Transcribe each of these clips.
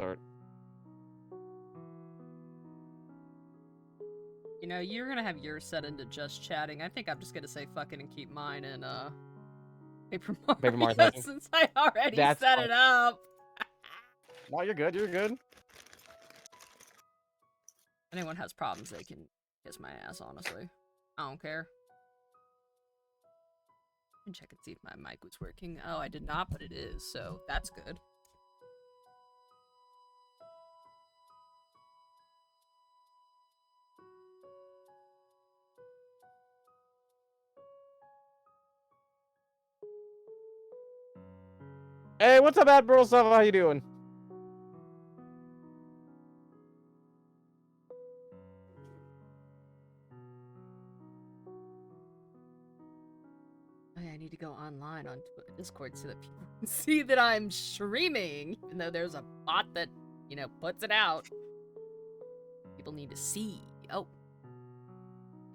start. You know, you're gonna have yours set into just chatting. I think I'm just gonna say fucking and keep mine in Paper Mario Typing. since I already That's set fine. it up. No, you're good. You're good. If anyone has problems, they can kiss my ass, honestly. I don't care. I can check and see if my mic was working. Oh, I did not, but it is, so that's good. Hey, what's up, Admiral Stuff? How you doing? I need to go online on Discord so that people can see that I'm streaming, even though there's a bot that, you know, puts it out. People need to see. Oh.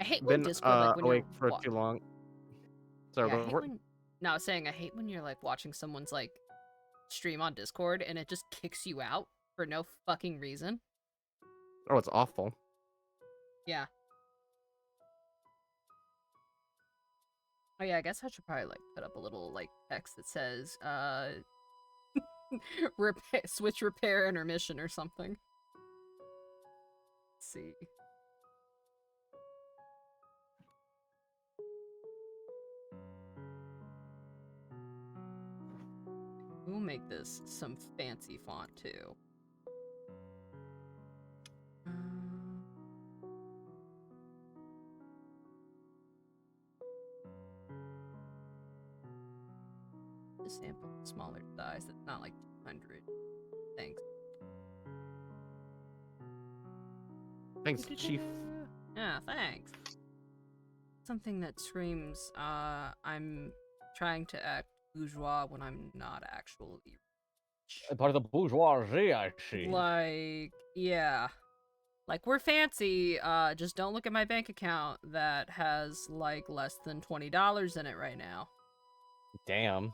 I hate when Discord, like, when awake you're for too long. Sorry, yeah, I hate when... No, I was saying, I hate when you're, like, watching someone's, like, stream on Discord, and it just kicks you out for no fucking reason. Oh, it's awful. Yeah. Oh yeah, I guess I should probably, like, put up a little, like, text that says, switch repair intermission or something. Let's see. We'll make this some fancy font, too. Just sample smaller size, that's not like 200. Thanks. Thanks, Chief. Yeah, thanks. Something that screams, I'm trying to act bourgeois when I'm not actually rich. Part of the bourgeoisie, I see. Like, yeah. Like, we're fancy, just don't look at my bank account that has, like, less than $20 in it right now. Damn.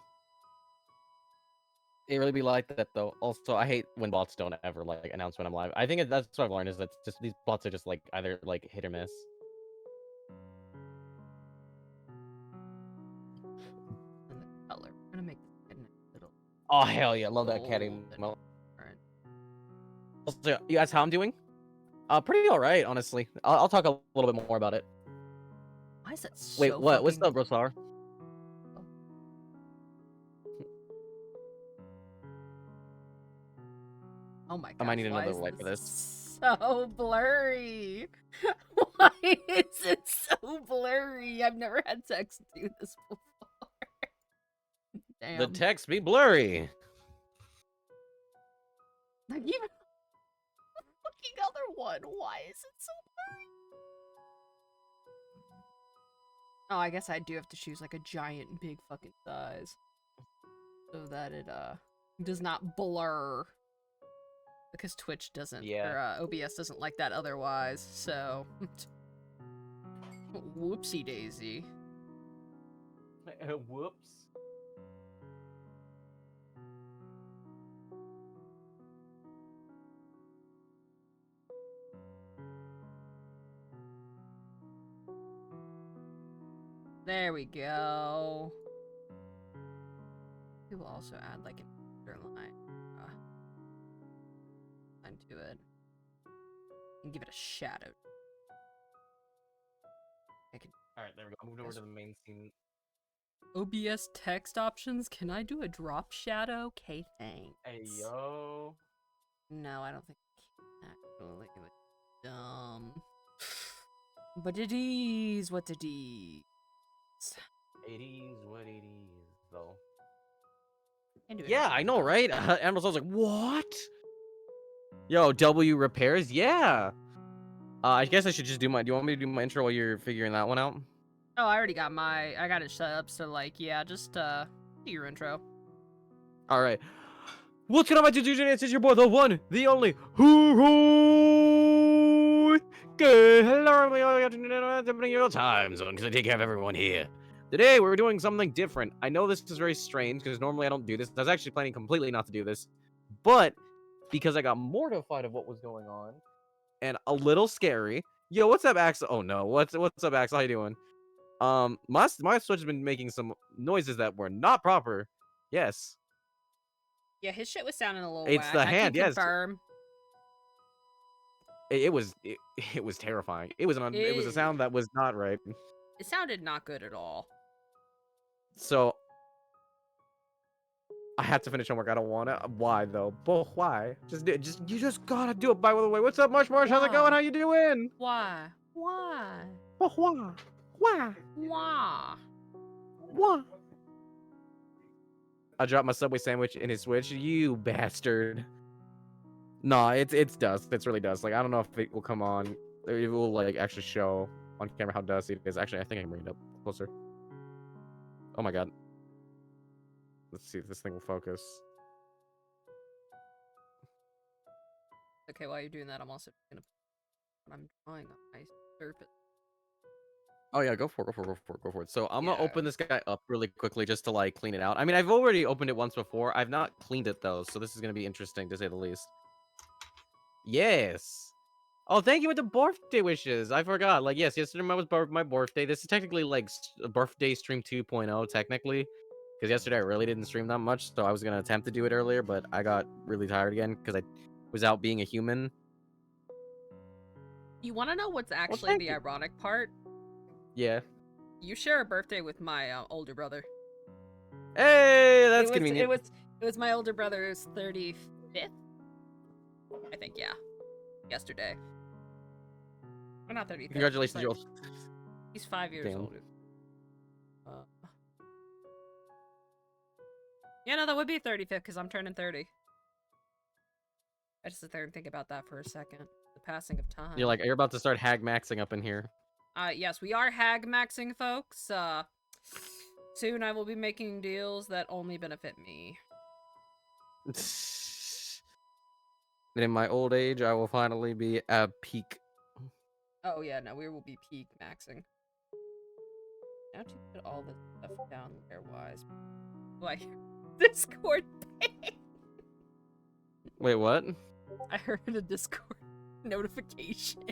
It really be like that, though. Also, I hate when bots don't ever, like, announce when I'm live. I think that's what I've learned, is that just these bots are just, like, either, like, hit or miss. And the color. I'm gonna make this a little... Oh, hell yeah. Love that cat emote. Alright. Also, you guys, how I'm doing? Pretty alright, honestly. I'll talk a little bit more about it. Why is that so Wait, what? What's up, Rosar? Oh my god. I might need another light for this. So blurry. Why is it so blurry? I've never had text do this before. Damn. The text be blurry. Like, even the fucking other one. Why is it so blurry? Oh, I guess I do have to choose like a giant big fucking size. So that it does not blur. Because Twitch doesn't, or OBS doesn't like that otherwise, so... Whoopsie daisy. Whoops. There we go. We will also add like an underline to it and give it a shadow. Alright, there we go. I moved over to the main scene. OBS text options. Can I do a drop shadow? Okay, thanks. Hey, yo. No, I don't think I can actually. It was dumb. But it is what it is. It is what it is, though. Yeah, I know, right? Emerald's was like, what? Yo, W repairs? Yeah. I guess I should just do my... Do you want me to do my intro while you're figuring that one out? Oh, I already got my... I got it set up, so, like, yeah, just, do your intro. Alright. What's going on, my dudes? It's your boy, the one, the only, Hoo-Hoo! Good. Hello, your time zone, because I take care of everyone here. Today, we're doing something different. I know this is very strange, because normally I don't do this. I was actually planning completely not to do this. But... because I got mortified of what was going on and a little scary. Yo, what's up, Axel? Oh no, what's up, Axel? How you doing? My Switch has been making some noises that were not proper. Yes. Yeah, his shit was sounding a little It's whack. the I can hand, yes. confirm. It was terrifying. It was a sound that was not right. It sounded not good at all. So I have to finish homework. I don't want to. Why though? But why? You just gotta do it. By the way, what's up, Marsh? How's it going? How you doing? Why? Why? But why? Why? Why? Why? I dropped my Subway sandwich in his Switch. You bastard. No, it's dust. It's really dust. Like, I don't know if it will come on. It will like actually show on camera how dusty it is. Actually, I think I can bring it up closer. Oh my god. Let's see if this thing will focus. Okay, while you're doing that, I'm also gonna. I'm drawing on my surface. Oh yeah, go for it. So I'm gonna open this guy up really quickly just to like clean it out. I mean, I've already opened it once before. I've not cleaned it though, so this is gonna be interesting to say the least. Yes. Oh, thank you with the birthday wishes. I forgot. Like, yes, yesterday was my birthday. This is technically like a birthday stream 2.0, technically. Because yesterday I really didn't stream that much, so I was going to attempt to do it earlier, but I got really tired again because I was out being a human. You want to know what's actually the ironic part? Yeah. You share a birthday with my older brother. Hey, that's convenient. It was my older brother's 35th? I think, yeah. Yesterday. Or not 35th. Congratulations, like, he's 5 years older. Yeah, no, that would be 35th because I'm turning 30. I just sit there and think about that for a second. The passing of time. You're about to start hag maxing up in here. Yes, we are hag maxing, folks. Soon I will be making deals that only benefit me. In my old age, I will finally be at peak. Oh yeah, no, we will be peak maxing. Now to put all this stuff down layer-wise. Like, Discord ping! Wait, what? I heard a Discord notification.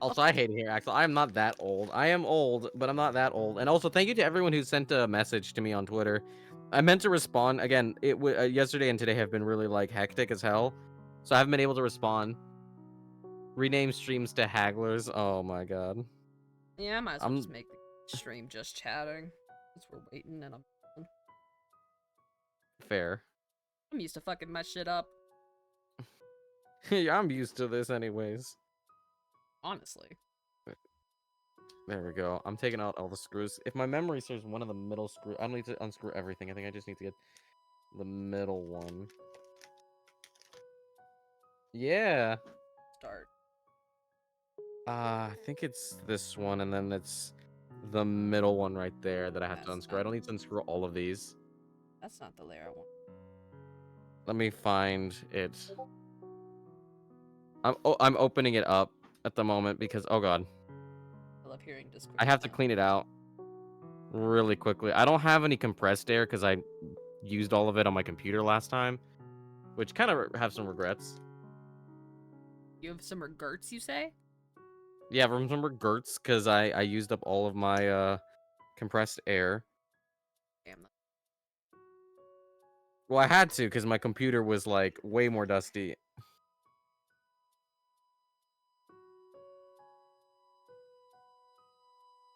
Also, I hate it here, Axel. I am not that old. I am old, but I'm not that old. And also, thank you to everyone who sent a message to me on Twitter. I meant to respond. Again, yesterday and today have been really, like, hectic as hell. So I haven't been able to respond. Rename streams to Hagglers. Oh, my God. Yeah, I might as well just make the stream just chatting. Since we're waiting and I'm... Fair. I'm used to fucking my shit up. Yeah, I'm used to this anyways. Honestly. There we go. I'm taking out all the screws. If my memory serves, one of the middle screws... I don't need to unscrew everything. I think I just need to get the middle one. Yeah. Start. I think it's this one, and then it's the middle one right there that I have to unscrew. I don't need to unscrew all of these. That's not the layer I want. Let me find it. I'm opening it up at the moment because, oh god. I love hearing Discord. I have to clean it out really quickly. I don't have any compressed air because I used all of it on my computer last time, which kind of have some regrets. You have some regrets, you say? Yeah, some regrets because I used up all of my compressed air. Damn. Well, I had to because my computer was like way more dusty.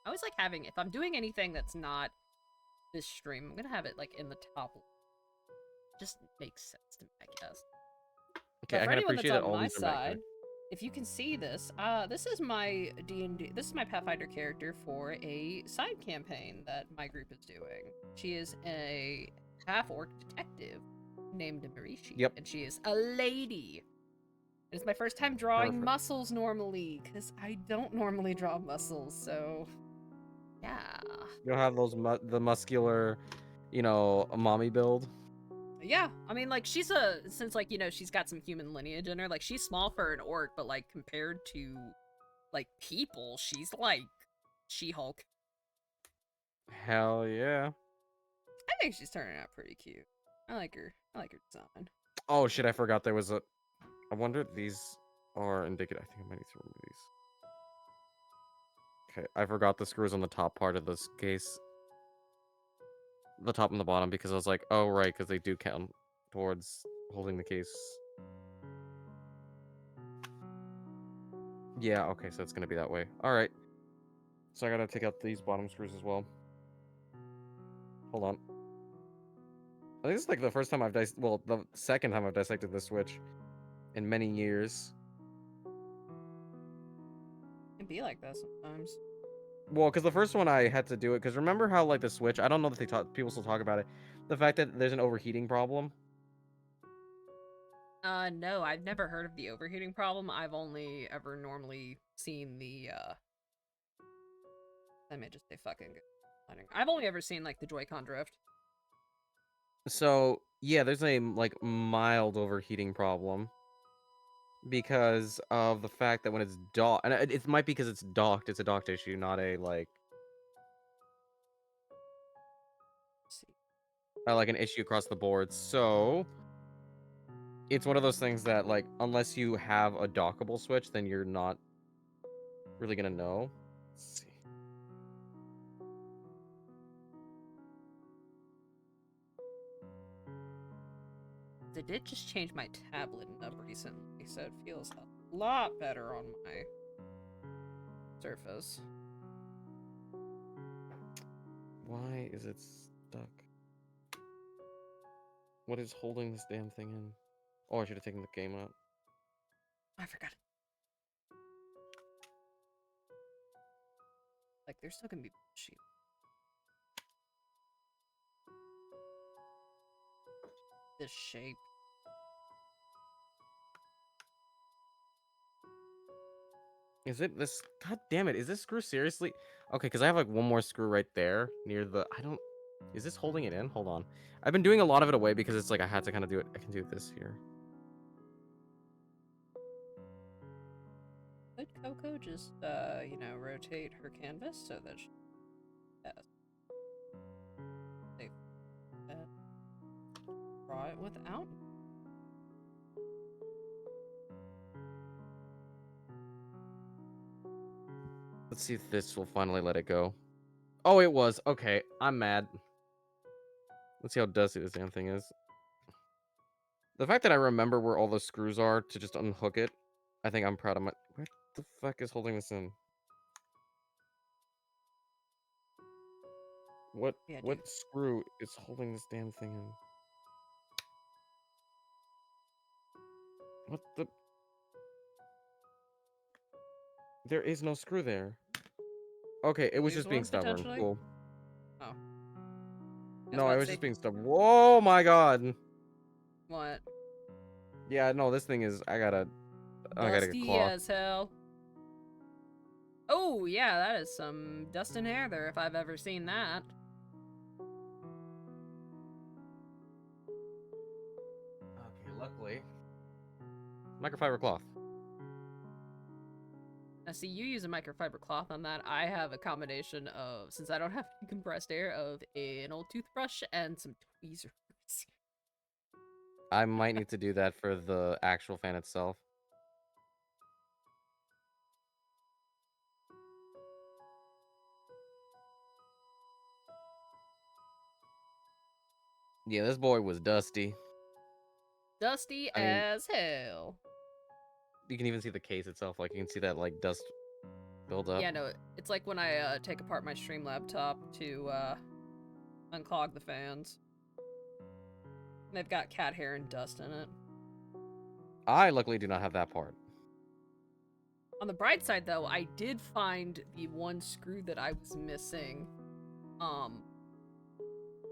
I always like having, if I'm doing anything that's not this stream, I'm gonna have it like in the top. Just makes sense to me, I guess. Okay, I can appreciate that all these are back there. If you can see this, this is my D&D, this is my Pathfinder character for a side campaign that my group is doing. She is a half-orc detective named Marishi, yep. And she is a lady. It's my first time drawing muscles normally, because I don't normally draw muscles, so yeah. You'll have those the muscular, you know, mommy build. Yeah, I mean, like, she's since, like, you know, she's got some human lineage in her, like, she's small for an orc, but, like, compared to, like, people, she's, like, She-Hulk. Hell yeah. I think she's turning out pretty cute. I like her design. Oh shit, I forgot there was a... I wonder if these are indicative. I think I might need to remove these. Okay, I forgot the screws on the top part of this case. The top and the bottom, because I was like, oh right, because they do count towards holding the case. Yeah, okay, so it's gonna be that way. Alright. So I gotta take out these bottom screws as well. Hold on. I think this is like the first time I've well, the second time I've dissected this switch in many years. It can be like that sometimes. Well, because the first one I had to do it, because remember how, like, the Switch, I don't know that people still talk about it, the fact that there's an overheating problem? No, I've never heard of the overheating problem. I've only ever normally seen the, I may just say fucking... I've only ever seen, like, the Joy-Con drift. So, yeah, there's a, like, mild overheating problem. Because of the fact that when it's docked, and it might be because it's a docked issue, not a, like... Let's see. Like, an issue across the board, so... It's one of those things that, like, unless you have a dockable switch, then you're not really gonna know. Let's see. I did just change my tablet up recently, so it feels a lot better on my Surface. Why is it stuck? What is holding this damn thing in? Oh, I should have taken the game out. I forgot. Like, there's still gonna be sheep. This shape. Is it this? God damn it! Is this screw seriously? Okay, because I have like one more screw right there near the. I don't. Is this holding it in? Hold on. I've been doing a lot of it away because it's like I had to kind of do it. I can do this here. Could Coco just, you know, rotate her canvas so that she... Yes. They... draw it without... Let's see if this will finally let it go. Oh, it was. Okay, I'm mad. Let's see how dusty this damn thing is. The fact that I remember where all the screws are to just unhook it, I think I'm proud of my... What the fuck is holding this in? What screw is holding this damn thing in? What the... There is no screw there. Okay, it was just being stubborn. Cool. Oh. No, I was just being stubborn. Whoa, my god. What? Yeah, no, this thing is... I gotta get Dusty cloth. as hell. Oh, yeah, that is some dust and hair there if I've ever seen that. Okay, luckily. Microfiber cloth. Now, see, you use a microfiber cloth on that. I have a combination of, since I don't have compressed air, of an old toothbrush and some tweezers. I might need to do that for the actual fan itself. Yeah, this boy was dusty. Dusty as hell. You can even see the case itself. Like, you can see that, like, dust build up. Yeah, no, it's like when I take apart my stream laptop to unclog the fans. They've got cat hair and dust in it. I luckily do not have that part. On the bright side, though, I did find the one screw that I was missing,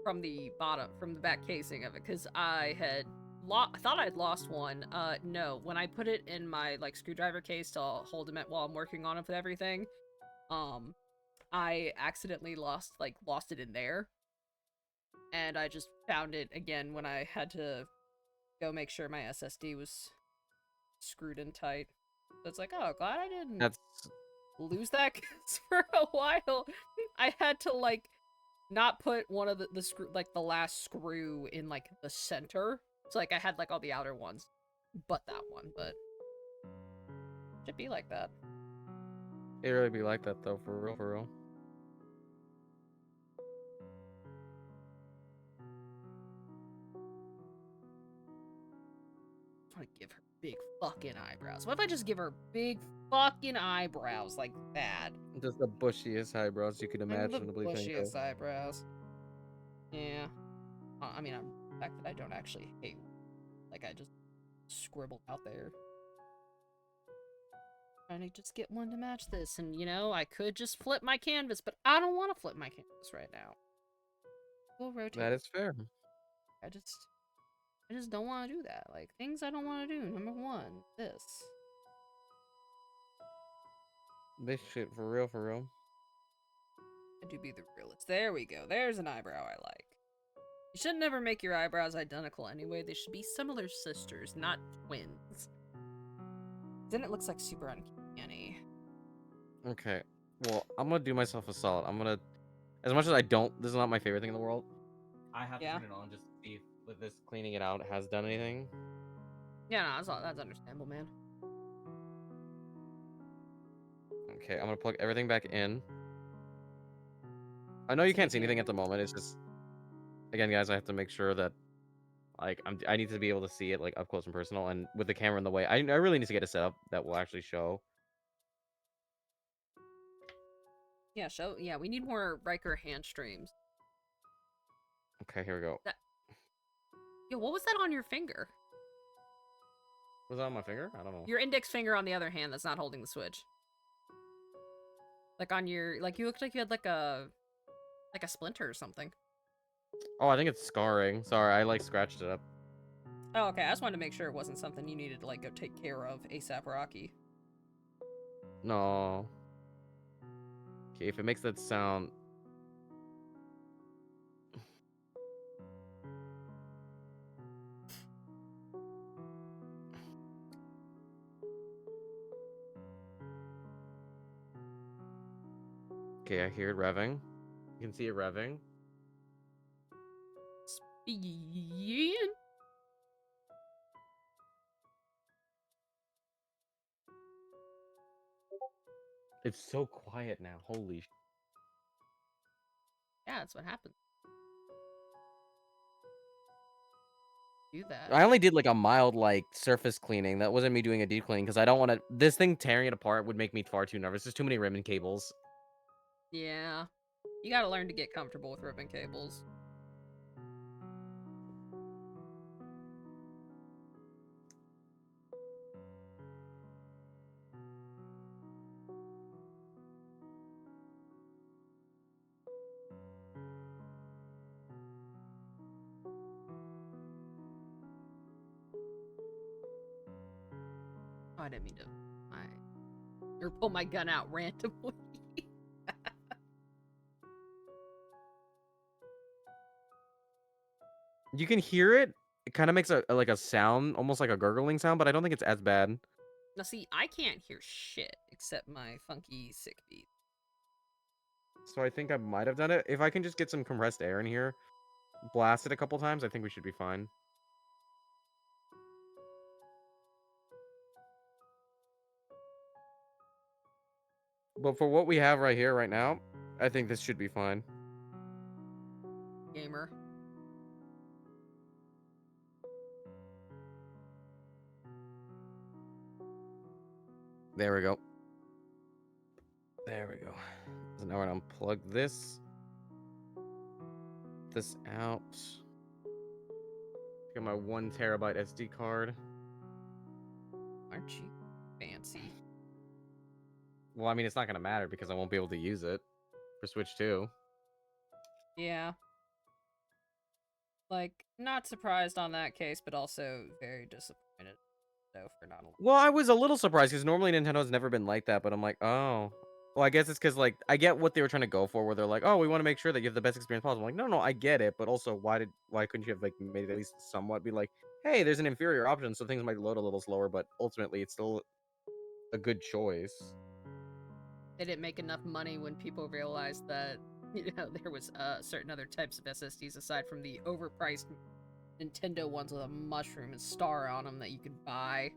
from the bottom, from the back casing of it, because I had I thought I'd lost one. No, when I put it in my, like, screwdriver case to hold them while I'm working on it with everything, I accidentally lost it in there. And I just found it again when I had to go make sure my SSD was screwed in tight. So it's like, oh, glad I didn't lose that, because for a while I had to, like, not put one of the screw, like, the last screw in, like, the center So, like, I had, like, all the outer ones, but that one, but... Should be like that. It really be like that, though, for real, for real. I want to give her big fucking eyebrows. What if I just give her big fucking eyebrows like that? Just the bushiest eyebrows you could imaginably the think of. bushiest eyebrows. Yeah. I mean, the fact that I don't actually hate, like, I just scribbled out there. Trying to just get one to match this, and you know, I could just flip my canvas, but I don't want to flip my canvas right now. We'll rotate. That is fair. I just don't want to do that. Like, things I don't want to do. Number one, this. This shit, for real, for real. I do be the realist. There we go. There's an eyebrow I like. You should never make your eyebrows identical anyway. They should be similar sisters, not twins. Then it looks like super uncanny. Okay. Well, I'm gonna do myself a solid. I'm gonna, as much as I don't, this is not my favorite thing in the world. I have to turn it on just to see if with this cleaning it out has done anything. Yeah, no, that's understandable, man. Okay, I'm gonna plug everything back in. I know you can't see anything at the moment. It's just, again, guys, I have to make sure that, like, I need to be able to see it, like, up close and personal, and with the camera in the way, I really need to get a setup that will actually show. Yeah, yeah, we need more Ryker hand streams. Okay, here we go. Yo, what was that on your finger? Was that on my finger? I don't know. Your index finger on the other hand that's not holding the switch. Like on your, like, you looked like you had like a splinter or something. Oh, I think it's scarring. Sorry, I, like, scratched it up. Oh, okay, I just wanted to make sure it wasn't something you needed to, like, go take care of ASAP Rocky. No. Okay, if it makes that sound... Okay, I hear it revving. You can see it revving. Speed. It's so quiet now. Holy sh... Yeah, that's what happened. Do that. I only did, like, a mild, like, surface cleaning. That wasn't me doing a deep cleaning, because I don't want to... This thing tearing it apart would make me far too nervous. There's too many ribbon cables. Yeah. You gotta learn to get comfortable with ribbon cables. Oh, I didn't mean to... Or pull my gun out randomly. You can hear it. It kind of makes like a sound, almost like a gurgling sound, but I don't think it's as bad. Now, see, I can't hear shit except my funky sick beat. So I think I might have done it. If I can just get some compressed air in here, blast it a couple times, I think we should be fine. But for what we have right here, right now, I think this should be fine. Gamer. There we go. There we go. So now we're gonna unplug this. This out. Get my 1 terabyte SD card. Aren't you fancy? Well, I mean, it's not gonna matter because I won't be able to use it for Switch 2. Yeah. Like, not surprised on that case, but also very disappointed, though, for not... Well, I was a little surprised because normally Nintendo's never been like that, but I'm like, oh. Well, I guess it's because, like, I get what they were trying to go for, where they're like, oh, we want to make sure that you have the best experience possible. I'm like, no, I get it, but also, why couldn't you have, like, made it at least somewhat be like, hey, there's an inferior option, so things might load a little slower, but ultimately, it's still a good choice. They didn't make enough money when people realized that, you know, there was certain other types of SSDs aside from the overpriced Nintendo ones with a mushroom and star on them that you could buy.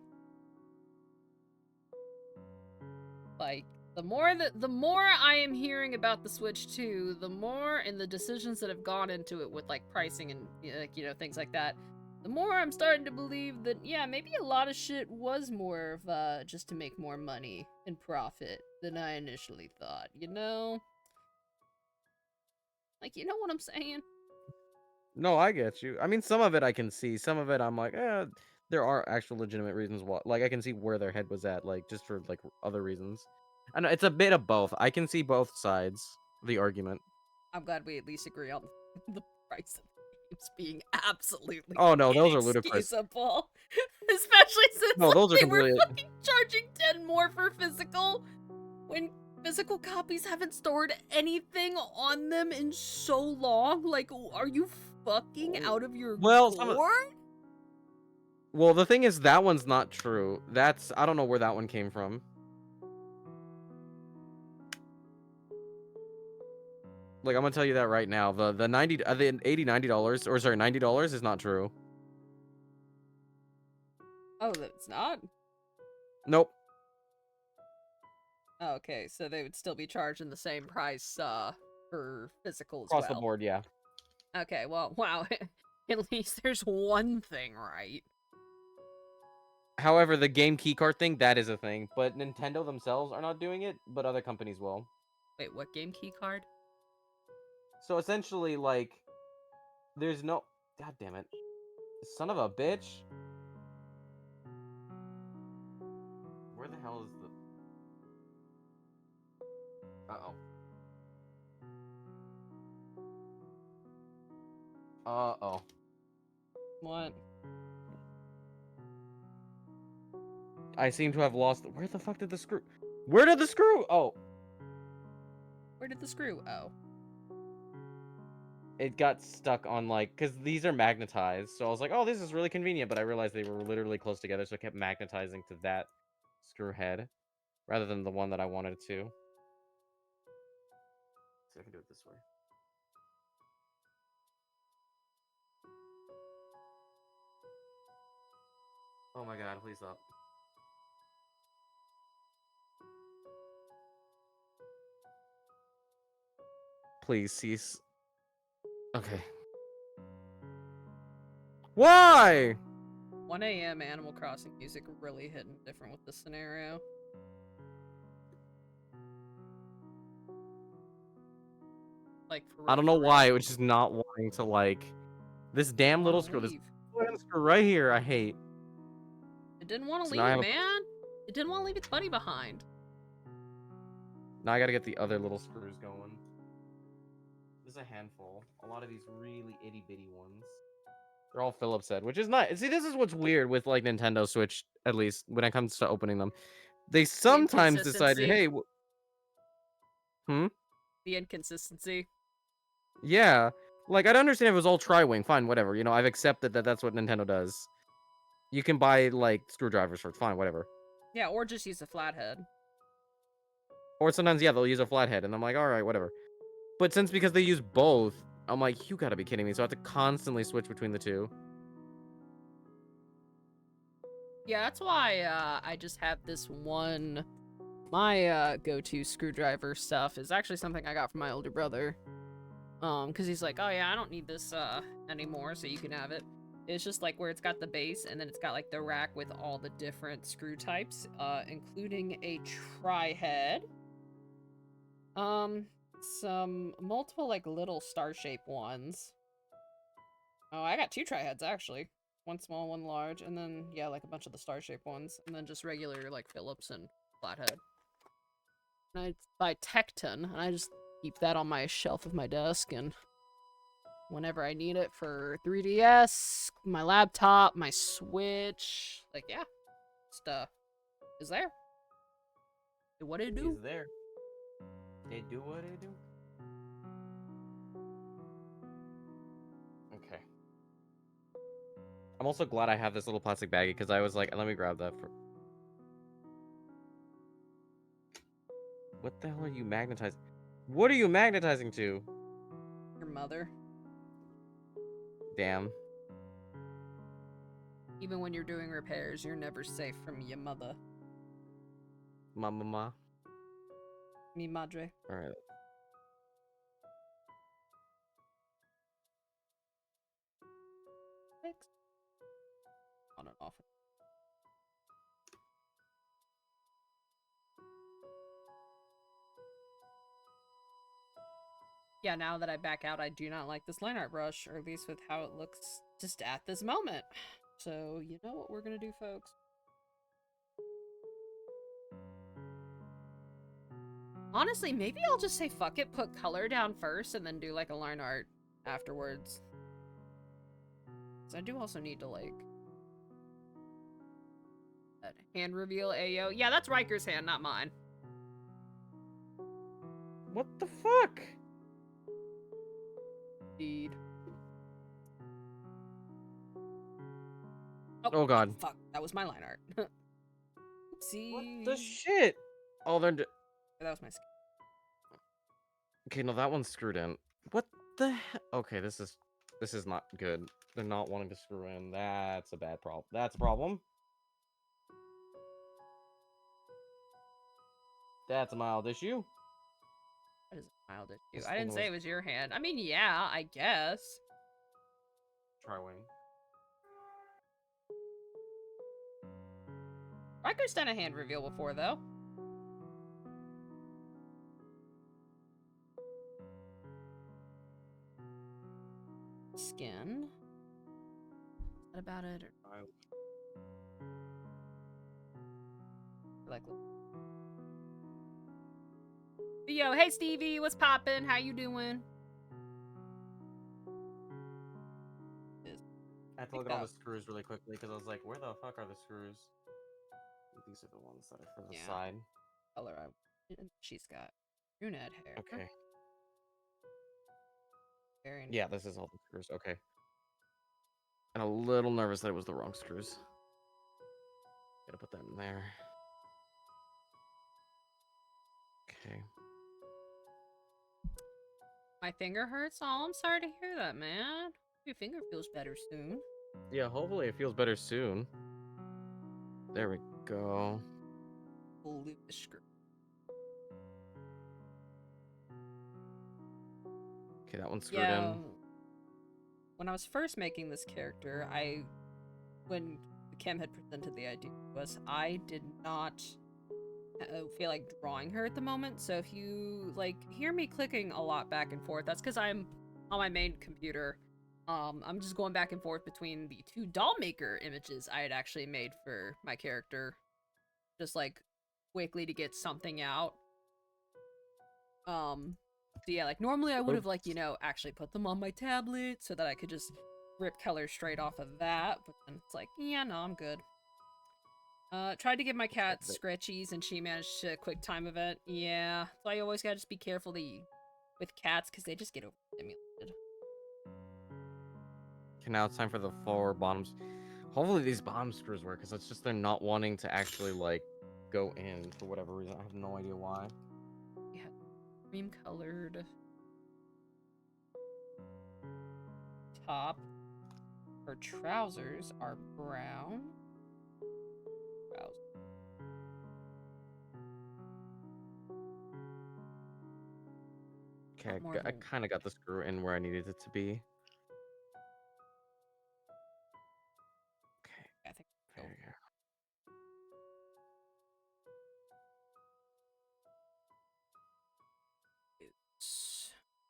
Like, the more I am hearing about the Switch 2, the more, and the decisions that have gone into it with, like, pricing and, like, things like that, the more I'm starting to believe that, yeah, maybe a lot of shit was more of, just to make more money and profit than I initially thought, you know? Like, you know what I'm saying? No, I get you. I mean, some of it I can see. Some of it I'm like, there are actual legitimate reasons why. Like, I can see where their head was at, like, just for, like, other reasons. I know, it's a bit of both. I can see both sides of the argument. I'm glad we at least agree on the price of games being absolutely Oh, no, those are ludicrous. inexcusable. Especially since, No, like, those are they were completely... fucking charging 10 more for physical when physical copies haven't stored anything on them in so long. Like, are you fucking out of your Well, gourd? Well, the thing is, that one's not true. I don't know where that one came from. Like, I'm gonna tell you that right now. The $90, or sorry, $90 is not true. Oh, that's not? Nope. Oh, okay, so they would still be charging the same price, for physical as Across the well. board, yeah. Okay, well, wow. At least there's one thing right. However, the game keycard thing, that is a thing. But Nintendo themselves are not doing it, but other companies will. Wait, what game key card? So essentially, like, there's no... God damn it. Son of a bitch. Where the hell is the... Uh-oh. Uh-oh. What? I seem to have lost... Where the fuck did the screw... Where did the screw... Oh. Where did the screw? Oh. It got stuck on, like... Because these are magnetized. So I was like, oh, this is really convenient. But I realized they were literally close together. So I kept magnetizing to that screw head. Rather than the one that I wanted to. So I can do it this way. Oh my god, please stop. Please cease. Okay. Why? 1 a.m. Animal Crossing music really hitting different with this scenario. Like, for real. I don't know why, it was just not wanting to, like... This damn little screw. This screw right here, I hate. It didn't want to So leave, man. It didn't want to leave its buddy behind. Now I gotta get the other little screws going. There's a handful. A lot of these really itty-bitty ones. They're all Phillips head, which is nice. See, this is what's weird with, like, Nintendo Switch, at least, when it comes to opening them. They sometimes decided, hey... The inconsistency. Yeah. Like, I'd understand if it was all tri-wing. Fine, whatever. You know, I've accepted that that's what Nintendo does. You can buy, like, screwdrivers for it. Fine, whatever. Yeah, or just use a flathead. Or sometimes, yeah, they'll use a flathead, and I'm like, alright, whatever. But because they use both, I'm like, you gotta be kidding me. So I have to constantly switch between the two. Yeah, that's why, I just have this one... My, go-to screwdriver stuff is actually something I got from my older brother. Because he's like, oh yeah, I don't need this, anymore, so you can have it. It's just, like, where it's got the base, and then it's got, like, the rack with all the different screw types, including a tri-head. Some multiple, like, little star-shaped ones. Oh, I got 2 tri-heads, actually. One small, one large, and then, yeah, like, a bunch of the star-shaped ones, and then just regular, like, Phillips and flathead. And I buy Tecton, and I just keep that on my shelf of my desk, and whenever I need it for 3DS, my laptop, my Switch, like, yeah, just, is there. Do what it do. Is there. They do what they do. Okay. I'm also glad I have this little plastic baggie, because I was like, let me grab that for... What the hell are you magnetizing? What are you magnetizing to? Your mother. Damn. Even when you're doing repairs, you're never safe from your mother. Ma. Mi madre. Alright. Fix. On and off. Yeah, now that I back out, I do not like this line art brush, or at least with how it looks just at this moment. So, you know what we're gonna do, folks? Honestly, maybe I'll just say fuck it, put color down first, and then do, like, a line art afterwards. Because I do also need to, like... that hand reveal, Ayo. Yeah, that's Riker's hand, not mine. What the fuck? Indeed. Oh god. Fuck, that was my line art. Oopsie. What the shit? Oh, they're... That was my skin. Okay, no, that one's screwed in. What the hell? Okay, this is not good. They're not wanting to screw in. That's a bad problem. That's a problem. That's a mild issue. That is a mild issue. This I didn't thing say it was your hand. I mean, yeah, I guess. Try wing. Riker's done a hand reveal before, though. Skin. Is that about it? Or... like... Yo, hey Stevie, what's poppin'? How you doing? I had to look at all the screws really quickly because I was like, where the fuck are the screws? These are the ones that are for the side. Color she's got brunette hair. Okay. Very yeah, this is all the screws. Okay. And a little nervous that it was the wrong screws. Gotta put that in there. Okay. My finger hurts. Oh, I'm sorry to hear that, man. Your finger feels better soon. Yeah, hopefully it feels better soon. There we go. Loop the screw. Okay, that one's screwed in. When I was first making this character, when Kim had presented the idea to us, I did not feel like drawing her at the moment. So if you like hear me clicking a lot back and forth, that's because I'm on my main computer. I'm just going back and forth between the two doll maker images I had actually made for my character, just like quickly to get something out. So yeah, like normally I would have like, you know, actually put them on my tablet so that I could just rip color straight off of that, but then it's like, yeah, no, I'm good. Tried to give my cat scratchies and she managed to quick time event. Yeah, so I always gotta just be careful with cats because they just get overstimulated. Okay, now it's time for the 4 bottoms. Hopefully these bottom screws work, because it's just they're not wanting to actually, like, go in for whatever reason. I have no idea why. Yeah, cream colored top. Her trousers are brown. Okay, I kind of got the screw in where I needed it to be. Okay, I think there you go.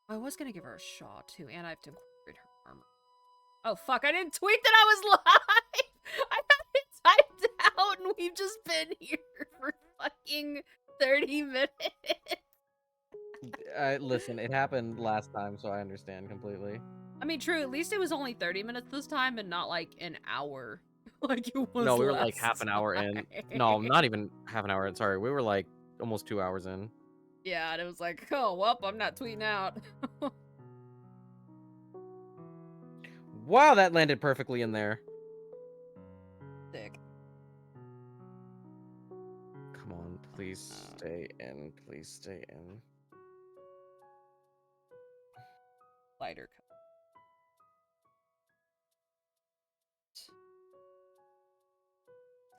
I was gonna give her a shot too, and I have to incorporate her armor. Oh fuck, I didn't tweet that I was live! I had it typed out and we've just been here for fucking 30 minutes. Listen, it happened last time, so I understand completely. I mean, true, at least it was only 30 minutes this time and not like an hour. Like it was No, we were like half an hour in. No, not even half an hour in. Sorry, we were like almost 2 hours in. Yeah, and it was like, oh, well, I'm not tweeting out. Wow, that landed perfectly in there. Sick. Come on, please stay in. Please stay in. Lighter color.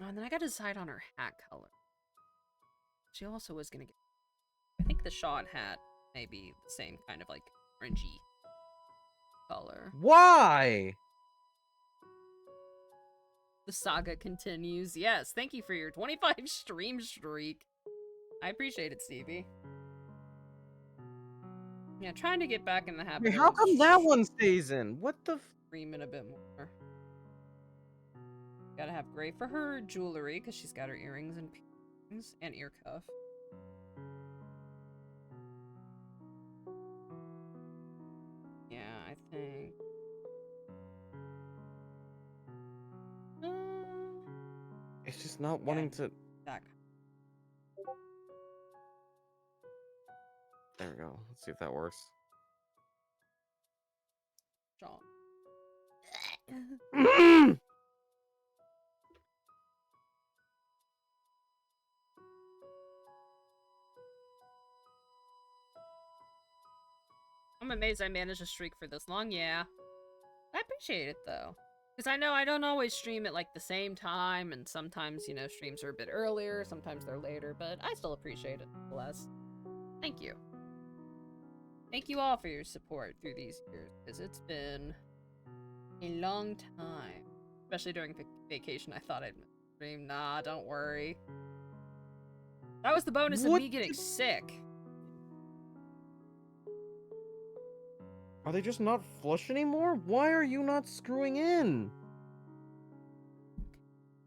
Oh, and then I gotta decide on her hat color. She also was gonna get... I think the Sean hat may be the same kind of, like, orangey color. Why? The saga continues. Yes, thank you for your 25 stream streak. I appreciate it, Stevie. Yeah, trying to get back in the habit Wait, how of come that one stays in? What the streaming a bit more. Gotta have gray for her jewelry, because she's got her earrings and piercings and ear cuff. Yeah, I think... It's just not wanting to... That. There we go. Let's see if that works. Sean. I'm amazed I managed a streak for this long, yeah. I appreciate it, though. Because I know I don't always stream at, like, the same time, and sometimes, you know, streams are a bit earlier, sometimes they're later, but I still appreciate it, nonetheless. Thank you. Thank you all for your support through these years, because it's been a long time. Especially during vacation, I thought I'd stream. Nah, don't worry. That was the bonus of me getting sick. Are they just not flush anymore? Why are you not screwing in?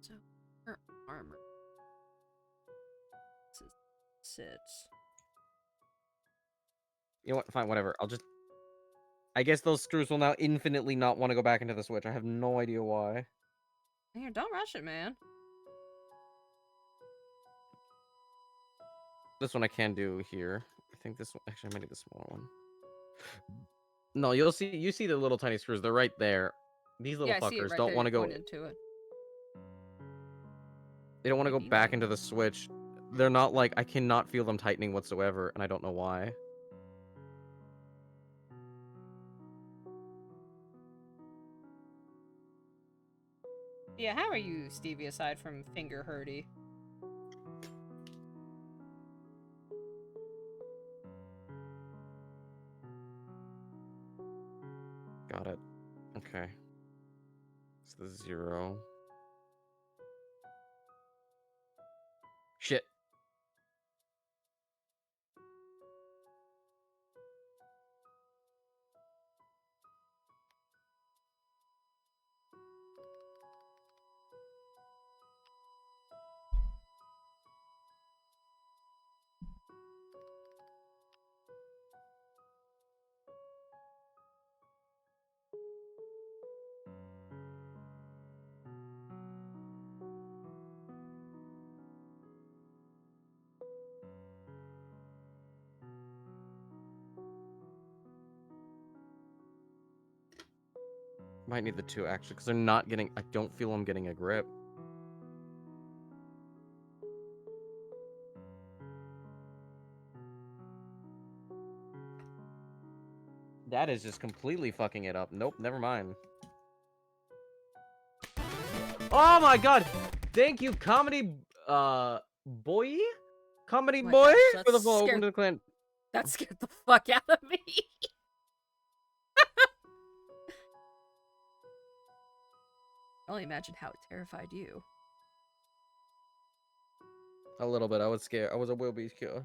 So, her armor. Sits. You know what? Fine, whatever. I guess those screws will now infinitely not want to go back into the Switch. I have no idea why. Here, don't rush it, man. This one I can do here. I think this one... Actually, I might need the smaller one. No, you see the little tiny screws. They're right there. These little fuckers don't want to go into it. They don't want to go back into the Switch. They're not like... I cannot feel them tightening whatsoever, and I don't know why. Yeah, how are you, Stevie, aside from finger hurty? Got it. Okay. It's the 0. Shit. Might need the 2 actually, because they're not getting... I don't feel I'm getting a grip. That is just completely fucking it up. Nope, never mind. Oh my god! Thank you, Comedy Boy? Comedy Boy gosh, for the follow. Welcome to the clan. That scared the fuck out of me. I only imagine how it terrified you. A little bit. I was scared. I was a will be scared.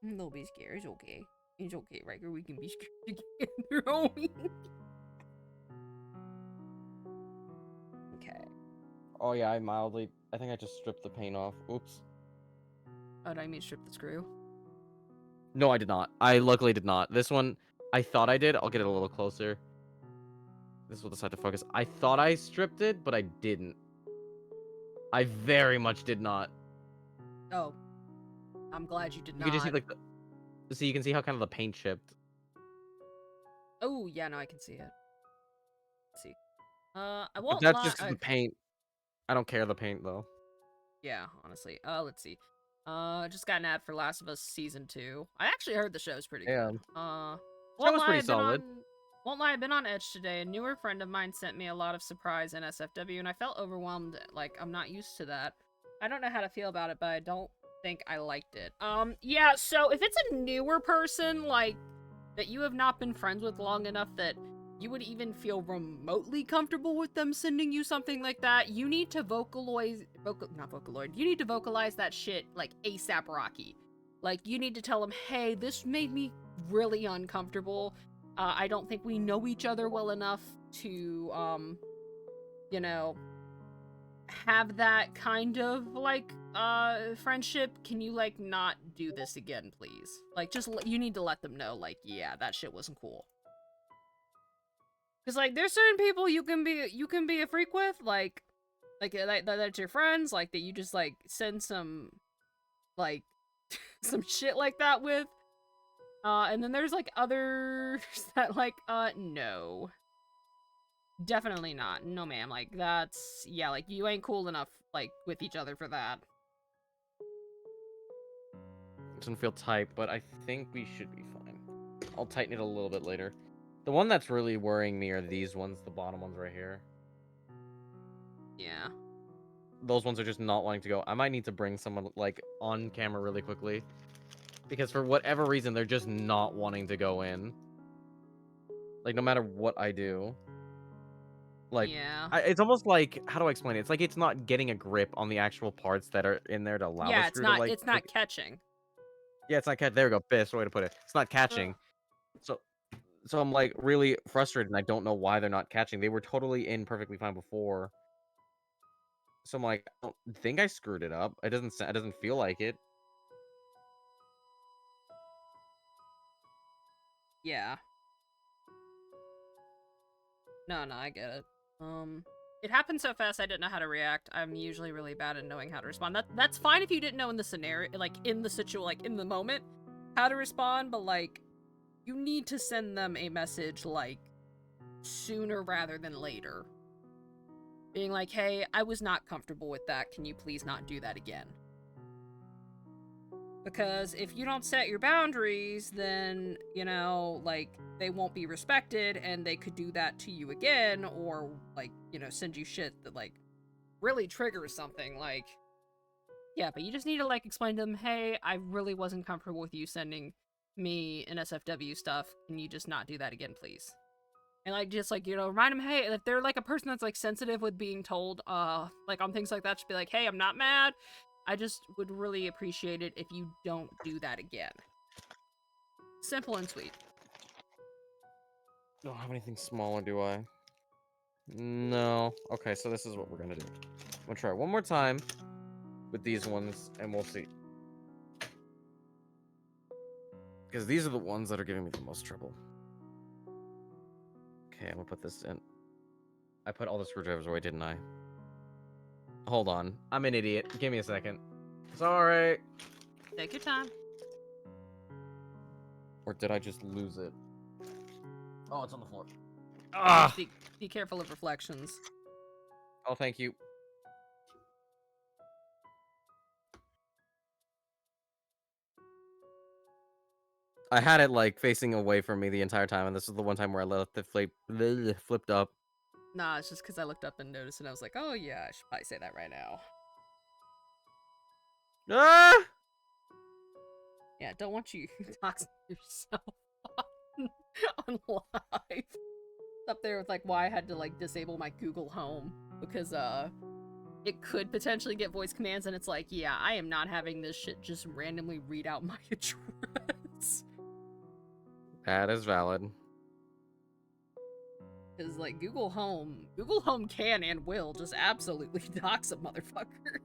Don't be scared. It's okay. It's okay, Ryker. We can be scared together. Okay. Oh yeah, I think I just stripped the paint off. Oops. Oh, did I mean strip the screw? No, I did not. I luckily did not. This one, I thought I did. I'll get it a little closer. This will decide to focus. I thought I stripped it, but I didn't. I very much did not. Oh. I'm glad you did not. You can just see like so you can see how kind of the paint chipped. Oh, yeah, no, I can see it. Let's see. I won't That's lie. just the paint. I don't care the paint though. Yeah, honestly. Let's see. Just got an ad for Last of Us Season 2. I actually heard the show's pretty good. That Well, was pretty solid. Won't lie, I've been on edge today. A newer friend of mine sent me a lot of surprise in SFW, and I felt overwhelmed. Like, I'm not used to that. I don't know how to feel about it, but I don't think I liked it. Yeah, so if it's a newer person, like, that you have not been friends with long enough that you would even feel remotely comfortable with them sending you something like that, you need to you need to vocalize that shit, like, ASAP Rocky. Like, you need to tell them, hey, this made me really uncomfortable. I don't think we know each other well enough to, you know, have that kind of, like, friendship. Can you, like, not do this again, please? Like, just, you need to let them know, like, yeah, that shit wasn't cool. Because, like, there's certain people you can be a freak with, like that's your friends, like, that you just, like, send some, like, some shit like that with. And then there's, like, others that, like, no. Definitely not. No, ma'am. Like, that's... Yeah, like, you ain't cool enough, like, with each other for that. Doesn't feel tight, but I think we should be fine. I'll tighten it a little bit later. The one that's really worrying me are these ones, the bottom ones right here. Yeah. Those ones are just not wanting to go. I might need to bring someone, like, on camera really quickly. Because for whatever reason, they're just not wanting to go in. Like, no matter what I do. Like, Yeah. it's almost like, how do I explain it? It's like it's not getting a grip on the actual parts that are in there to allow the Yeah, screw to, like... it's not catching. Yeah, it's not catch. There we go. Best way to put it. It's not catching. So, I'm, like, really frustrated, and I don't know why they're not catching. They were totally in perfectly fine before. So I'm like, I don't think I screwed it up. It doesn't feel like it. Yeah. No, I get it. It happened so fast I didn't know how to react. I'm usually really bad at knowing how to respond. That's fine if you didn't know in the scenario, like, in the situation, like, in the moment, how to respond, but, like, you need to send them a message, like, sooner rather than later. Being like, hey, I was not comfortable with that. Can you please not do that again? Because if you don't set your boundaries, then, you know, like, they won't be respected, and they could do that to you again, or, like, you know, send you shit that, like, really triggers something. Like, yeah, but you just need to, like, explain to them, hey, I really wasn't comfortable with you sending me an SFW stuff. Can you just not do that again, please? And, like, just, like, you know, remind them, hey, if they're, like, a person that's, like, sensitive with being told, like, on things like that, just be like, hey, I'm not mad. I just would really appreciate it if you don't do that again. Simple and sweet. Don't have anything smaller, do I? No. Okay, so this is what we're gonna do. I'm gonna try one more time with these ones, and we'll see. Because these are the ones that are giving me the most trouble. Okay, I'm gonna put this in. I put all the screwdrivers away, didn't I? Hold on. I'm an idiot. Give me a second. Sorry. Take your time. Or did I just lose it? Oh, it's on the floor. Ah! Be careful of reflections. Oh, thank you. I had it, like, facing away from me the entire time, and this is the one time where I left it flipped up. Nah, it's just because I looked up and noticed, and I was like, oh yeah, I should probably say that right now. Ah! Yeah, don't want you doxing yourself on live. Up there with, like, why I had to, like, disable my Google Home, because it could potentially get voice commands, and it's like, yeah, I am not having this shit just randomly read out my address. That is valid. Because, like, Google Home can and will just absolutely dox a motherfucker.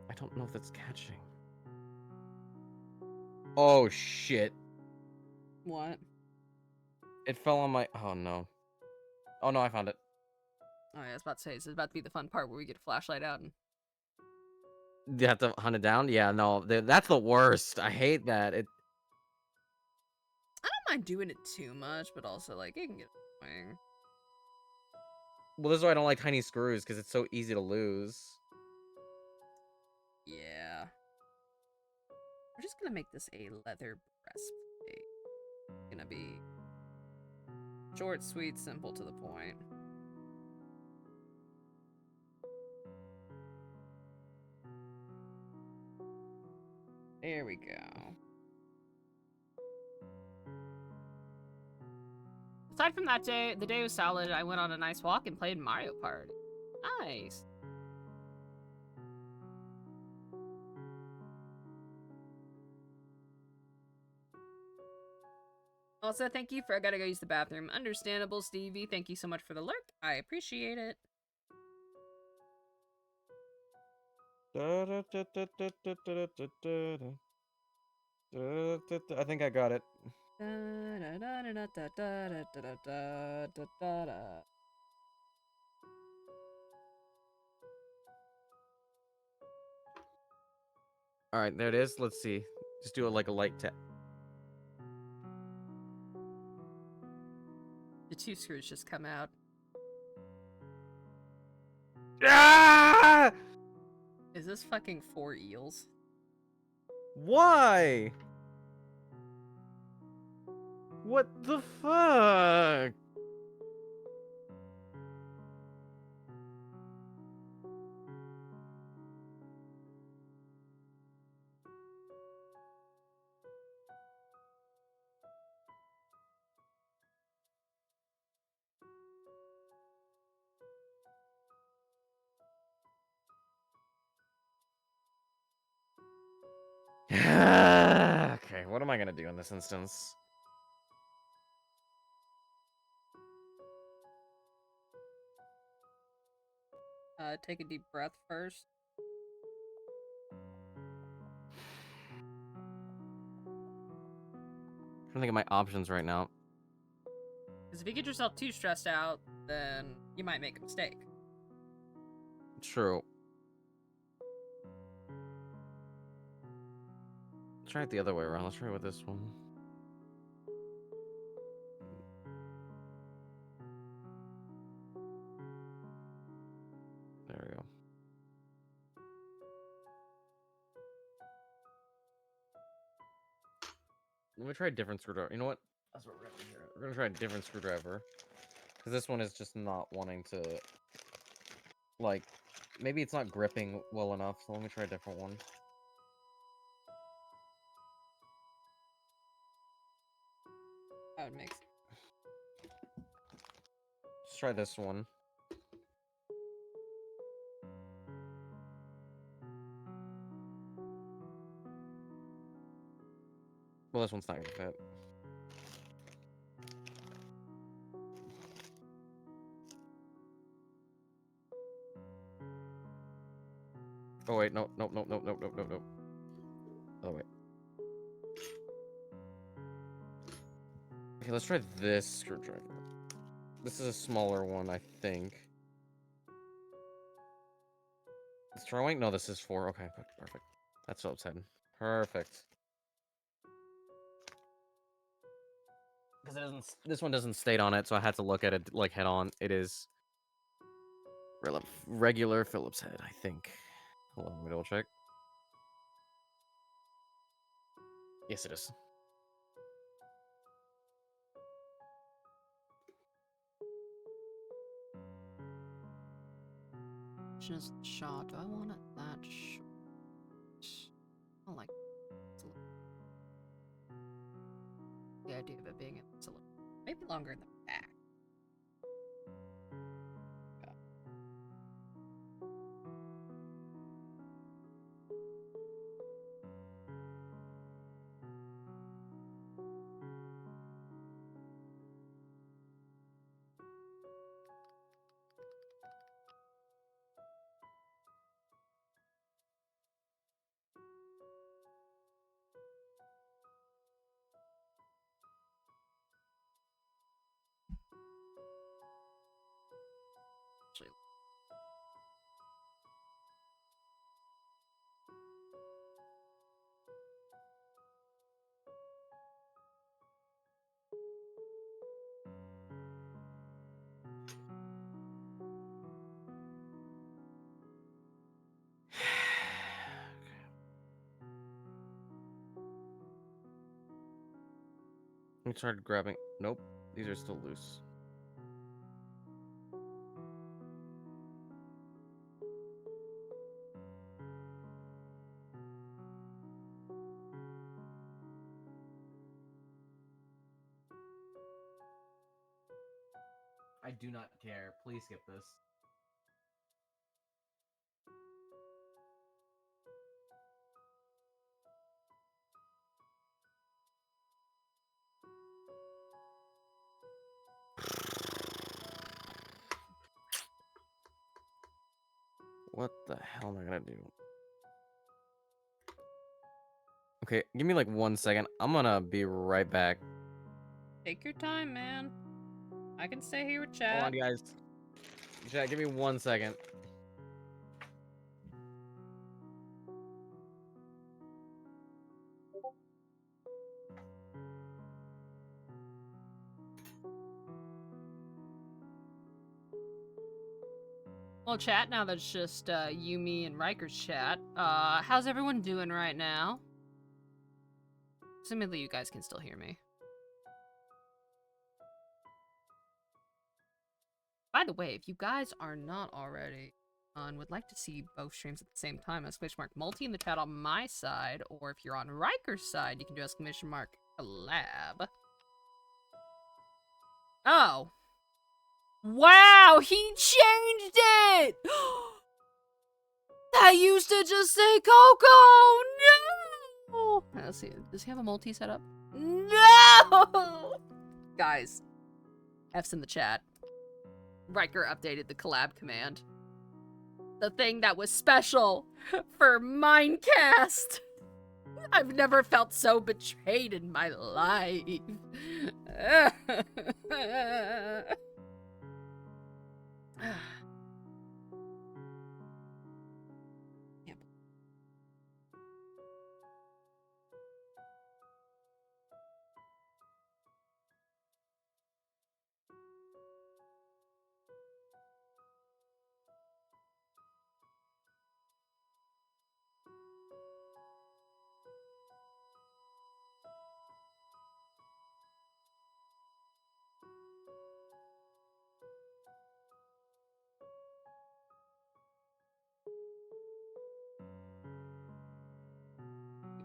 I don't know if that's catching. Oh, shit. What? It fell on my... Oh, no. Oh, no, I found it. Oh, yeah, I was about to say, it's about to be the fun part where we get a flashlight out and... You have to hunt it down? Yeah, no, that's the worst. I hate that. I don't mind doing it too much, but also, like, it can get annoying. Well, this is why I don't like tiny screws, because it's so easy to lose. Yeah. We're just gonna make this a leather breastplate. Gonna be Short, sweet, simple, to the point. There we go. Aside from that day, the day was solid. I went on a nice walk and played Mario Party. Nice. Also, thank you for I gotta go use the bathroom. Understandable, Stevie. Thank you so much for the lurk. I appreciate it. I think I got it. All right, there it is. Let's see. Just do it like a light tap. The 2 screws just come out. Ah! Is this fucking 4 eels? Why? What the fuck? Okay, what am I gonna do in this instance? Take a deep breath first. I'm trying to think of my options right now. Because if you get yourself too stressed out, then you might make a mistake. True. Try it the other way around. Let's try it with this one. There we go. Let me try a different screwdriver. You know what? That's what we're gonna do here. We're gonna try a different screwdriver. Because this one is just not wanting to... Like, maybe it's not gripping well enough, so let me try a different one. That would make sense. Let's try this one. Well, this one's not gonna fit. Oh wait, no, nope, nope, nope, nope, nope, nope, nope. Oh wait. Okay, let's try this screwdriver. This is a smaller one, I think. It's throwing? No, this is 4. Okay, perfect. That's what I said. Perfect. Because it doesn't. This one doesn't state on it, so I had to look at it like head on. It is regular Phillips head, I think. Hold on, let me double check. Yes, it is. Just shot. Do I want it that short? I don't like the idea of it being a little, maybe longer in the back. Actually, We tried grabbing. Nope. These are still loose. I do not care. Please skip this. What the hell am I gonna do? Okay, give me like 1 second. I'm gonna be right back. Take your time, man. I can stay here with chat. Hold on, guys. Chat, give me 1 second. Well, chat, now that it's just you, me, and Riker's chat, how's everyone doing right now? Assumedly you guys can still hear me. By the way, if you guys are not already and would like to see both streams at the same time, exclamation multi in the chat on my side, or if you're on Riker's side, you can do exclamation collab. Oh. Wow, he changed it! That used to just say Coco! No! Let's see, does he have a multi set up? No! Guys, F's in the chat. Riker updated the collab command. The thing that was special for MineCast. I've never felt so betrayed in my life.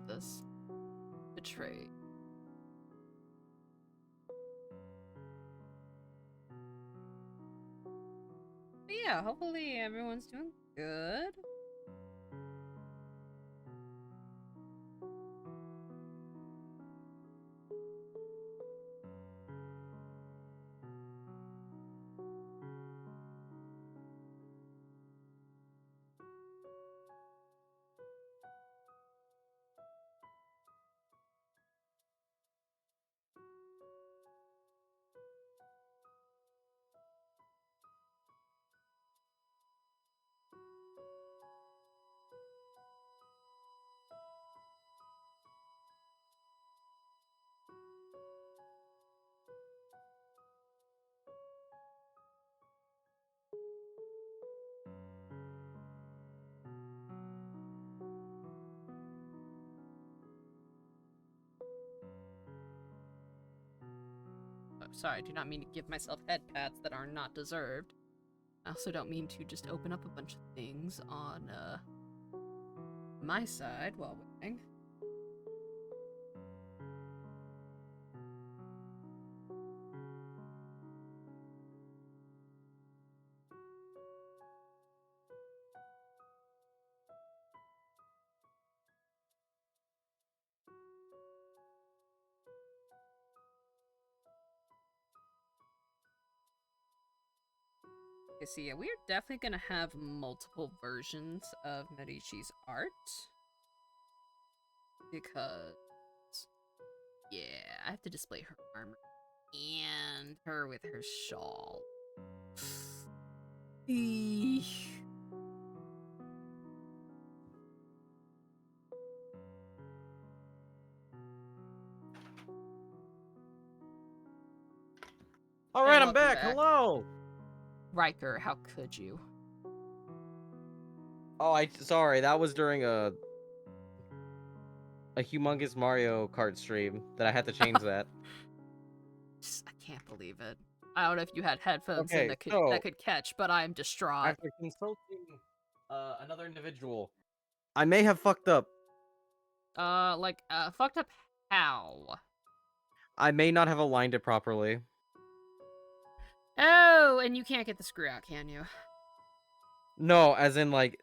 This betrayed. But yeah, hopefully everyone's doing good. Sorry, I do not mean to give myself head pats that are not deserved. I also don't mean to just open up a bunch of things on, my side while waiting. Okay, so yeah, we are definitely gonna have multiple versions of Medici's art. Because, yeah, I have to display her armor and her with her shawl. Eesh. Alright, I'm back. Hello! Riker, how could you? Oh, sorry, that was during a humongous Mario Kart stream that I had to change that. I can't believe it. I don't know if you had headphones in Okay, that so could catch, but I'm distraught. after consulting another individual, I may have fucked up. Fucked up how? I may not have aligned it properly. Oh, and you can't get the screw out, can you? No, as in like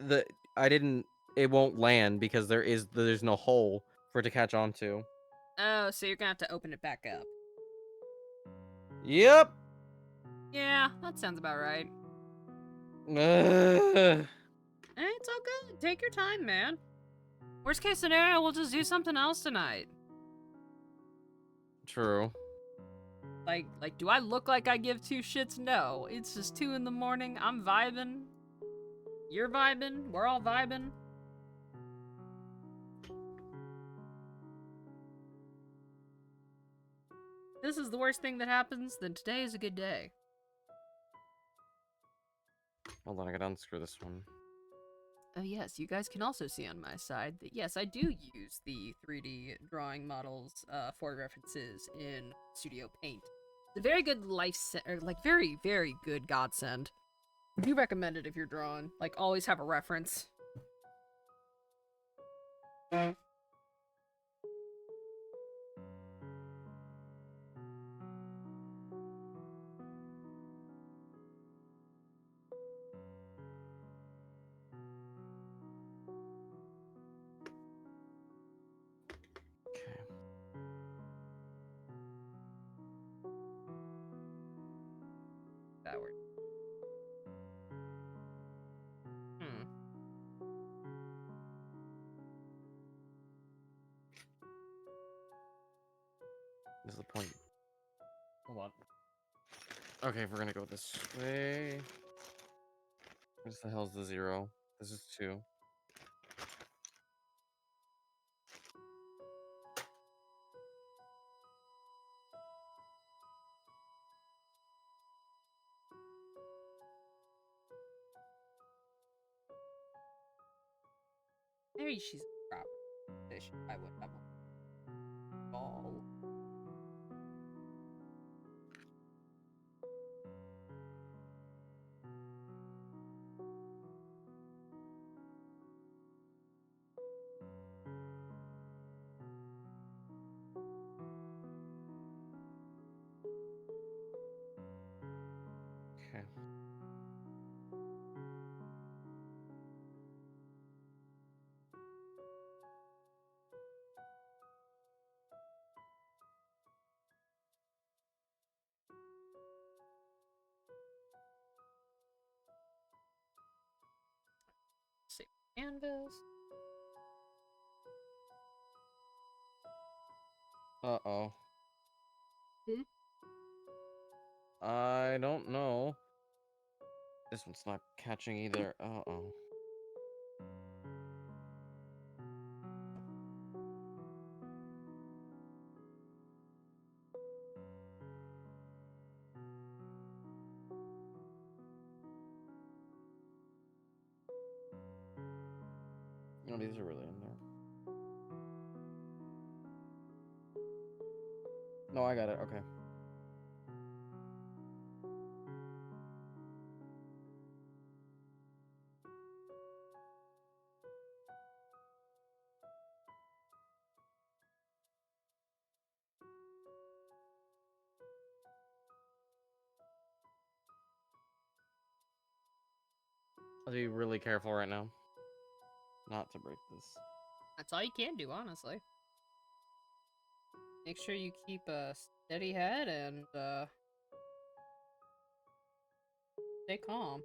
I didn't. It won't land because there's no hole for it to catch onto. Oh, so you're gonna have to open it back up. Yep. Yeah, that sounds about right. Ugh. It's all good. Take your time, man. Worst case scenario, we'll just do something else tonight. True. Like, do I look like I give two shits? No. It's just 2 in the morning. I'm vibing. You're vibing. We're all vibing. This is the worst thing that happens, then today is a good day. Hold on, I gotta unscrew this one. Oh yes, you guys can also see on my side that yes, I do use the 3D drawing models for references in Studio Paint. It's a very good very, very good godsend. I do recommend it if you're drawing. Like, always have a reference. Okay. That word. This is the point. Hold on. Okay, we're gonna go this way. What the hell's the 0? This is 2. Maybe she's proper. I would have a ball. Okay. Save canvas. Uh-oh. Hmm? I don't know. This one's not catching either. Uh-oh. No, these are really in there. No, I got it. Okay. I'll be really careful right now. Not to break this. That's all you can do, honestly. Make sure you keep a steady head and stay calm.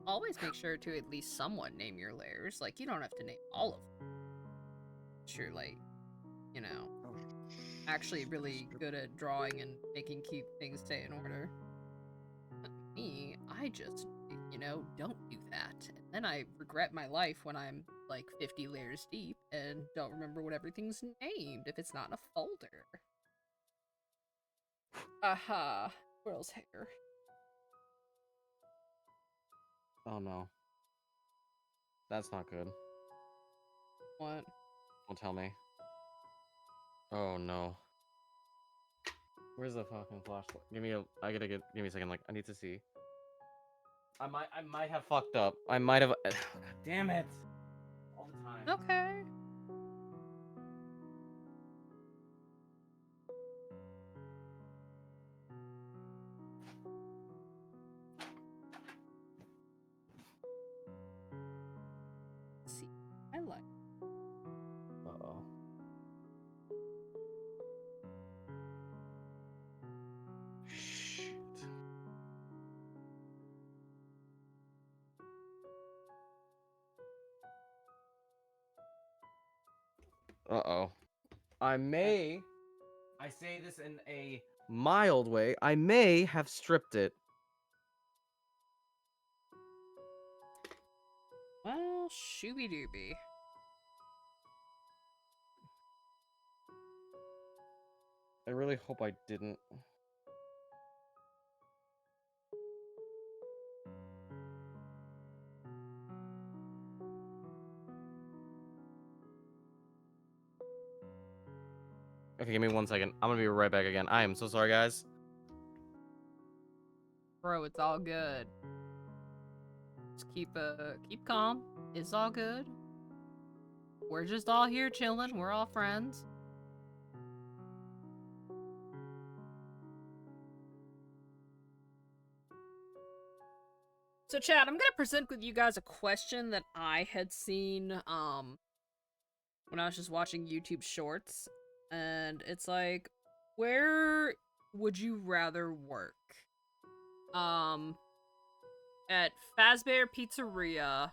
Always make sure to at least somewhat name your layers. Like, you don't have to name all of them. Sure, like, you know, actually really good at drawing and making keep things stay in order. But me, I just, you know, don't do that. And then I regret my life when I'm like 50 layers deep and don't remember what everything's named if it's not in a folder. Aha, squirrel's hair. Oh no. That's not good. What? Don't tell me. Oh no. Where's the fucking flashlight? Give me a second, like, I need to see. I might have fucked up. I might have damn it. All the time. Okay. Let's see. I like. Uh-oh. Shit. Uh-oh. I say this in a mild way, I may have stripped it. Well, shooby dooby. I really hope I didn't. Okay, give me 1 second. I'm gonna be right back again. I am so sorry, guys. Bro, it's all good. Just keep calm. It's all good. We're just all here chilling. We're all friends. So, Chad, I'm gonna present with you guys a question that I had seen when I was just watching YouTube Shorts, and it's like, where would you rather work? At Fazbear Pizzeria,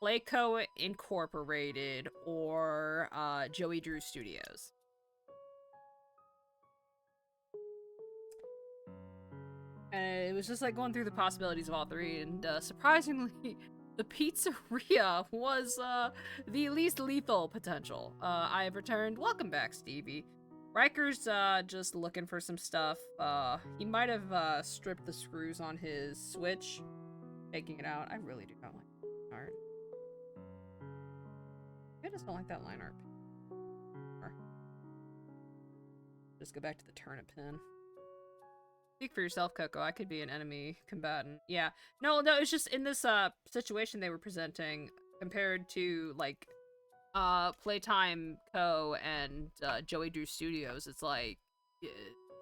Playco Incorporated, or Joey Drew Studios? And it was just like going through the possibilities of all three, and surprisingly, the pizzeria was the least lethal potential. I have returned. Welcome back, Stevie. Riker's just looking for some stuff. He might have stripped the screws on his Switch, taking it out. I really do not like art. I just don't like that line art. Just go back to the turnip pin. Speak for yourself, Coco. I could be an enemy combatant. Yeah. No, it's just in this situation they were presenting compared to like Playtime Co. and Joey Drew Studios. It's like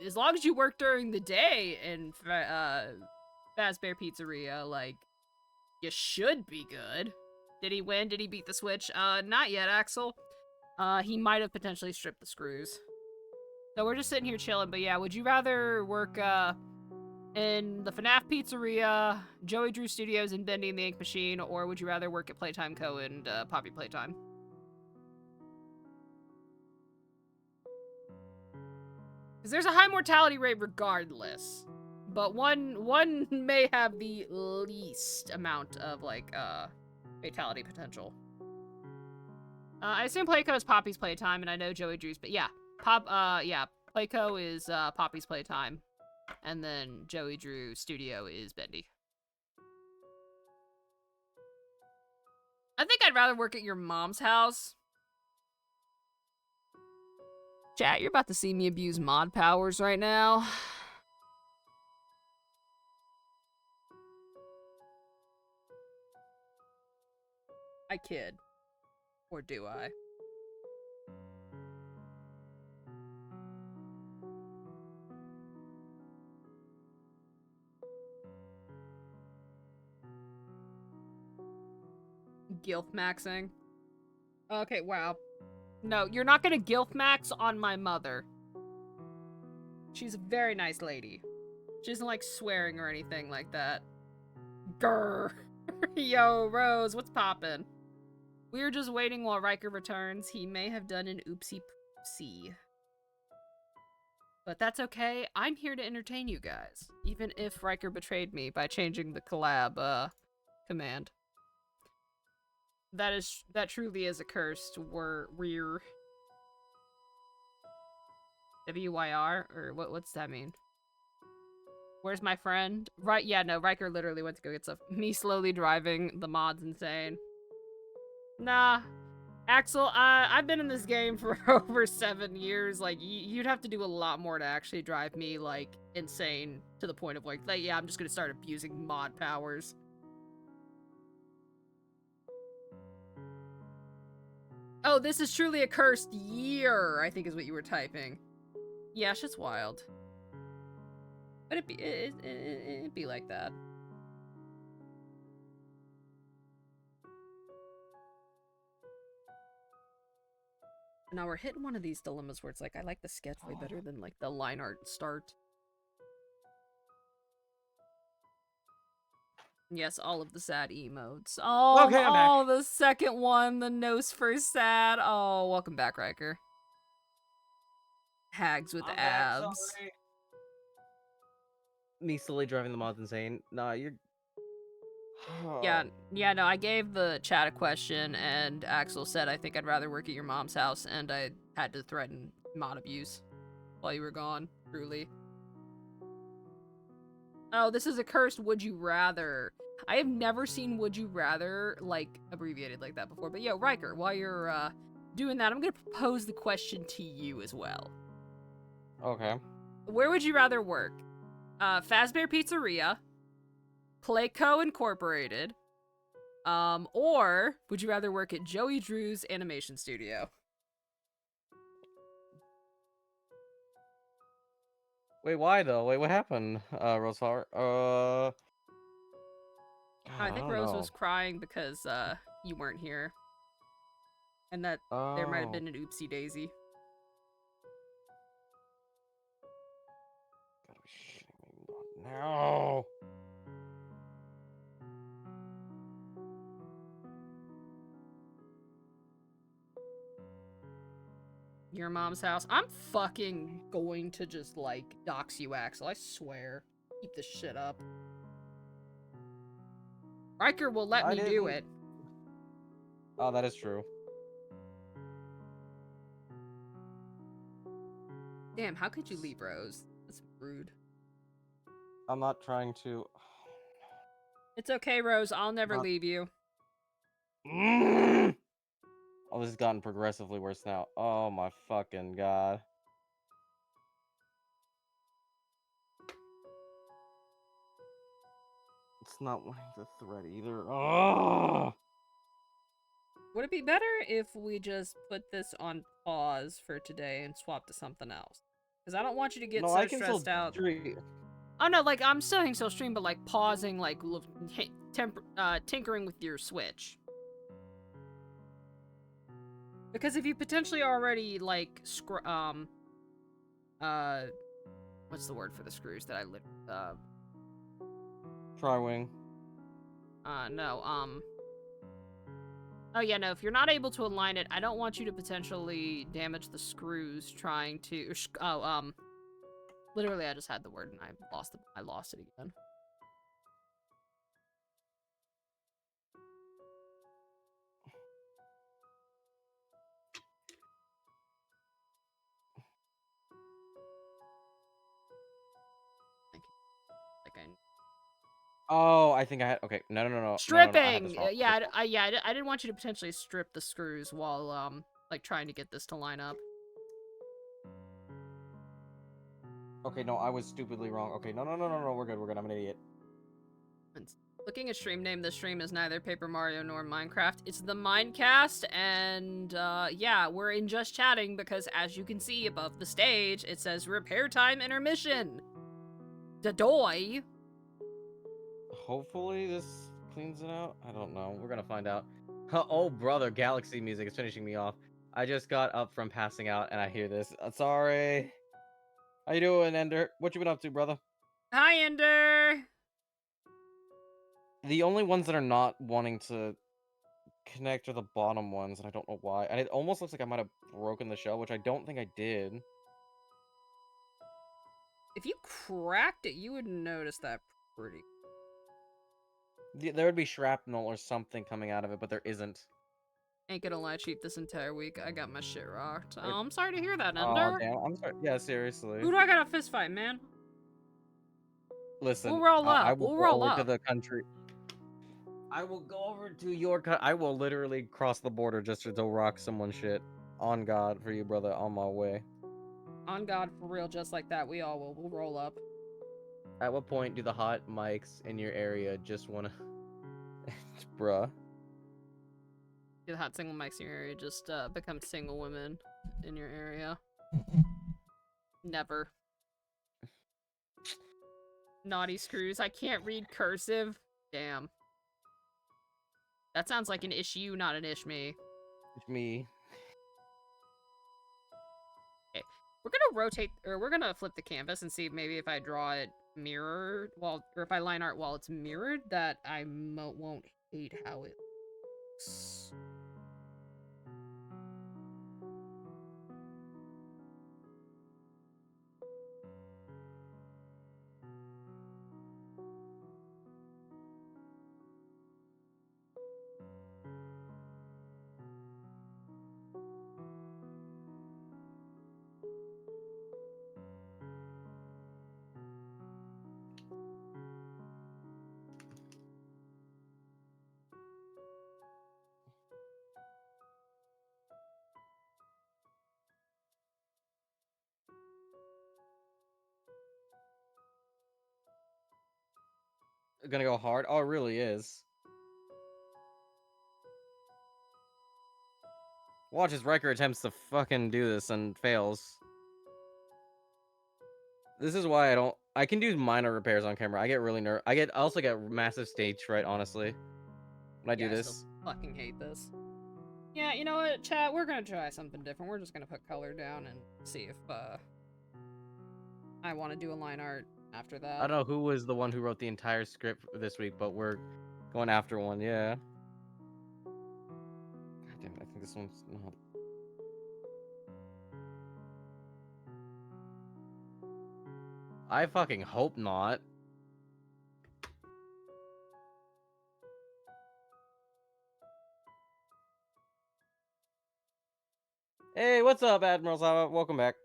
as long as you work during the day in Fazbear Pizzeria, like you should be good. Did he win? Did he beat the Switch? Not yet, Axel. He might have potentially stripped the screws. So we're just sitting here chilling, but yeah, would you rather work in the FNAF Pizzeria, Joey Drew Studios, and Bendy and the Ink Machine, or would you rather work at Playtime Co. and Poppy Playtime? Because there's a high mortality rate regardless, but one may have the least amount of like fatality potential. I assume Playco is Poppy's Playtime, and I know Joey Drew's, but yeah, Playco is Poppy's Playtime, and then Joey Drew Studio is Bendy. I think I'd rather work at your mom's house. Chat, you're about to see me abuse mod powers right now. I kid. Or do I? Gilf maxing. Okay, wow. No, you're not gonna Gilf max on my mother. She's a very nice lady. She doesn't like swearing or anything like that. Grr. Yo, Rose, what's poppin'? We're just waiting while Ryker returns. He may have done an oopsie poopsie. But that's okay. I'm here to entertain you guys. Even if Ryker betrayed me by changing the collab, command. That truly is a cursed we're WYR? Or what's that mean? Where's my friend? Right, yeah, no, Riker literally went to go get stuff. Me slowly driving the mod's insane. Nah. Axel, I've been in this game for over 7 years. Like, you'd have to do a lot more to actually drive me, like, insane to the point of, like, yeah, I'm just gonna start abusing mod powers. Oh, this is truly a cursed year, I think is what you were typing. Yeah, shit's wild. But it'd be like that. Now we're hitting one of these dilemmas where it's like, I like the sketch way better than, like, the line art start. Yes, all of the sad emotes. Oh, Okay, I'm back. the second one, the nose for sad. Oh, welcome back, Riker. Hags with I'm back, abs. sorry. Me slowly driving the mods insane. Nah, you're... Yeah, no, I gave the chat a question, and Axel said, I think I'd rather work at your mom's house, and I had to threaten mod abuse while you were gone, truly. Oh, this is a cursed would you rather. I have never seen would you rather, like, abbreviated like that before. But yo, Riker, while you're doing that, I'm gonna propose the question to you as well. Okay. Where would you rather work? Fazbear Pizzeria, Playco Incorporated, or would you rather work at Joey Drew's animation studio? Wait, why though? Wait, what happened, Roseflower? God, I I think don't Rose know. was crying because you weren't here, and that there might have been an oopsie daisy. Gotta be shitting me. No. Your mom's house. I'm fucking going to just, like, dox you, Axel. I swear. Keep this shit up. Riker will let me do it. Oh, that is true. Damn, how could you leave Rose? That's rude. I'm not trying to... It's okay, Rose. I'll never leave you. Oh, this has gotten progressively worse now. Oh my fucking god. It's not wanting to thread either. Oh! Would it be better if we just put this on pause for today and swap to something else? Because I don't want you to get so stressed out. Oh no, like, I'm still still stream, but, like, pausing, like, tinkering with your Switch. Because if you potentially already, like, what's the word for the screws that I Tri-wing. No, oh yeah, no, if you're not able to align it, I don't want you to potentially damage the screws trying to, literally I just had the word and I lost it again. Oh, I think I had... Okay, no. Stripping! Yeah, I didn't want you to potentially strip the screws while, like, trying to get this to line up. Okay, no, I was stupidly wrong. Okay, no, we're good, I'm an idiot. Looking at stream name, this stream is neither Paper Mario nor Minecraft. It's the MineCast, and, yeah, we're in just chatting because, as you can see above the stage, it says repair time intermission. Dadoy. Hopefully this cleans it out. I don't know. We're gonna find out. Oh, brother, Galaxy music is finishing me off. I just got up from passing out, and I hear this. Sorry. How you doing, Ender? What you been up to, brother? Hi, Ender! The only ones that are not wanting to connect are the bottom ones, and I don't know why. And it almost looks like I might have broken the shell, which I don't think I did. If you cracked it, you would notice that pretty. There would be shrapnel or something coming out of it, but there isn't. Ain't gonna lie, cheap this entire week. I got my shit rocked. Oh, I'm sorry to hear that, Oh, Ender. damn. I'm sorry. Yeah, seriously. Who do I got a fist fight, man? Listen, We'll roll I up. will We'll go roll over to up. the country. I will go over to your I will literally cross the border just to rock someone's shit. On God for you, brother. On my way. On God, for real, just like that. We all will. We'll roll up. At what point do the hot mics in your area just wanna... Bruh. The hot single mics in your area just become single women in your area. Never. Naughty screws. I can't read cursive. Damn. That sounds like an issue, not an ish-me. It's me. Okay. We're gonna rotate, or we're gonna flip the canvas and see maybe if I draw it mirrored, or if I line art while it's mirrored, that I won't hate how it looks. Gonna go hard? Oh, it really is. Watch as Ryker attempts to fucking do this and fails. This is why I can do minor repairs on camera. I get really I also get massive stage fright, honestly, when I do I this. still fucking hate this. Yeah, you know what, chat? We're gonna try something different. We're just gonna put color down and see if I want to do a line art after that. I don't know who was the one who wrote the entire script this week, but we're going after one, yeah. God damn it, I think this one's not. I fucking hope not. Hey, what's up, Admiral Saba? Welcome back.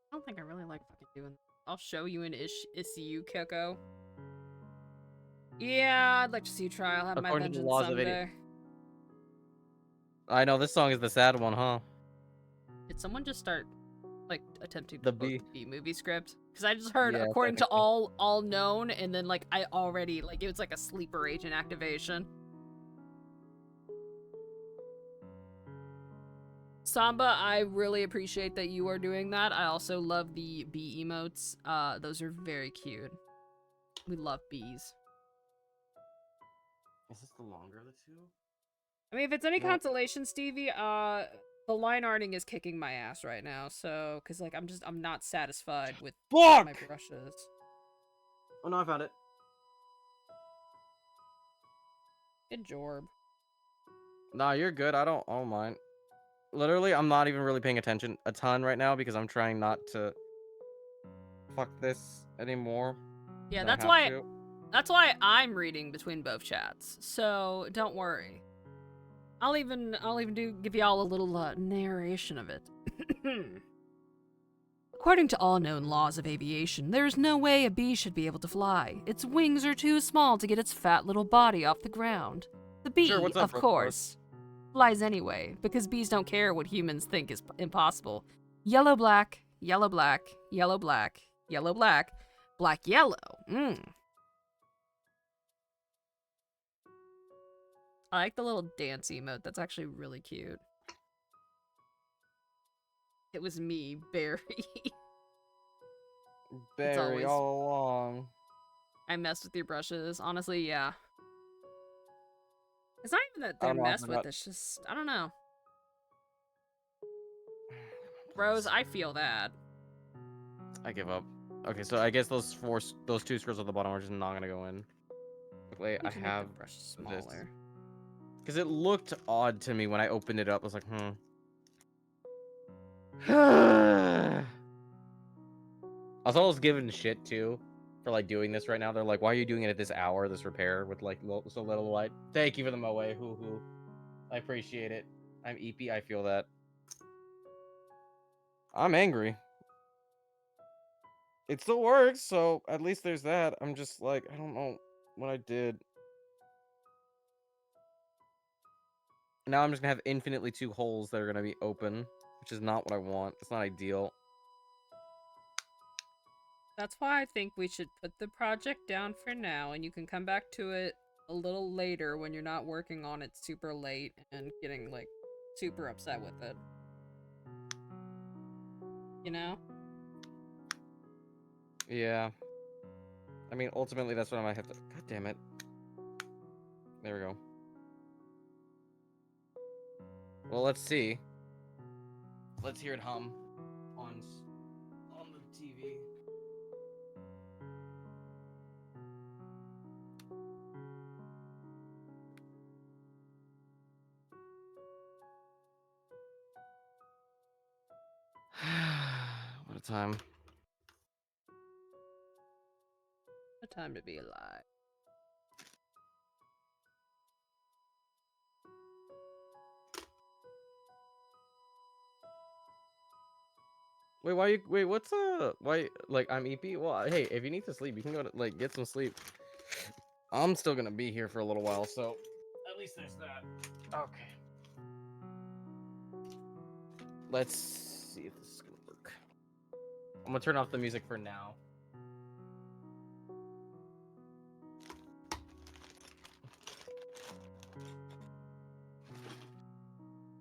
I don't think I really like fucking doing that. I'll show you an issue, Kyoko. Yeah, I'd like to see you try. I'll have my According to the vengeance laws of someday. idiot. I know, this song is the sad one, huh? Did someone just start, like, attempting to The quote B. the B-movie script? Because I just heard, Yeah, according to technically. all known, and then, like, I already, like, it was like a sleeper agent activation. Samba, I really appreciate that you are doing that. I also love the bee emotes. Those are very cute. We love bees. Is this the longer of the two? I mean, if it's any consolation, Stevie, the line arting is kicking my ass right now, so, cause like, I'm not satisfied with my brushes. Oh no, I found it. Good job. Nah, you're good. I don't mind. Literally, I'm not even really paying attention a ton right now because I'm trying not to fuck this anymore. Yeah, than I that's have to. that's why I'm reading between both chats. So don't worry. I'll even give y'all a little narration of it. According to all known laws of aviation, there is no way a bee should be able to fly. Its wings are too small to get its fat little body off the ground. The bee, Sure, what's up, of course, flies anyway, because bees don't care what humans think is impossible. Yellow, black, yellow, black, yellow, black, yellow, black, black, yellow. I like the little dance emote. That's actually really cute. It was me, Barry. Barry, all along. I messed with your brushes. Honestly, yeah. It's not even that they're messed with, it's just, I don't know. Rose, I feel that. I give up. Okay, so I guess those two screws at the bottom are just not gonna go in. Wait, I have the brush smaller. Because it looked odd to me when I opened it up. I was like, I thought I was giving shit too. for like doing this right now. They're like, why are you doing it at this hour, this repair with like so little light? Thank you for the moe. Hoo. I appreciate it. I'm EP. I feel that. I'm angry. It still works, so at least there's that. I'm just like, I don't know what I did. Now I'm just gonna have infinitely 2 holes that are gonna be open, which is not what I want. It's not ideal. That's why I think we should put the project down for now, and you can come back to it a little later when you're not working on it super late and getting, like, super upset with it. You know? Yeah. I mean, ultimately, that's what I might have to... God damn it. There we go. Well, let's see. Let's hear it hum on the TV. What a time. A time to be alive. Wait, what's why, like, I'm EP? Well, hey, if you need to sleep, you can go to, like, get some sleep. I'm still gonna be here for a little while, so at least there's that. Okay. Let's see if this is gonna work. I'm gonna turn off the music for now.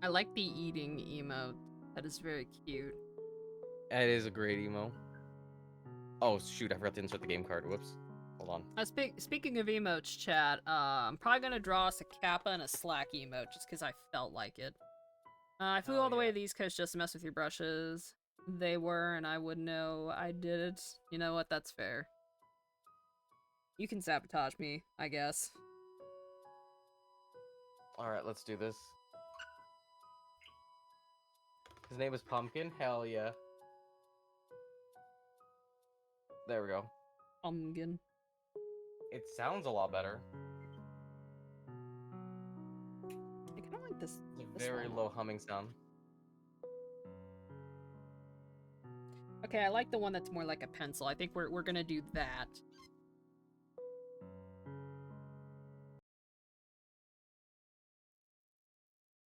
I like the eating emote. That is very cute. It is a great emo. Oh, shoot, I forgot to insert the game card. Whoops. Hold on. Speaking of emotes, chat, I'm probably gonna draw us a Kappa and a Slack emote just because I felt like it. I flew all the way to the East Coast just to mess with your brushes. They were, and I would know I did it. You know what? That's fair. You can sabotage me, I guess. Alright, let's do this. His name is Pumpkin? Hell yeah. There we go. Pumpkin. It sounds a lot better. I kind of like this. It's a very low humming sound. Okay, I like the one that's more like a pencil. I think we're gonna do that.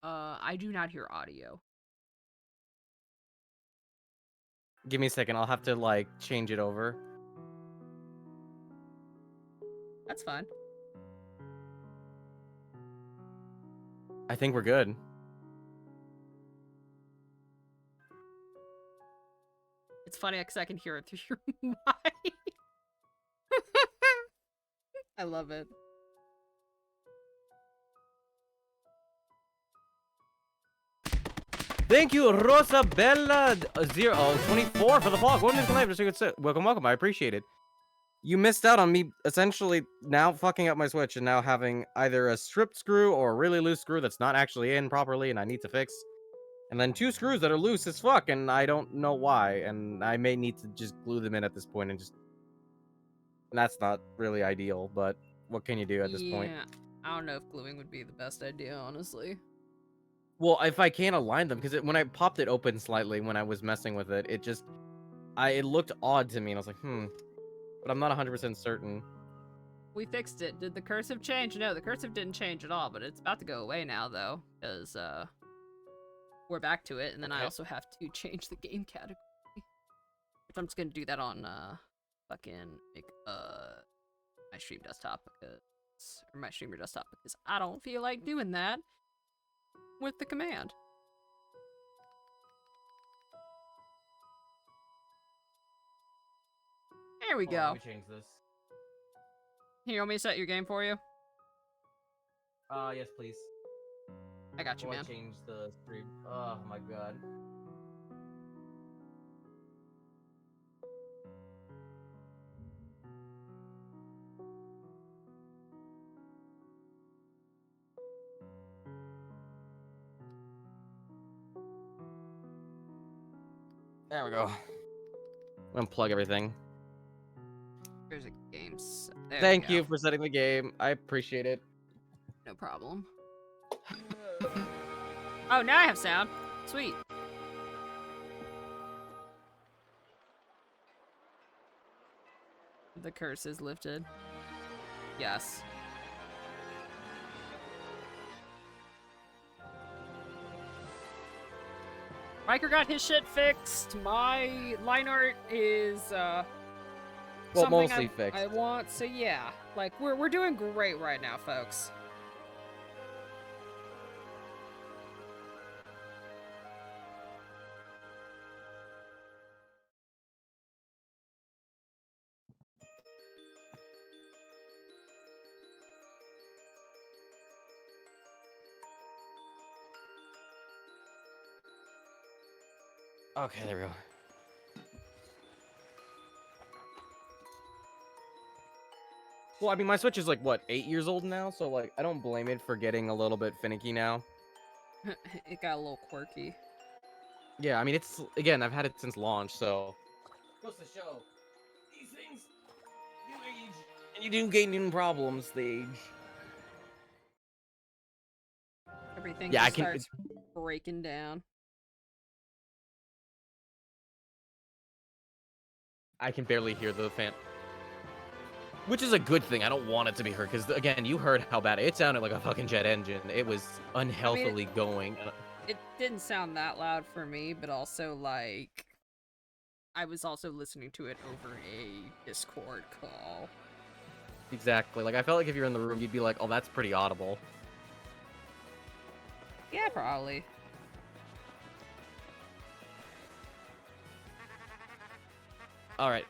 I do not hear audio. Give me a second, I'll have to, like, change it over. That's fine. I think we're good. It's funny because I can hear it through your mic. I love it. Thank you, Rosabella 024 for the vlog. Welcome. I appreciate it. You missed out on me essentially now fucking up my Switch and now having either a stripped screw or a really loose screw that's not actually in properly and I need to fix. And then 2 screws that are loose as fuck and I don't know why. And I may need to just glue them in at this point and just... And that's not really ideal, but what can you do at this point? Yeah, I don't know if gluing would be the best idea, honestly. Well, if I can't align them, because when I popped it open slightly when I was messing with it, it just... it looked odd to me, and I was like, But I'm not 100% certain. We fixed it. Did the cursive change? No, the cursive didn't change at all, but it's about to go away now, though, because, we're back to it, and then I also have to change the game category. Which I'm just gonna do that on, fucking, my stream desktop, or my streamer desktop, because I don't feel like doing that with the command. There we go. Let me change this. Here, you want me to set your game for you? Yes, please. I got you, man. Change the stream. Oh my god. There we go. Unplug everything. There's a game. There Thank we you go. for setting the game. I appreciate it. No problem. Oh, now I have sound. Sweet. The curse is lifted. Yes. Ryker got his shit fixed. My line art is Well, something mostly fixed. I want. So yeah, like we're doing great right now, folks. Okay, there we go. Well, I mean, my Switch is like, what, 8 years old now? So, like, I don't blame it for getting a little bit finicky now. It got a little quirky. Yeah, I mean, it's, again, I've had it since launch, so. Goes to show, these things do age, and you do gain new problems, they age. Everything Yeah, just starts breaking down. I can barely hear the fan. Which is a good thing. I don't want it to be heard, because, again, you heard how bad it sounded, like a fucking jet engine. It was unhealthily going. It didn't sound that loud for me, but also, like, I was also listening to it over a Discord call. Exactly. Like, I felt like if you're in the room, you'd be like, oh, that's pretty audible. Yeah, probably. Alright.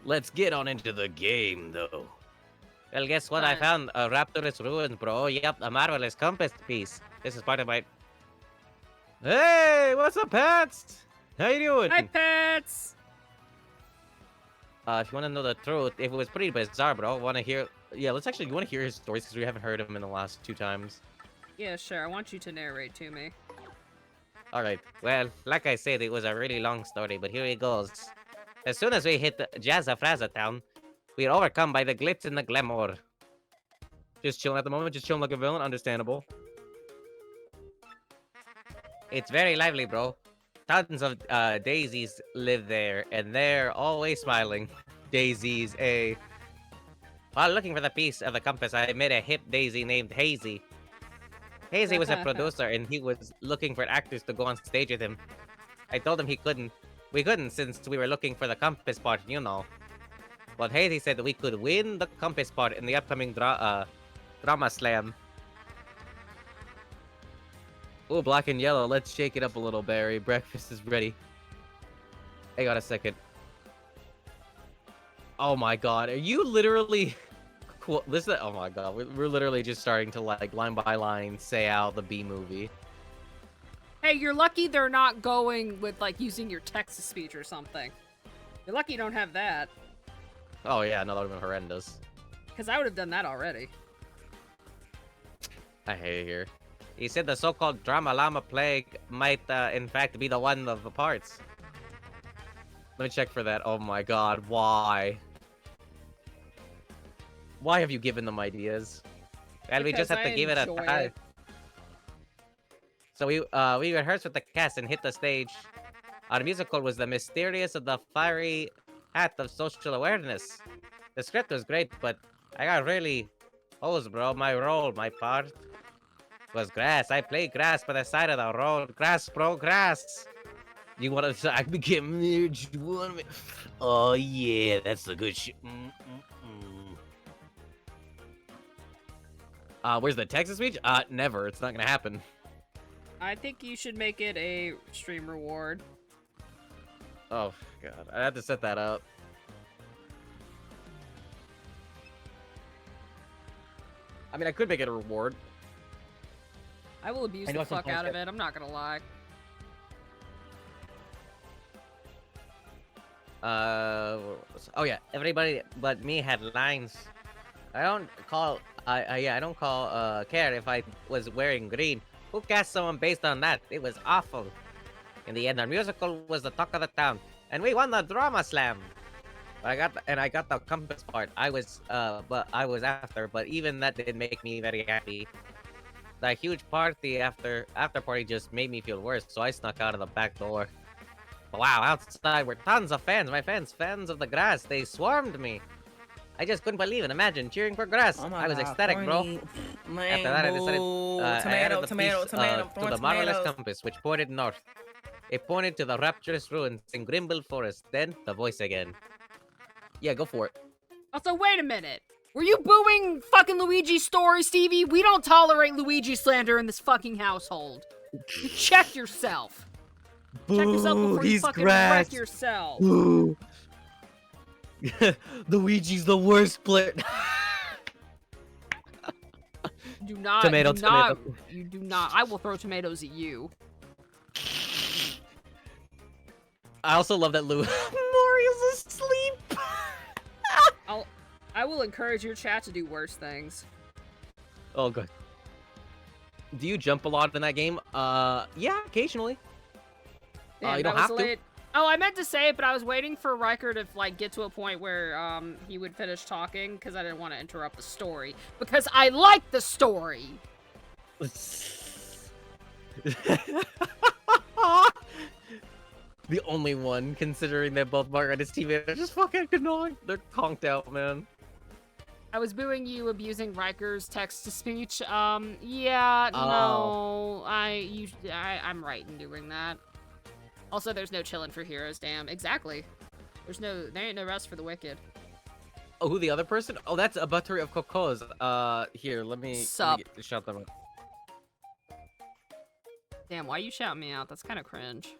Let's get on into the game, though. Well, guess what? I found a Raptor's ruins, bro. Yep, a marvelous compass piece. This is part of my... Hey, what's up, Pats? How you doing? Hi, Pats! If you want to know the truth, it was pretty bizarre, bro. Want to hear... Yeah, let's actually... You want to hear his stories, because we haven't heard him in the last 2 times. Yeah, sure. I want you to narrate to me. Alright, well, like I said, it was a really long story, but here it goes. As soon as we hit Jazza Frazza Town, we are overcome by the glitz and the glamour. Just chilling at the moment, just chilling like a villain, understandable. It's very lively, bro. Tons of daisies live there, and they're always smiling. Daisies, eh? While looking for the piece of the compass, I met a hip daisy named Hazy. Hazy was a producer, and he was looking for actors to go on stage with him. I told him we couldn't since we were looking for the compass part, you know. But Hazy said that we could win the compass part in the upcoming drama slam. Oh, black and yellow. Let's shake it up a little, Barry. Breakfast is ready. Hang on a second. Oh my god. Are you literally... Cool. Listen, oh my god. We're literally just starting to, like, line by line say out the B movie. Hey, you're lucky they're not going with, like, using your text-to-speech or something. You're lucky you don't have that. Oh yeah, no, that would have been horrendous. Because I would have done that already. I hate it here. He said the so-called Drama Llama Plague might, in fact, be the one of the parts. Let me check for that. Oh my god, why? Why have you given them ideas? Well, we just have to give it a try. So we rehearsed with the cast and hit the stage. Our musical was The Mysterious of the Fiery Hat of Social Awareness. The script was great, but I got really hosed, bro. My role, my part was grass. I played grass by the side of the road. Grass, bro, grass. You want to? I became married. You want me? Oh yeah, that's the good shit. Where's the Texas speech? Never. It's not gonna happen. I think you should make it a stream reward. Oh god, I have to set that up. I mean, I could make it a reward. I will abuse the fuck out of it. I'm not gonna lie. Oh yeah, everybody but me had lines. I don't call. I don't call. Care if I was wearing green. Who cast someone based on that? It was awful. In the end, our musical was the talk of the town, and we won the drama slam. I got the compass part. But I was after. But even that didn't make me very happy. The huge party after party just made me feel worse. So I snuck out of the back door. But wow, outside were tons of fans. My fans of the grass. They swarmed me. I just couldn't believe it. Imagine cheering for grass. Oh my I was God, ecstatic, bro. After that, I decided I added the piece to the marvelous compass, which pointed north. It pointed to the rapturous ruins in Grimble Forest. Then, the voice again. Yeah, go for it. Also, wait a minute. Were you booing fucking Luigi's story, Stevie? We don't tolerate Luigi slander in this fucking household. You check yourself. Boo, Check yourself before you fucking wreck yourself. Boo. Luigi's the worst player. Do not. Tomato. You do not. I will throw tomatoes at you. I also love that Mario's asleep. I will encourage your chat to do worse things. Oh, good. Do you jump a lot in that game? Yeah, occasionally. Damn, you don't have to. Oh, I meant to say it, but I was waiting for Ryker to like get to a point where he would finish talking because I didn't want to interrupt the story because I like the story. The only one, considering that both Mario and his teammates are just fucking annoying. They're conked out, man. I was booing you abusing Riker's text-to-speech. Yeah, Oh. no, I'm right in doing that. Also, there's no chillin' for heroes, damn. Exactly. There ain't no rest for the wicked. Oh, who the other person? Oh, that's a buttery of cocos. Here, let me shout them out. Damn, why you shout me out? That's kind of cringe.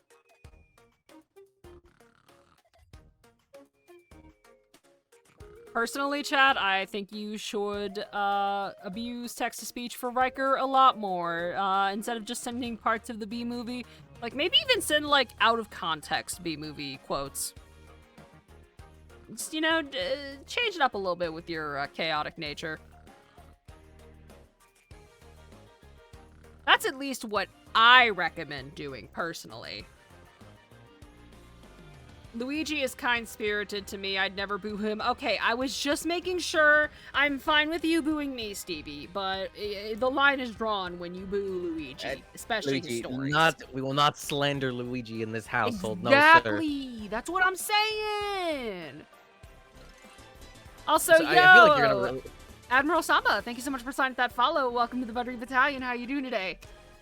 Personally, Chad, I think you should abuse text-to-speech for Riker a lot more, instead of just sending parts of the B-movie. Like, maybe even send, like, out-of-context B-movie quotes. Just, you know, change it up a little bit with your chaotic nature. That's at least what I recommend doing, personally. Luigi is kind-spirited to me. I'd never boo him. Okay, I was just making sure. I'm fine with you booing me, Stevie, but the line is drawn when you boo Luigi, especially his stories. We will not slander Luigi in this household. Exactly. No, sir. That's what I'm saying. Also, So, yo, I feel like you're gonna Admiral Samba, thank you so much for signing that follow. Welcome to the Buttery Battalion. How you doing today?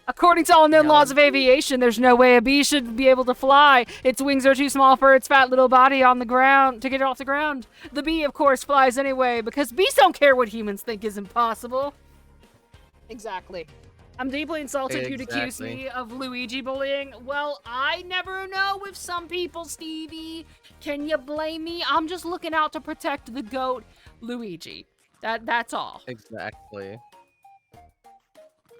According to all known laws of aviation, there's no way a bee should be able to fly. Its wings are too small for its fat little body on the ground to get it off the ground. The bee, of course, flies anyway, because bees don't care what humans think is impossible. Exactly. I'm deeply insulted you'd accuse me of Luigi bullying. Well, I never know with some people, Stevie. Can you blame me? I'm just looking out to protect the goat, Luigi. That's all. Exactly.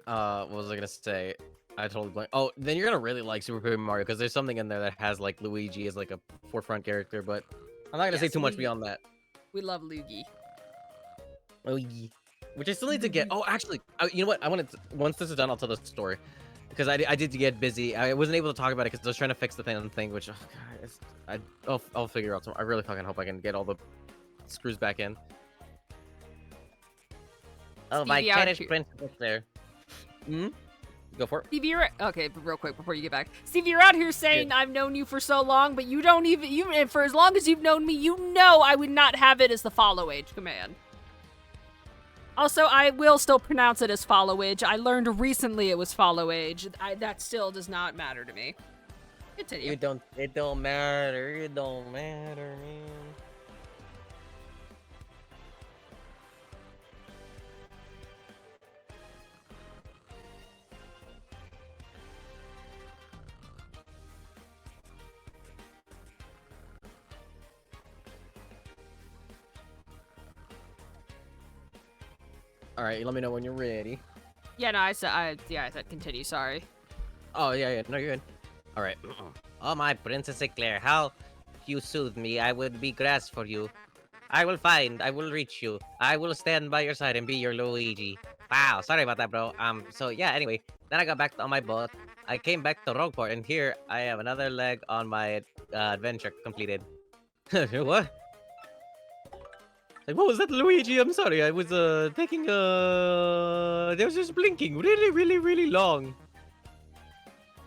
What was I gonna say? I totally blanked. Oh, then you're gonna really like Super Paper Mario because there's something in there that has like Luigi as like a forefront character, but I'm not gonna say too much beyond that. We love Luigi. Luigi. Which I still need to get. Oh, actually, you know what? I want to. Once this is done, I'll tell the story because I did get busy. I wasn't able to talk about it because I was trying to fix the thing, which I'll figure out tomorrow. I really fucking hope I can get all the screws back in. Oh, my Spanish principles there. Go for it. Stevie, okay, but real quick before you get back. Stevie, you're out here saying I've known you for so long, but you don't even for as long as you've known me, you know I would not have it as the follow age command. Also, I will still pronounce it as follow age. I learned recently it was follow age. That still does not matter to me. Continue. It don't matter. It don't matter, man. All right, let me know when you're ready. Yeah, no, I said continue. Sorry. Oh yeah. No, you're good. All right. Oh, my Princess Eclair, how you soothe me. I would be grass for you. I will reach you. I will stand by your side and be your Luigi. Wow, sorry about that, bro. So yeah, anyway, then I got back on my boat. I came back to Rogueport, and here I have another leg on my adventure completed. What? Like, what was that, Luigi? I'm sorry, I was taking there was just blinking really, really, really long.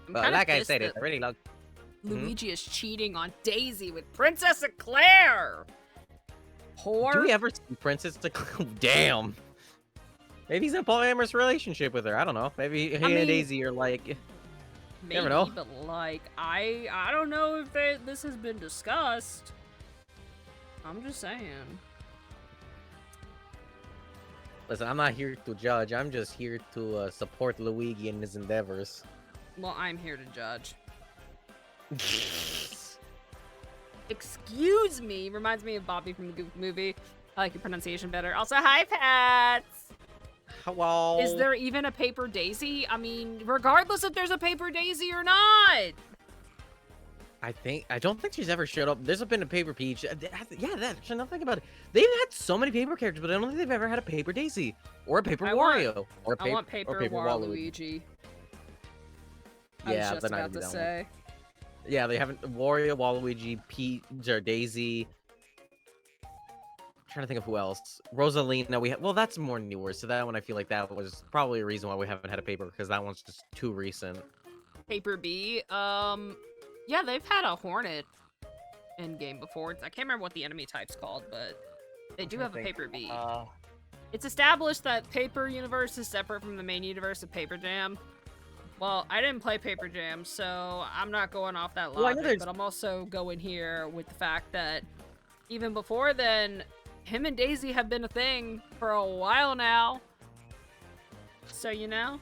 I'm But kind of like I pissed said, that it's a really long. Luigi is cheating on Daisy with Princess Eclair. Poor. Do we ever see Princess? Damn. Maybe he's in a polyamorous relationship with her. I don't know. Maybe he and Daisy are like. Maybe, never know. but like I don't know if this has been discussed. I'm just saying. Listen, I'm not here to judge. I'm just here to support Luigi in his endeavors. Well, I'm here to judge. Excuse me. Reminds me of Bobby from the Goof movie. I like your pronunciation better. Also, hi, Pats. Hello. Is there even a paper daisy? I mean, regardless if there's a paper daisy or not. I don't think she's ever showed up. There's been a paper peach. Yeah, that's nothing about it. They've had so many paper characters, but I don't think they've ever had a paper Daisy or a paper Wario I want paper Waluigi. Yeah, I was just they're not about to gonna do that say. one. Yeah, they haven't. Wario, Waluigi, Peach, or Daisy. I'm trying to think of who else. Rosalina. Well, that's more newer. So that one, I feel like that was probably a reason why we haven't had a paper, because that one's just too recent. Paper B. Yeah, they've had a Hornet in game before. I can't remember what the enemy type's called, but they do have a Paper B. It's established that Paper Universe is separate from the main universe of Paper Jam. Well, I didn't play Paper Jam, so I'm not going off that logic, but I'm also going here with the fact that even before then, him and Daisy have been a thing for a while now. So, you know?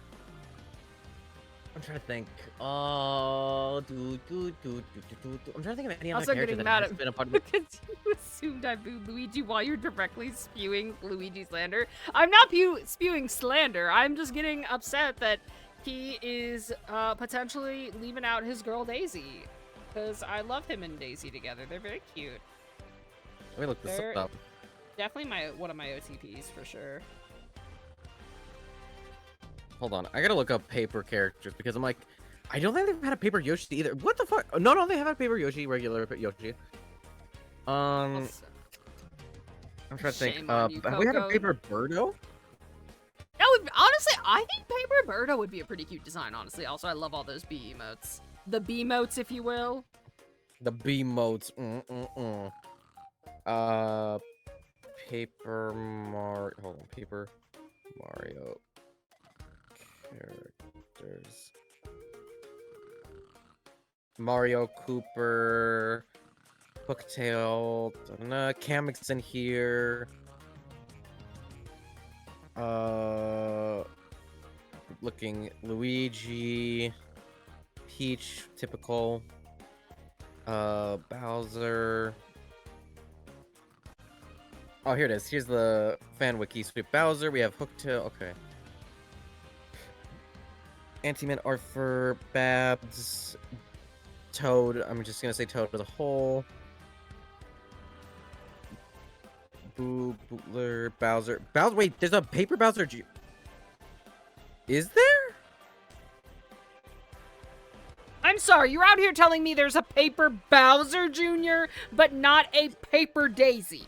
I'm trying to think. I'm trying to think of any other Also character getting that mad has at been a part of it. because you assumed I booed Luigi while you're directly spewing Luigi slander. I'm not spewing slander. I'm just getting upset that he is potentially leaving out his girl Daisy. Because I love him and Daisy together. They're very cute. Let me look this up. Definitely one of my OTPs for sure. Hold on, I gotta look up paper characters because I'm like, I don't think they've had a paper Yoshi either. What the fuck? No, they have a paper Yoshi, regular Yoshi. I'm trying to think. Have we had a paper Birdo? That would honestly, I think paper Birdo would be a pretty cute design. Honestly, also I love all those B emotes, the B emotes, if you will. The B modes. Paper Mario. Hold on, paper Mario characters. Mario, Cooper, Hooktail, Kamek's in here. Looking Luigi, Peach, typical. Bowser. Oh, here it is. Here's the fan wiki. Sweet Bowser. We have Hooktail. Okay. Anti-Man, Arthur, Babs, Toad. I'm just gonna say Toad as a whole. Bootler, Bowser. Wait, there's a paper Bowser. Is there? I'm sorry, you're out here telling me there's a paper Bowser Jr., but not a paper Daisy.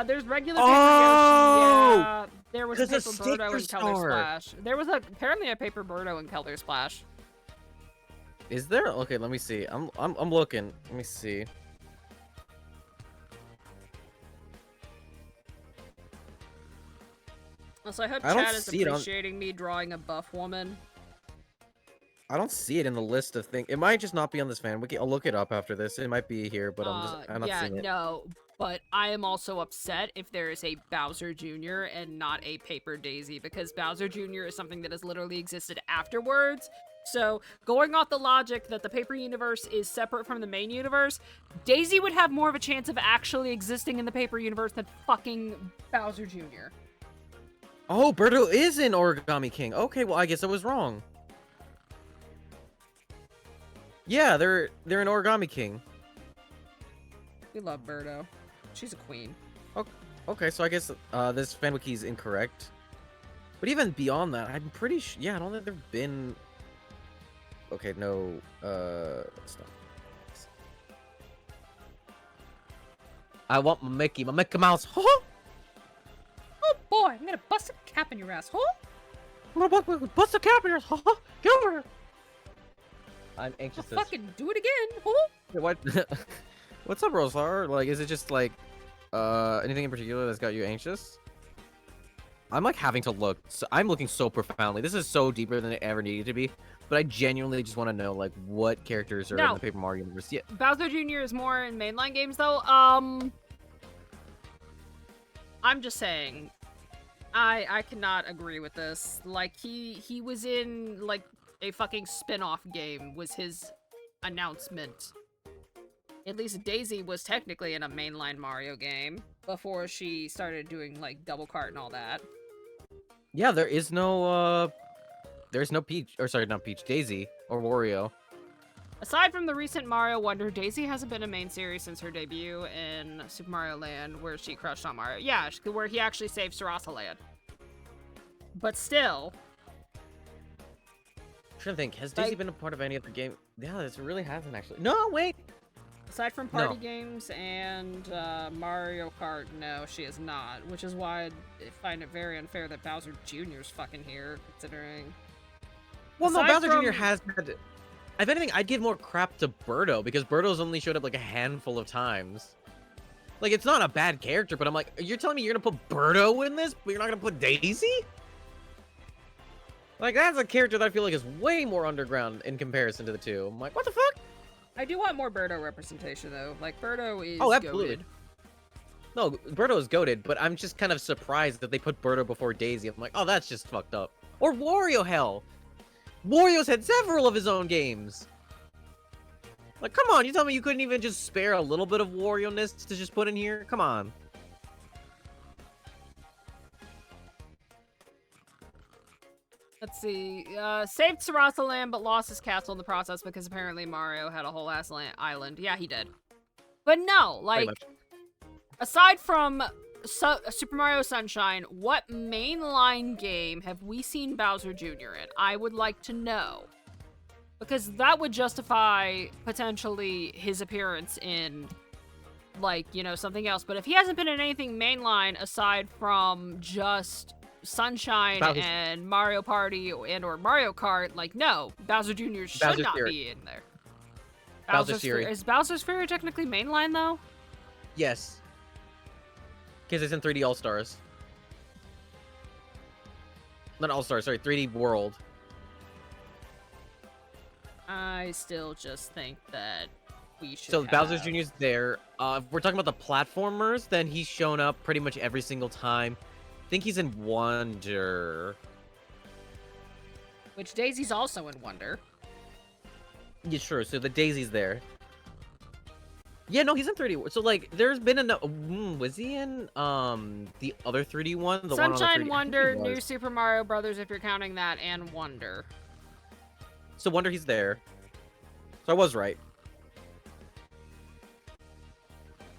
There's regular paper Yoshi. Yeah, there was a paper Birdo in Color Splash. There was apparently a paper Birdo in Color Splash. Is there? Okay, let me see. I'm looking. Let me see. Also, I hope Chad is appreciating me drawing a buff woman. I don't see it in the list of things. It might just not be on this fan wiki. I'll look it up after this. It might be here, but I'm not seeing it. Yeah, no. But I am also upset if there is a Bowser Jr. and not a Paper Daisy, because Bowser Jr. is something that has literally existed afterwards. So, going off the logic that the Paper Universe is separate from the main universe, Daisy would have more of a chance of actually existing in the Paper Universe than fucking Bowser Jr. Oh, Birdo is in Origami King. Okay, well, I guess I was wrong. Yeah, they're in Origami King. We love Birdo. She's a queen. Okay, so I guess this fan wiki is incorrect. But even beyond that, I'm pretty sure. Yeah, I don't think there've been. Okay, no. Stop. I want my Mickey Mouse. Oh boy, I'm gonna bust a cap in your asshole. I'm gonna bust a cap in your Get over here. I'm anxious. I'll fucking do it again. Oh. What? What's up, Rosar? Like, is it just like, anything in particular that's got you anxious? I'm like having to look. So I'm looking so profoundly. This is so deeper than it ever needed to be. But I genuinely just want to know like what characters are in the Paper Mario universe. Yeah. Bowser Jr. is more in mainline games though. I'm just saying. I cannot agree with this. Like he was in like a fucking spin-off game was his announcement. At least Daisy was technically in a mainline Mario game before she started doing like double cart and all that. Yeah, there's no Peach, or sorry, not Peach, Daisy or Wario. Aside from the recent Mario Wonder, Daisy hasn't been a main series since her debut in Super Mario Land, where she crushed on Mario. Yeah, where he actually saved Sarasa Land. But still. I'm trying to think, has Daisy been a part of any other game? Yeah, this really hasn't actually. No, wait! Aside from party games and Mario Kart, no, she is not. Which is why I find it very unfair that Bowser Jr. is fucking here, considering... Well, no, Bowser Jr. has had... If anything, I'd give more crap to Birdo, because Birdo's only showed up like a handful of times. Like, it's not a bad character, but I'm like, you're telling me you're gonna put Birdo in this, but you're not gonna put Daisy? Like, that's a character that I feel like is way more underground in comparison to the two. I'm like, what the fuck? I do want more Birdo representation, though. Like, Birdo is absolutely. goated. No, Birdo is goated, but I'm just kind of surprised that they put Birdo before Daisy. I'm like, oh, that's just fucked up. Or Wario, hell! Wario's had several of his own games! Like, come on, you tell me you couldn't even just spare a little bit of Wario-ness to just put in here? Come on. Let's see. Saved Sarasa Land, but lost his castle in the process because apparently Mario had a whole ass island. Yeah, he did. But no, like, aside from Super Mario Sunshine, what mainline game have we seen Bowser Jr. in? I would like to know. Because that would justify, potentially, his appearance in, like, you know, something else. But if he hasn't been in anything mainline aside from just Sunshine and Mario Party and or Mario Kart, like, no, Bowser Jr. should not be in there. Is Bowser's Fury technically mainline, though? Yes. Because it's in 3D All-Stars. Not All-Stars, sorry, 3D World. I still just think that we should So Bowser Jr.'s there. If we're talking about the platformers, then he's shown up pretty much every single time. I think he's in Wonder. Which Daisy's also in Wonder. Yeah, sure. So the Daisy's there. Yeah, no, he's in 3D. So like, there's been enough. Was he in the other 3D one? The Sunshine, one Wonder, New Super Mario Brothers, if you're counting that, and Wonder. So Wonder, he's there. So I was right.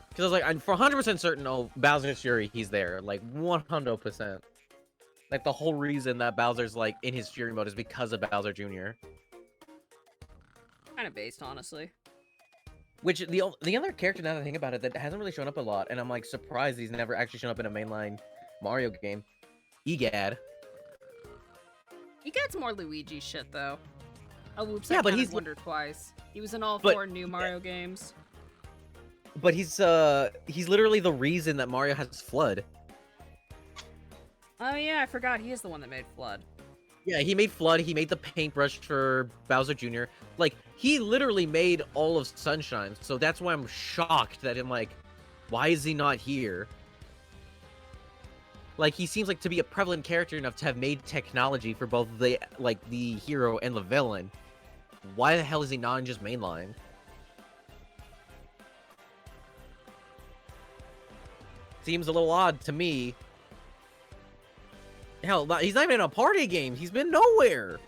Because I was like, I'm for 100% certain, oh, Bowser's Fury, he's there. Like, 100%. Like, the whole reason that Bowser's, like, in his Fury mode is because of Bowser Jr. Kind of based, honestly. Which, the other character, now that I think about it, that hasn't really shown up a lot, and I'm, like, surprised he's never actually shown up in a mainline Mario game. Egad. Egad's more Luigi shit, though. Oh, whoops, yeah, but he's Wonder twice. He was in all 4 new Mario games. But he's literally the reason that Mario has Flood. Oh yeah, I forgot. He is the one that made Flood. Yeah, he made Flood. He made the paintbrush for Bowser Jr. Like, he literally made all of Sunshine. So that's why I'm shocked that I'm like, why is he not here? Like, he seems like to be a prevalent character enough to have made technology for both the hero and the villain. Why the hell is he not in just mainline? Seems a little odd to me. Hell, he's not even in a party game. He's been nowhere.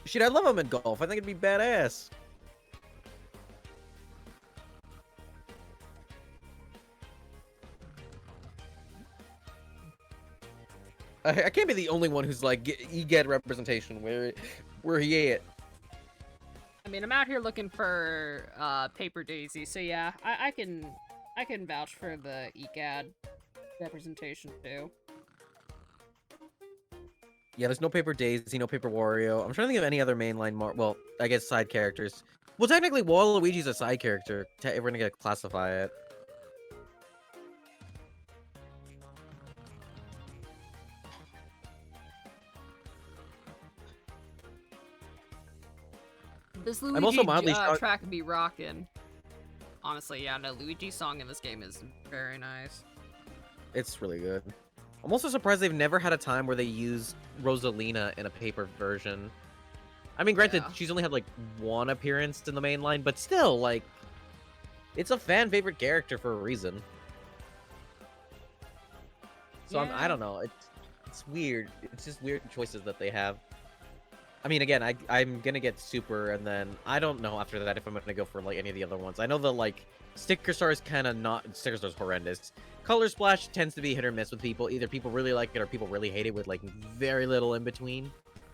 Shit, I love him in golf. I think it'd be badass. I can't be the only one who's like, you get representation where he ate. mean, I'm out here looking for Paper Daisy, so yeah, I can vouch for the ECAD representation too. Yeah, there's no Paper Daisy, no Paper Wario. I'm trying to think of any other mainline well, I guess side characters. Well, technically, Waluigi's a side character. We're gonna classify it. This I'm also Luigi mildly shocked. track be rockin'. Honestly, yeah, no, Luigi's song in this game is very nice. It's really good. I'm also surprised they've never had a time where they used Rosalina in a paper version. I mean, granted, she's only had like one appearance in the main line, but still, like, it's a fan favorite character for a reason. So I don't know. It's weird. It's just weird choices that they have. I mean, again, I'm gonna get Super, and then I don't know after that if I'm gonna go for like any of the other ones. I know that like Sticker Star is kind of not. Sticker Star is horrendous. Color Splash tends to be hit or miss with people. Either people really like it or people really hate it, with like very little in between.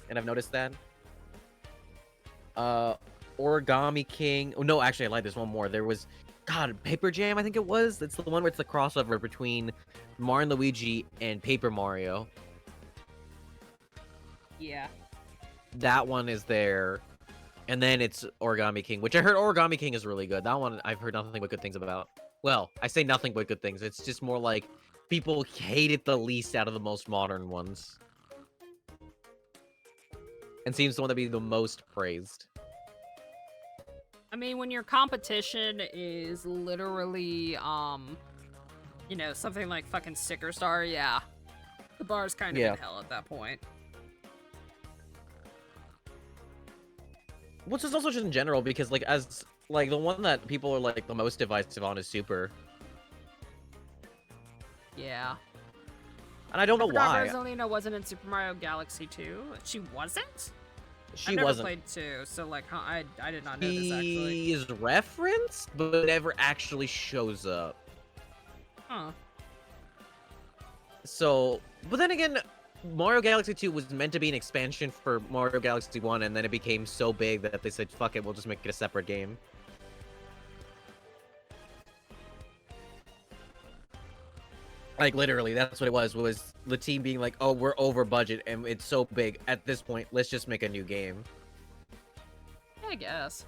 And I've noticed that. Origami King. Oh no, actually, I lied. There's one more. There was, God, Paper Jam. I think it was. It's the one where it's the crossover between Mario and Luigi and Paper Mario. Yeah. That one is there. And then it's Origami King, which I heard Origami King is really good. That one I've heard nothing but good things about. Well, I say nothing but good things. It's just more like people hate it the least out of the most modern ones. And seems the one to be the most praised. I mean, when your competition is literally, you know, something like fucking Sticker Star, yeah. The bar's kind of in hell at that point. Which is also just in general, because, like, as, like, the one that people are, like, the most divisive on is Super. Yeah. And I don't know why. Rosalina wasn't in Super Mario Galaxy 2. She wasn't? She I've never wasn't. played 2, so, like, I did not know this, actually. He is referenced, but never actually shows up. Huh. So, but then again, Mario Galaxy 2 was meant to be an expansion for Mario Galaxy 1, and then it became so big that they said, fuck it, we'll just make it a separate game. Like, literally, that's what it was the team being like, oh, we're over budget, and it's so big, at this point, let's just make a new game. I guess.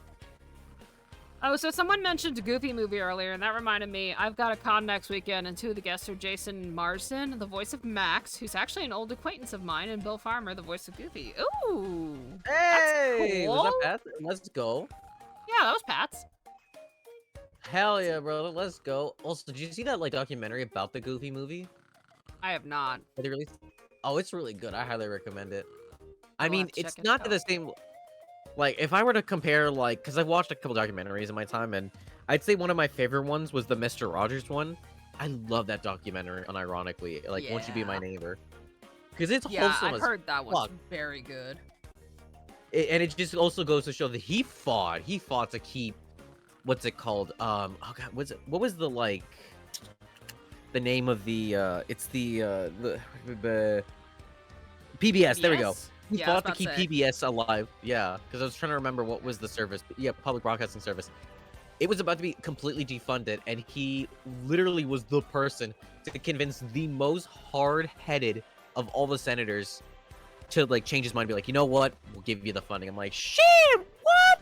Oh, so someone mentioned Goofy movie earlier, and that reminded me, I've got a con next weekend, and two of the guests are Jason Marsden, the voice of Max, who's actually an old acquaintance of mine, and Bill Farmer, the voice of Goofy. Ooh! Hey! That's cool. Was that Pat? Let's go. Yeah, that was Pat's. Hell yeah, bro. Let's go. Also, did you see that, like, documentary about the Goofy movie? I have not. Did they release? Oh, it's really good. I highly recommend it. I I'll mean, have to it's check it not out. the same. Like, if I were to compare, like, because I've watched a couple documentaries in my time, and I'd say one of my favorite ones was the Mr. Rogers one. I love that documentary, unironically. Like, Won't You Be My Neighbor? Because it's wholesome I've as heard that one's fuck. very good. And it just also goes to show that he fought to keep, what's it called? Oh god, what was the, like, the name of the, it's the PBS, there we go. He fought to keep PBS alive. Yeah, because I was trying to remember what was the service. Yeah, public broadcasting service. It was about to be completely defunded, and he literally was the person to convince the most hard-headed of all the senators to, like, change his mind and be like, you know what? We'll give you the funding. I'm like, shit, what?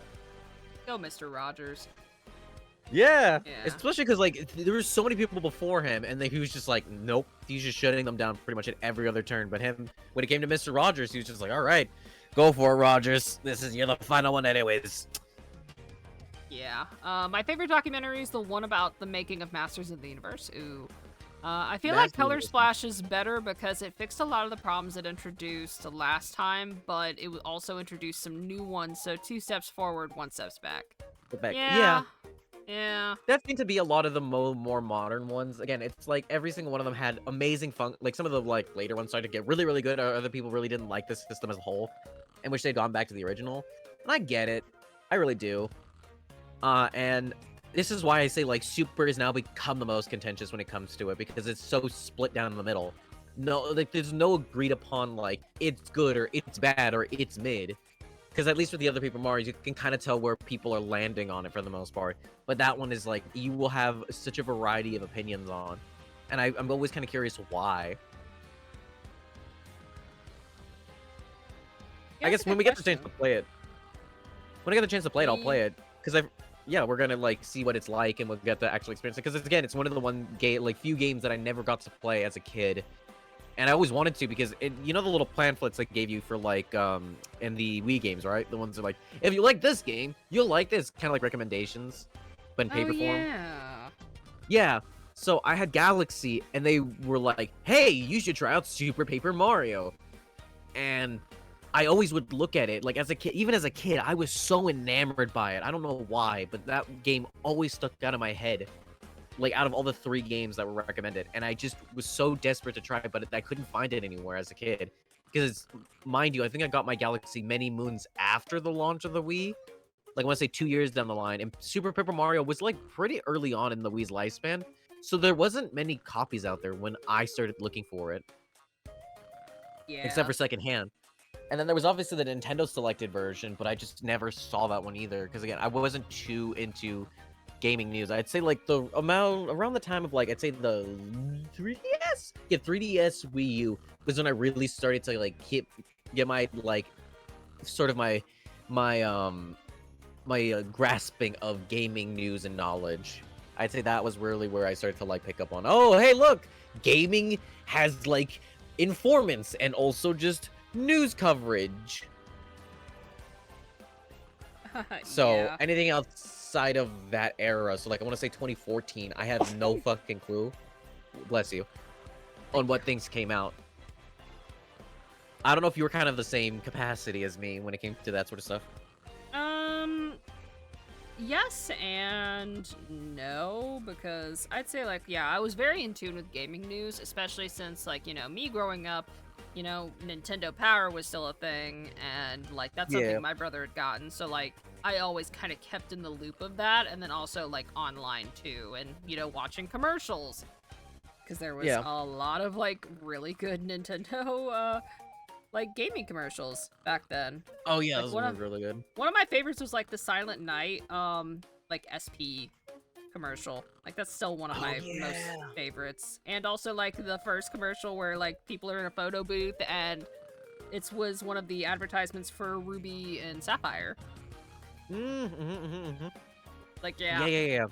Go, Mr. Rogers. Yeah. Yeah. Especially because, like, there were so many people before him, and he was just like, nope. He's just shutting them down pretty much at every other turn. But him, when it came to Mr. Rogers, he was just like, all right, go for it, Rogers. You're the final one anyways. Yeah. My favorite documentary is the one about the making of Masters of the Universe. Ooh. I feel like Color Splash is better because it fixed a lot of the problems it introduced last time, but it also introduced some new ones, so 2 steps forward, 1 step back. Yeah. That seemed to be a lot of the more modern ones. Again, it's like every single one of them had amazing fun. Like, some of the, like, later ones started to get really, really good, or other people really didn't like the system as a whole, in which they'd gone back to the original. And I get it. I really do. And this is why I say, like, Super has now become the most contentious when it comes to it, because it's so split down the middle. No, like, there's no agreed upon, like, it's good or it's bad or it's mid. Because at least with the other Paper Marios, you can kind of tell where people are landing on it for the most part. But that one is like, you will have such a variety of opinions on. And I'm always kind of curious why. Yeah, I guess when we get the chance to play it. When I get the chance to play it, I'll play it. Because yeah, we're gonna like see what it's like, and we'll get to actually experience it. Because again, it's one of the few games that I never got to play as a kid. And I always wanted to, because you know the little pamphlets they gave you for like in the Wii games, right? The ones that are like, if you like this game, you'll like this, kind of like recommendations, but in paper form. Yeah. So I had Galaxy, and they were like, "Hey, you should try out Super Paper Mario." And I always would look at it, like as a kid, even as a kid, I was so enamored by it. I don't know why, but that game always stuck out of my head. Like, out of all the 3 games that were recommended. And I just was so desperate to try it, but I couldn't find it anywhere as a kid. Because, mind you, I think I got my Galaxy many moons after the launch of the Wii. Like, I want to say 2 years down the line. And Super Paper Mario was, like, pretty early on in the Wii's lifespan. So there wasn't many copies out there when I started looking for it. Yeah. Except for secondhand. And then there was obviously the Nintendo selected version, but I just never saw that one either. Because, again, I wasn't too into gaming news. I'd say like the amount around the time of like I'd say the 3DS, 3DS, Wii U was when I really started to like get my like sort of my grasping of gaming news and knowledge. I'd say that was really where I started to like pick up on, oh hey look, gaming has like informants and also just news coverage. So yeah. anything outside of that era, so like I want to say 2014, I have no fucking clue, bless you, on what things came out. I don't know if you were kind of the same capacity as me when it came to that sort of stuff. Yes and no, because I'd say like, yeah, I was very in tune with gaming news, especially since like, you know, me growing up, you know, Nintendo Power was still a thing, and like that's something my brother had gotten, so like I always kind of kept in the loop of that, and then also like online too, and you know, watching commercials, because there was a lot of like really good Nintendo like gaming commercials back then. Oh yeah, like, those were really good. One of my favorites was like the Silent Night like SP commercial. Like that's still one of my most favorites. And also like the first commercial where like people are in a photo booth and it was one of the advertisements for Ruby and Sapphire. Like yeah.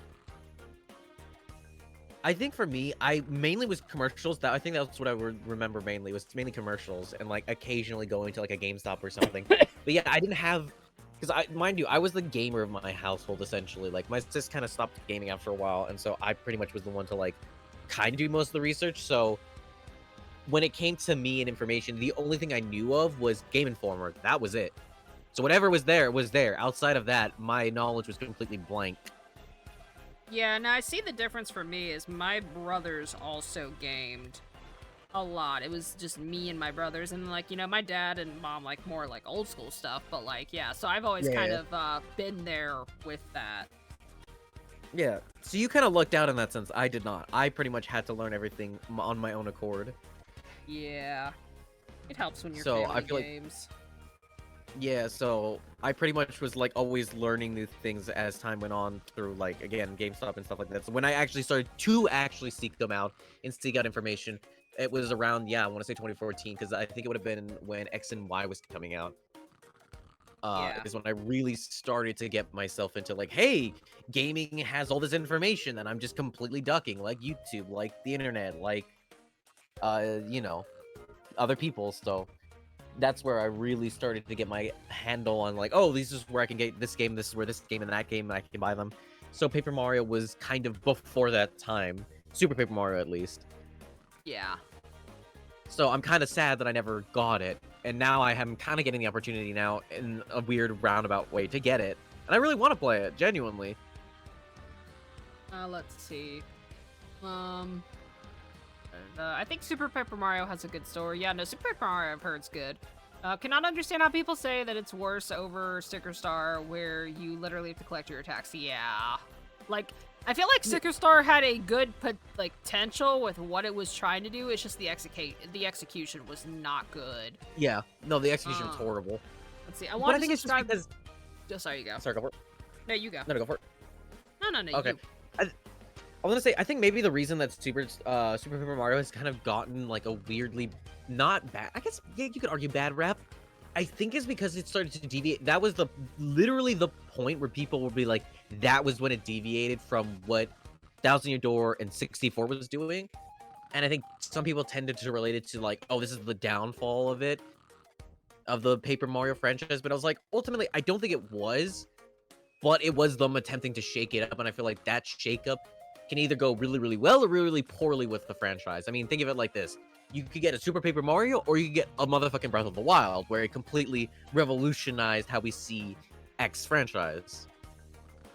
I think for me, I mainly was commercials. I think that's what I remember mainly, was mainly commercials and like occasionally going to like a GameStop or something. But yeah, I didn't have, because mind you, I was the gamer of my household essentially. Like my sis kind of stopped gaming after a while, and so I pretty much was the one to like kind of do most of the research. So when it came to me and information, the only thing I knew of was Game Informer. That was it. So whatever was there was there. Outside of that, my knowledge was completely blank. Yeah, now I see the difference for me is my brothers also gamed a lot. It was just me and my brothers, and like, you know, my dad and mom like more like old school stuff, but like, yeah, so I've always kind of been there with that. Yeah, so you kind of lucked out in that sense. I did not. I pretty much had to learn everything on my own accord. Yeah, it helps when you're so family I feel games. Yeah, so I pretty much was like always learning new things as time went on through like, again, GameStop and stuff like that. So when I actually started to actually seek them out and seek out information, it was around, I want to say 2014, because I think it would have been when X and Y was coming out. Is when I really started to get myself into like, hey, gaming has all this information that I'm just completely ducking, like YouTube, like the internet, like, you know, other people. So that's where I really started to get my handle on like, oh, this is where I can get this game, this is where this game and that game, and I can buy them. So Paper Mario was kind of before that time. Super Paper Mario, at least. Yeah. So I'm kind of sad that I never got it. And now I am kind of getting the opportunity now in a weird roundabout way to get it. And I really want to play it, genuinely. Let's see. I think Super Paper Mario has a good story. Yeah, no, Super Paper Mario I've heard is good. Cannot understand how people say that it's worse over Sticker Star, where you literally have to collect your attacks. Yeah. Like, I feel like Sticker Star had a good potential with what it was trying to do. It's just the execution was not good. Yeah. No, the execution was horrible. Let's see. I But want I to think it's just subscribe. because. Just sorry, you go. Sorry, go for it. No, you go. No, go for it. No, Okay. you. I want to say I think maybe the reason that Super Paper Mario has kind of gotten like a weirdly not bad. I guess yeah, you could argue bad rap. I think is because it started to deviate. That was literally the point where people would be like, that was when it deviated from what Thousand Year Door and 64 was doing. And I think some people tended to relate it to like, oh, this is the downfall of it, of the Paper Mario franchise. But I was like, ultimately, I don't think it was, but it was them attempting to shake it up. And I feel like that shakeup can either go really, really well or really, really poorly with the franchise. I mean, think of it like this. You could get a Super Paper Mario, or you could get a motherfucking Breath of the Wild, where it completely revolutionized how we see X franchise.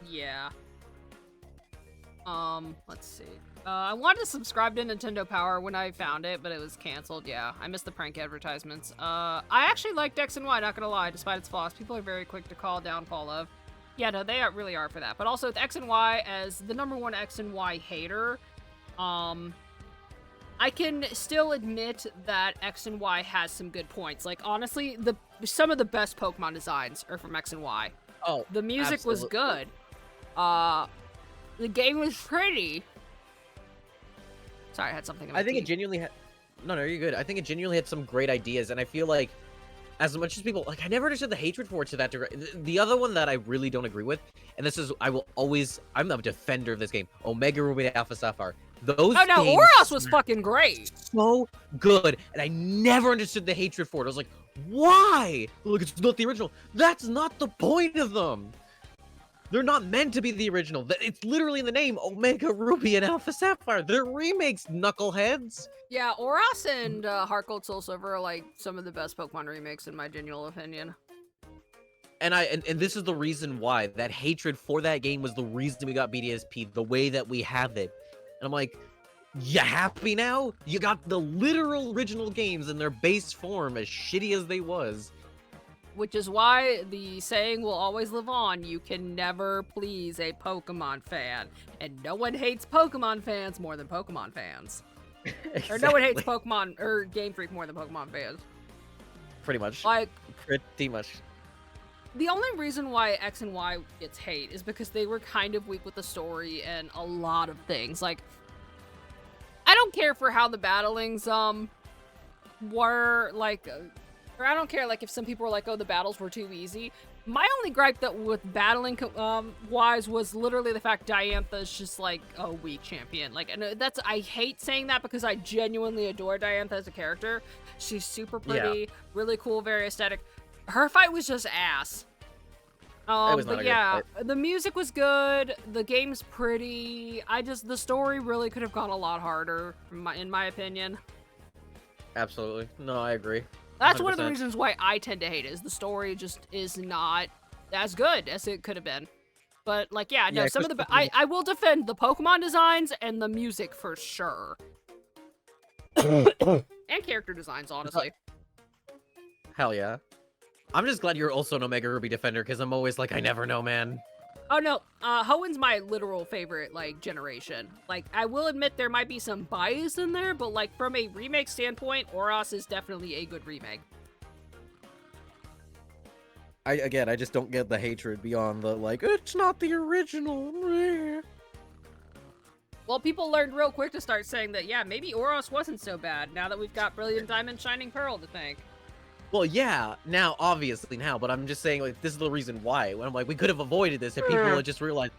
Yeah. Let's see. I wanted to subscribe to Nintendo Power when I found it, but it was canceled. Yeah, I missed the prank advertisements. I actually liked X and Y, not gonna lie, despite its flaws. People are very quick to call downfall of. Yeah, no, they really are for that. But also with X and Y, as the #1 X and Y hater, I can still admit that X and Y has some good points. Like, honestly, some of the best Pokemon designs are from X and Y. Oh, the music absolutely. was good. The game was pretty. Sorry, I had something in my I think teeth. it genuinely had... No, you're good. I think it genuinely had some great ideas, and I feel like as much as people... Like, I never understood the hatred for it to that degree. The other one that I really don't agree with, and this is... I will always... I'm a defender of this game. Omega Ruby Alpha Sapphire. Those Oh, no, games Oros was fucking great. so good, and I never understood the hatred for it. I was like, why? Look, it's not the original. That's not the point of them. They're not meant to be the original. It's literally in the name, Omega Ruby and Alpha Sapphire. They're remakes, knuckleheads. Yeah, Oros and Heart Gold Soul Silver are like some of the best Pokemon remakes in my genuine opinion. And this is the reason why that hatred for that game was the reason we got BDSP the way that we have it. And I'm like, you happy now? You got the literal original games in their base form, as shitty as they was. Which is why the saying will always live on, you can never please a Pokemon fan. And no one hates Pokemon fans more than Pokemon fans. Exactly. Or no one hates Pokemon, or Game Freak more than Pokemon fans. Pretty much. Like, Pretty much. the only reason why X and Y gets hate is because they were kind of weak with the story and a lot of things. Like, I don't care for how the battlings, were, like... or I don't care, like, if some people were like, oh, the battles were too easy. My only gripe that with battling wise was literally the fact Diantha's just like a weak champion. Like, and that's, I hate saying that because I genuinely adore Diantha as a character. She's super pretty, really cool, very aesthetic. Her fight was just ass. But yeah, the music was good. The game's pretty. The story really could have gone a lot harder, in my opinion. Absolutely. No, I agree. That's 100%. One of the 100%. reasons why I tend to hate it, is the story just is not as good as it could have been. But, like, yeah, no, some of the... I will defend the Pokemon designs and the music for sure. And character designs, honestly. Hell yeah. I'm just glad you're also an Omega Ruby defender, because I'm always like, I never know, man. Oh, no, Hoenn my literal favorite, like, generation. Like, I will admit there might be some bias in there, but, like, from a remake standpoint, Oros is definitely a good remake. I just don't get the hatred beyond the, like, it's not the original. Well, people learned real quick to start saying that, yeah, maybe Oros wasn't so bad, now that we've got Brilliant Diamond, Shining Pearl to thank. Well, yeah, now, obviously now, but I'm just saying, like, this is the reason why. When I'm like, we could have avoided this if people had just realized,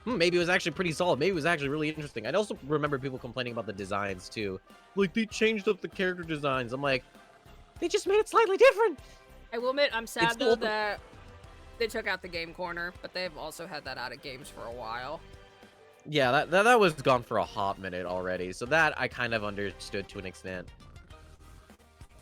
maybe it was actually pretty solid. Maybe it was actually really interesting. I also remember people complaining about the designs, too. Like, they changed up the character designs. I'm like, they just made it slightly different. I will admit, I'm sad, though, that they took out the Game Corner, but they've also had that out of games for a while. Yeah, that was gone for a hot minute already, so that I kind of understood to an extent.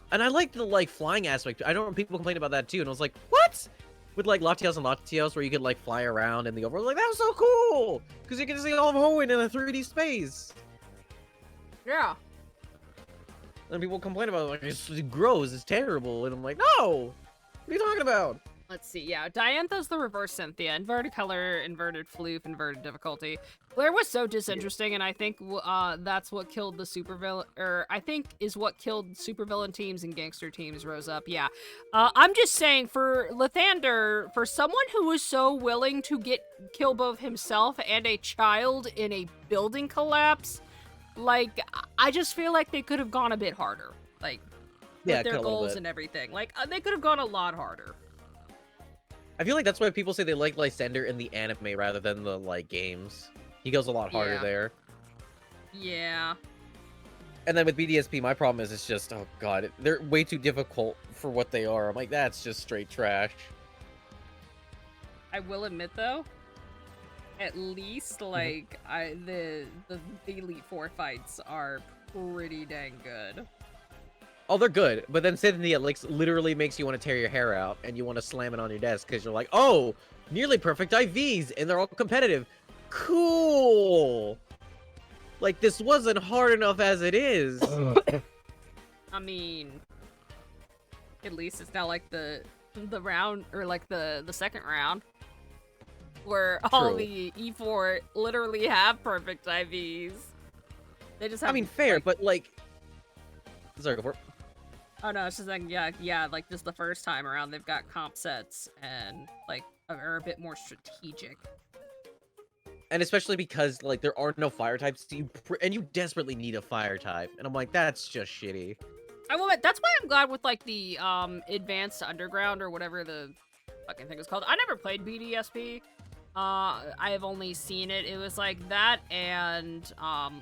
And I like the, like, flying aspect. I know people complain about that, too, and I was like, what? With, like, Latios and Latios, where you could, like, fly around in the overworld. Like, that was so cool! Because you can see all of Hoenn in a 3D space. Yeah. And people complain about it, like, it grows, it's terrible. And I'm like, no! What are you talking about? Let's see, yeah. Diantha's the reverse Cynthia. Inverted color, inverted floof, inverted difficulty. Blair was so disinteresting, and I think that's what killed the supervillain, or I think is what killed supervillain teams and gangster teams rose up, yeah. I'm just saying, for Lathander, for someone who was so willing to kill both himself and a child in a building collapse, like, I just feel like they could have gone a bit harder. Like, with their goals and everything. Like, they could have gone a lot harder. I feel like that's why people say they like Lysander in the anime rather than the, like, games. He goes a lot harder there. Yeah. And then with BDSP, my problem is it's just, oh god, they're way too difficult for what they are. I'm like, that's just straight trash. I will admit, though, at least, like, the Elite Four fights are pretty dang good. Oh, they're good, but then Cynthia literally makes you want to tear your hair out, and you want to slam it on your desk, because you're like, oh, nearly perfect IVs, and they're all competitive. Cool! Like, this wasn't hard enough as it is. I mean, at least it's not like the round, or like the second round, where all the E4 literally have perfect IVs. They just have, I mean, fair, like, but like... Sorry, go for it. Oh no, it's just like, yeah, like just the first time around, they've got comp sets and like are a bit more strategic. And especially because like there are no fire types, and you desperately need a fire type, and I'm like, that's just shitty. I will admit, that's why I'm glad with like the advanced underground or whatever the fucking thing is called. I never played BDSP. I have only seen it. It was like that and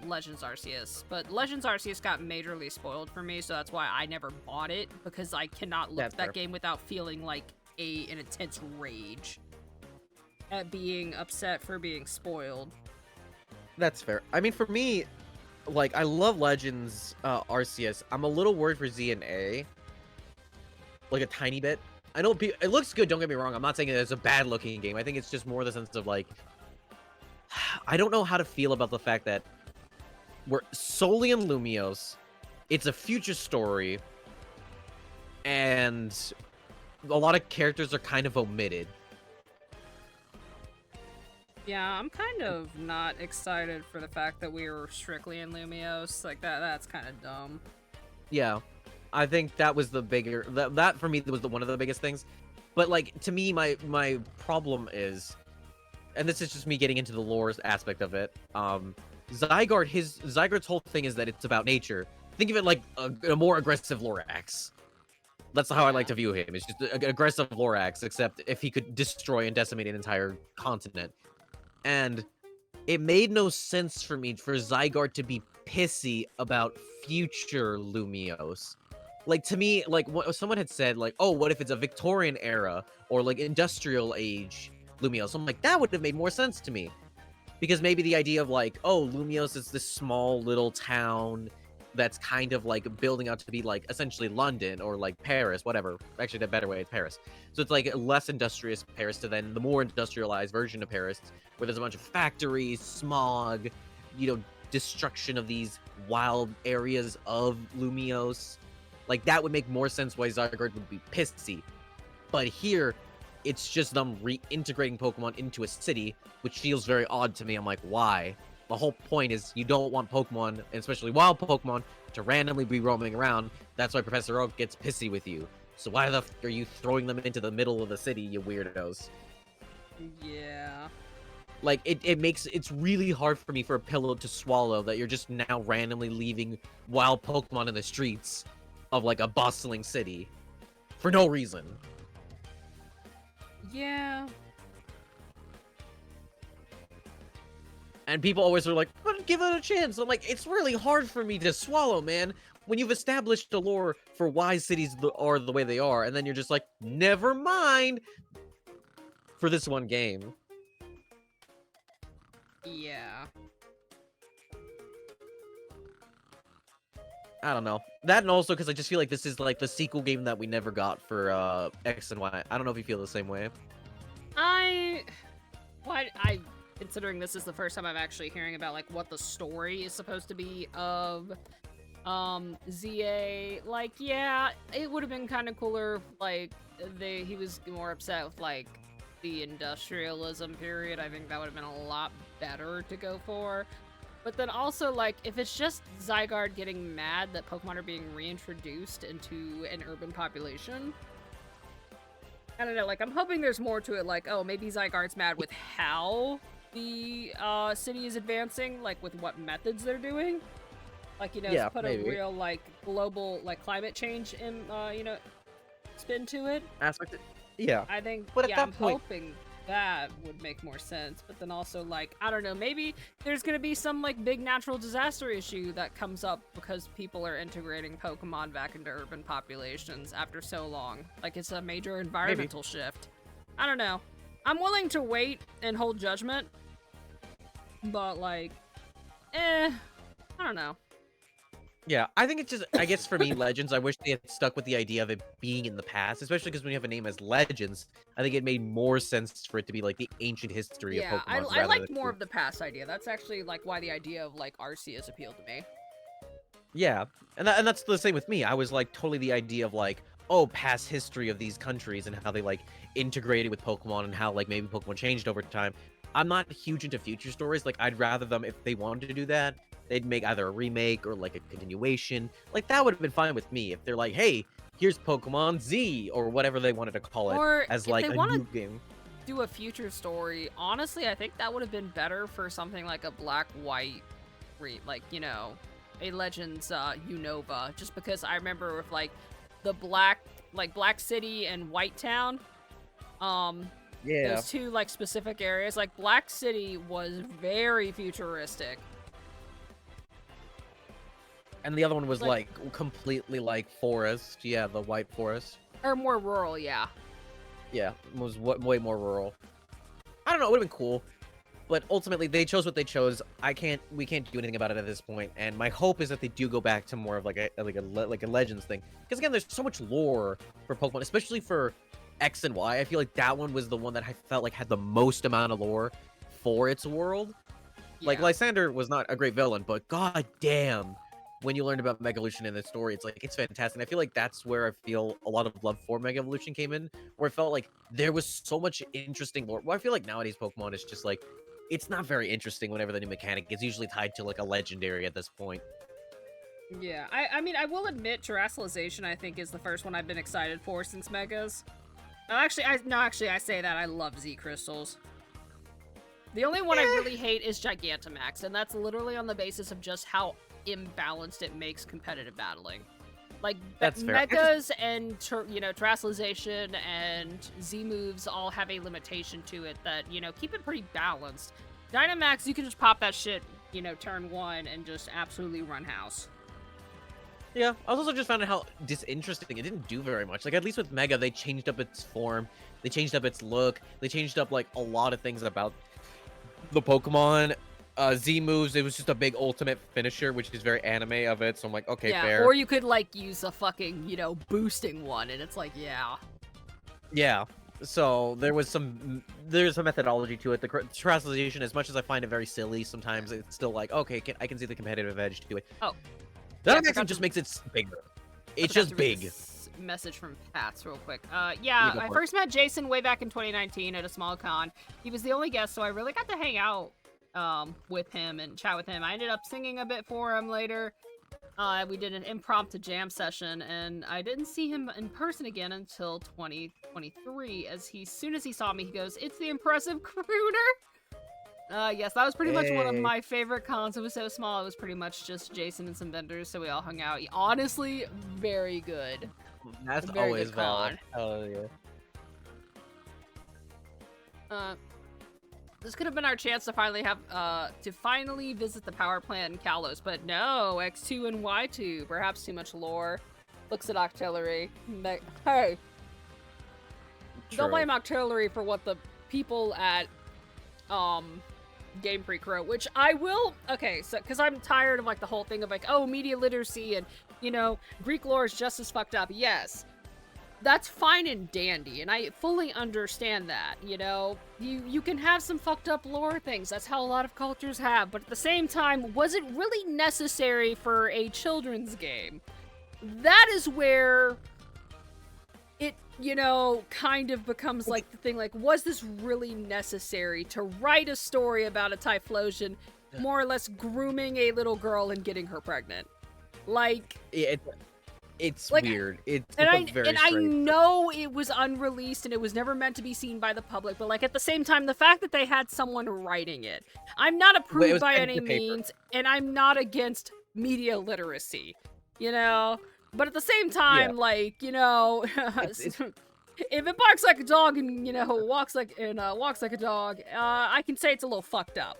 Legends Arceus. But Legends Arceus got majorly spoiled for me, so that's why I never bought it, because I cannot look at that game without feeling like an intense rage at being upset for being spoiled. That's fair. I mean, for me, like, I love Legends Arceus. I'm a little worried for Z and A. Like, a tiny bit. I know it looks good, don't get me wrong. I'm not saying it's a bad-looking game. I think it's just more the sense of, like... I don't know how to feel about the fact that we're solely in Lumios. It's a future story. And a lot of characters are kind of omitted. Yeah, I'm kind of not excited for the fact that we were strictly in Lumios. Like, that's kind of dumb. Yeah. I think that was the bigger... That for me, was one of the biggest things. But, like, to me, my problem is... And this is just me getting into the lore aspect of it. Zygarde's whole thing is that it's about nature. Think of it like a more aggressive Lorax. That's how I like to view him. It's just an aggressive Lorax, except if he could destroy and decimate an entire continent. And it made no sense for me for Zygarde to be pissy about future Lumios. Like, to me, like, someone had said, like, oh, what if it's a Victorian era or, like, industrial age Lumios? I'm like, that would have made more sense to me. Because maybe the idea of, like, oh, Lumios is this small little town that's kind of, like, building out to be, like, essentially London or, like, Paris, whatever. Actually, the better way is Paris. So it's, like, less industrious Paris to then the more industrialized version of Paris, where there's a bunch of factories, smog, you know, destruction of these wild areas of Lumios. Like, that would make more sense why Zygarde would be pissy. But here, it's just them reintegrating Pokemon into a city, which feels very odd to me. I'm like, why? The whole point is you don't want Pokemon, and especially wild Pokemon, to randomly be roaming around. That's why Professor Oak gets pissy with you. So why the f are you throwing them into the middle of the city, you weirdos? Yeah. Like, it's really hard for me for a pillow to swallow that you're just now randomly leaving wild Pokemon in the streets of, like, a bustling city. For no reason. Yeah. And people always are like, but give it a chance. I'm like, it's really hard for me to swallow, man. When you've established the lore for why cities are the way they are, and then you're just like, never mind. For this one game. Yeah. I don't know. That, and also because I just feel like this is like the sequel game that we never got for X and Y. I don't know if you feel the same way. Considering this is the first time I'm actually hearing about like what the story is supposed to be of ZA, like, yeah, it would have been kind of cooler, like, he was more upset with, like, the industrialism period. I think that would have been a lot better to go for. But then also, like, if it's just Zygarde getting mad that Pokemon are being reintroduced into an urban population, I don't know, like, I'm hoping there's more to it, like, oh, maybe Zygarde's mad with how the city is advancing, like, with what methods they're doing. Like, you know, Yeah, put maybe. a real, like, global, like, climate change in, you know, spin to it. Aspect. Yeah. I think, But at yeah, that I'm point- hoping that would make more sense. But then also, like, I don't know, maybe there's gonna be some, like, big natural disaster issue that comes up because people are integrating Pokemon back into urban populations after so long. Like, it's a major environmental shift. I don't know. I'm willing to wait and hold judgment. But, like, I don't know. Yeah, I think it's just, I guess for me, Legends, I wish they had stuck with the idea of it being in the past, especially because when you have a name as Legends, I think it made more sense for it to be like the ancient history of Yeah, Pokemon. I liked more of the past idea. That's actually, like, why the idea of, like, Arceus appealed to me. Yeah, and that's the same with me. I was like totally the idea of like, oh, past history of these countries and how they like integrated with Pokemon and how like maybe Pokemon changed over time. I'm not huge into future stories. Like, I'd rather them, if they wanted to do that, they'd make either a remake or like a continuation. Like, that would have been fine with me if they're like, hey, here's Pokemon Z or whatever they wanted to call it Or as if like they a wanna new game. do a future story, honestly, I think that would have been better for something like a black-white, like, you know, a Legends Unova. Just because I remember with, like, the Black City and White Town, Yeah, those two, like, specific areas. Like, Black City was very futuristic. and the other one was like completely like forest. Yeah, the white forest. Or more rural, yeah. Yeah, it was way more rural. I don't know, it would have been cool. But ultimately, they chose what they chose. We can't do anything about it at this point. And my hope is that they do go back to more of like a Legends thing. Because again, there's so much lore for Pokemon, especially for X and Y. I feel like that one was the one that I felt like had the most amount of lore for its world. Like, Yeah. Lysander was not a great villain, but god damn, when you learned about Mega Evolution in the story, it's fantastic. And I feel like that's where I feel a lot of love for Mega Evolution came in, where it felt like there was so much interesting lore. Well, I feel like nowadays Pokemon is just like, it's not very interesting whenever the new mechanic is usually tied to like a legendary at this point. Yeah, I mean, I will admit Terrestrialization, I think, is the first one I've been excited for since Megas. Actually, I say that. I love Z Crystals. The only one I really hate is Gigantamax, and that's literally on the basis of just how imbalanced it makes competitive battling. Like, That's fair. Megas and, you know, Terrestrialization and Z moves all have a limitation to it that, you know, keep it pretty balanced. Dynamax, you can just pop that shit, you know, turn one and just absolutely run house. Yeah, I also just found out how disinteresting it didn't do very much. Like, at least with Mega, they changed up its form, they changed up its look, they changed up like a lot of things about the Pokemon. Z moves, it was just a big ultimate finisher, which is very anime of it, so I'm like, okay, Yeah, fair. or you could, like, use a fucking, you know, boosting one, and it's like, yeah. Yeah, so there's a methodology to it. The Terrestrialization, as much as I find it very silly, sometimes it's still like, okay, I can see the competitive edge to it. Oh. That Yeah, just makes it bigger. It's Forgot just to read big. this message from Pats real quick. Yeah, Yeah, go I for it. first met Jason way back in 2019 at a small con. He was the only guest, so I really got to hang out with him and chat with him. I ended up singing a bit for him later. We did an impromptu jam session, and I didn't see him in person again until 2023. Soon as he saw me, he goes, "It's the impressive crooner." Yes, that was pretty much one of Hey. my favorite cons. It was so small. It was pretty much just Jason and some vendors, so we all hung out. Honestly, very good. That's Very always good valid. Oh yeah. This could have been our chance to finally visit the power plant in Kalos, but no, X2 and Y2, perhaps too much lore. Looks at Octillery. Hey, don't blame Octillery for what the people at Game Freak wrote, which I will. Okay, so because I'm tired of like the whole thing of like, oh, media literacy and, you know, Greek lore is just as fucked up. Yes, that's fine and dandy, and I fully understand that. You know, you can have some fucked up lore things. That's how a lot of cultures have. But at the same time, was it really necessary for a children's game? That is where you know, kind of becomes like the thing, like, was this really necessary to write a story about a Typhlosion more or less grooming a little girl and getting her pregnant? Like, Yeah, it's like, weird. It's and a I very and I strange. know it was unreleased and it was never meant to be seen by the public, but like at the same time, the fact that they had someone writing it, I'm not It approved was by pen any to paper. means, and I'm not against media literacy, you know. But at the same Yeah, time, like, you know, it's if it barks like a dog and, you know, walks like a dog, I can say it's a little fucked up.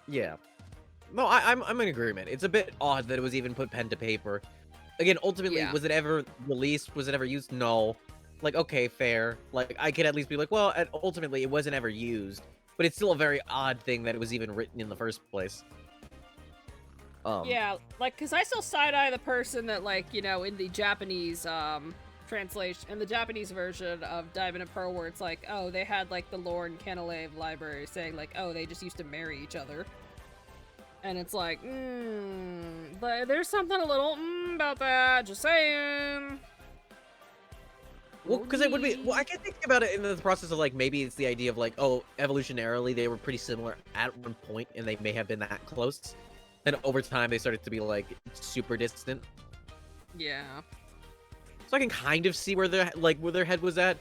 yeah. No, I'm in agreement. It's a bit odd that it was even put pen to paper. Again, ultimately, Yeah. was it ever released? Was it ever used? No. Like, okay, fair. Like, I could at least be like, well, ultimately, it wasn't ever used. But it's still a very odd thing that it was even written in the first place. Yeah, like, cause I still side-eye the person that, like, you know, in the Japanese, translation, in the Japanese version of Diamond and Pearl, where it's like, oh, they had, like, the lore and Canalave library saying, like, oh, they just used to marry each other. And it's like, but there's something a little, about that, just saying. Well, because it would be. Well, I can think about it in the process of, like, maybe it's the idea of, like, oh, evolutionarily, they were pretty similar at one point, and they may have been that close. Then over time, they started to be, like, super distant. Yeah. So I can kind of see where their head was at.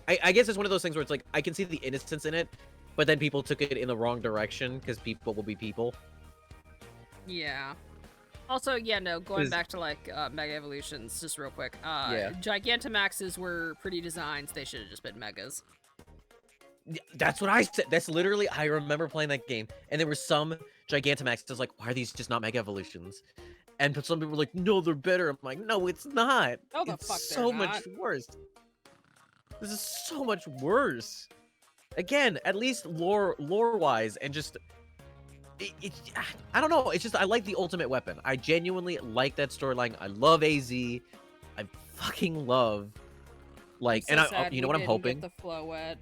I guess it's one of those things where it's like, I can see the innocence in it, but then people took it in the wrong direction, because people will be people. Yeah. Also, yeah, no, going 'Cause- back to, like, Mega Evolutions, just real quick. Yeah. Gigantamaxes were pretty designs, they should have just been Megas. That's what I said. That's literally, I remember playing that game, and there were some Gigantamax. I was like, why are these just not Mega Evolutions? And some people were like, no, they're better. I'm like, no, it's not. Oh, the It's fuck so they're much not. worse. This is so much worse. Again, at least lore-wise, and just I don't know. It's just I like the ultimate weapon. I genuinely like that storyline. I love AZ. I fucking love like, I'm so sad you know we what I'm didn't hoping? get the Floette.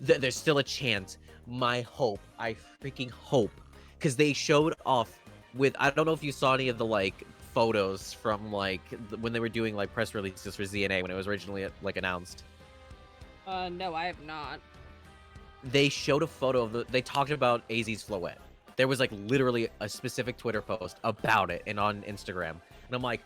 There's still a chance. My hope, I freaking hope, because they showed off with, I don't know if you saw any of the like photos from like when they were doing like press releases for ZNA when it was originally like announced. No, I have not. They showed a photo of they talked about AZ's Floette. There was like literally a specific Twitter post about it and on Instagram. And I'm like,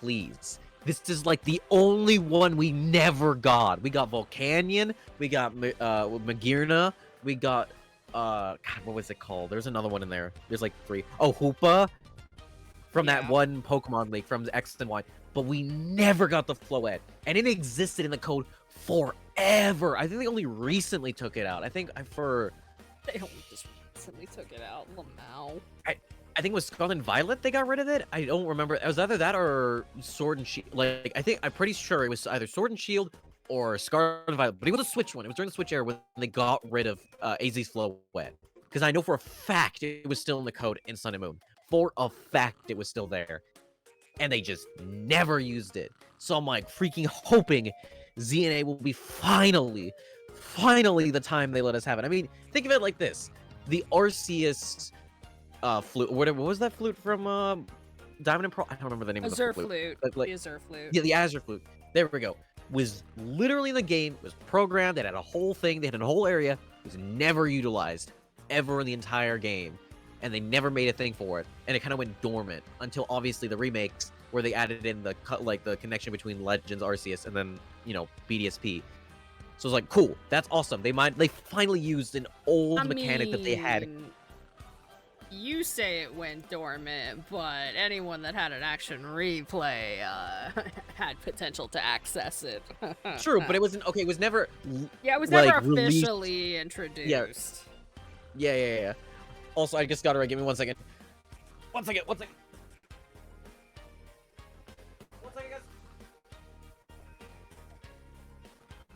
please. This is like the only one we never got. We got Volcanion, we got Magirna, we got God, what was it called? There's another one in there. There's like 3. Oh, Hoopa from that one Pokemon League from X and Y. But we never got the Floette. And it existed in the code forever. I think they only recently took it out. I think They only just recently took it out. Lamau. I think it was Scarlet and Violet they got rid of it. I don't remember. It was either that or Sword and Shield. Like, I'm pretty sure it was either Sword and Shield or Scarlet and Violet. But it was a Switch one. It was during the Switch era when they got rid of AZ's Floette. Because I know for a fact it was still in the code in Sun and Moon. For a fact it was still there. And they just never used it. So I'm like freaking hoping ZNA will be finally the time they let us have it. I mean, think of it like this. The Arceus flute, what was that flute from Diamond and Pearl? I don't remember the name Azure of the flute. flute. Like, The Azure flute. yeah, the Azure flute. There we go. Was literally in the game, was programmed, it had a whole thing, they had a whole area, was never utilized ever in the entire game. And they never made a thing for it. And it kind of went dormant until obviously the remakes where they added in the connection between Legends Arceus and then, you know, BDSP. So it's like, cool, that's awesome. They finally used an old mechanic that they had. You say it went dormant, but anyone that had an action replay had potential to access it. True, but it wasn't okay. It was never. Yeah, it was never released. officially introduced. Yeah. Also, I just got it right. Give me 1 second. 1 second. Guys.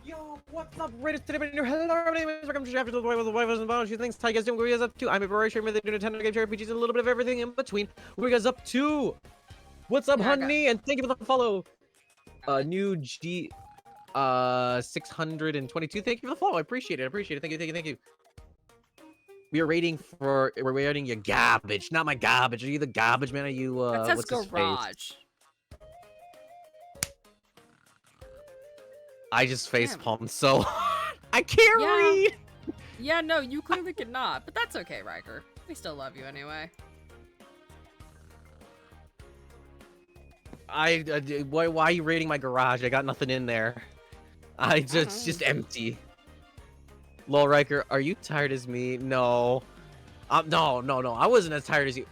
Yo, what's up, Reddit? Today, hello, my name is welcome to Chapter 2 with the wife and bonus. She thinks Ty guys doing what you guys up to. I'm a very sure they do Nintendo games, RPGs, and a little bit of everything in between. What are you guys up to? What's up, honey? And thank you for the follow. New G 622. Thank you for the follow. I appreciate it. Thank you. We're waiting your garbage, not my garbage. Are you the garbage man? Are you That says what's his face? garage. I just facepalmed so hard. I can't read. Yeah, no, you clearly cannot, but that's okay, Ryker. We still love you anyway. Why are you raiding my garage? I got nothing in there. It's just empty. Lol, Ryker, are you tired as me? No. No. I wasn't as tired as you.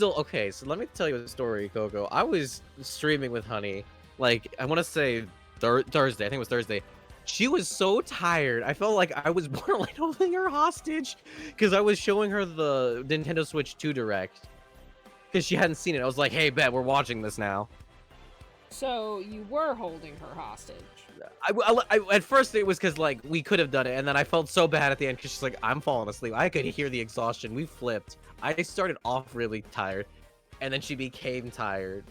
Okay, so let me tell you a story, Coco. I was streaming with Honey, like, I want to say Thursday. I think it was Thursday. She was so tired. I felt like I was borderline holding her hostage because I was showing her the Nintendo Switch 2 Direct because she hadn't seen it. I was like, hey, bet, we're watching this now. So you were holding her hostage. At first it was because like we could have done it, and then I felt so bad at the end because she's like, I'm falling asleep. I could hear the exhaustion. We flipped. I started off really tired, and then she became tired.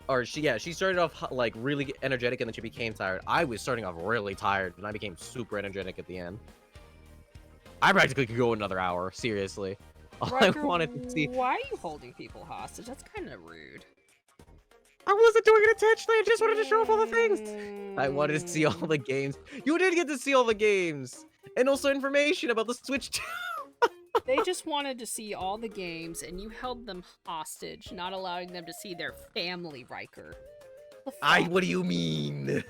Or she started off like really energetic, and then she became tired. I was starting off really tired, and I became super energetic at the end. I practically could go another hour, seriously. All Ryker, I wanted to see. Why are you holding people hostage? That's kind of rude. I wasn't doing it intentionally. I just wanted to show off all the things. I wanted to see all the games. You did get to see all the games, and also information about the Switch 2. They just wanted to see all the games, and you held them hostage, not allowing them to see their family, Ryker. What do you mean?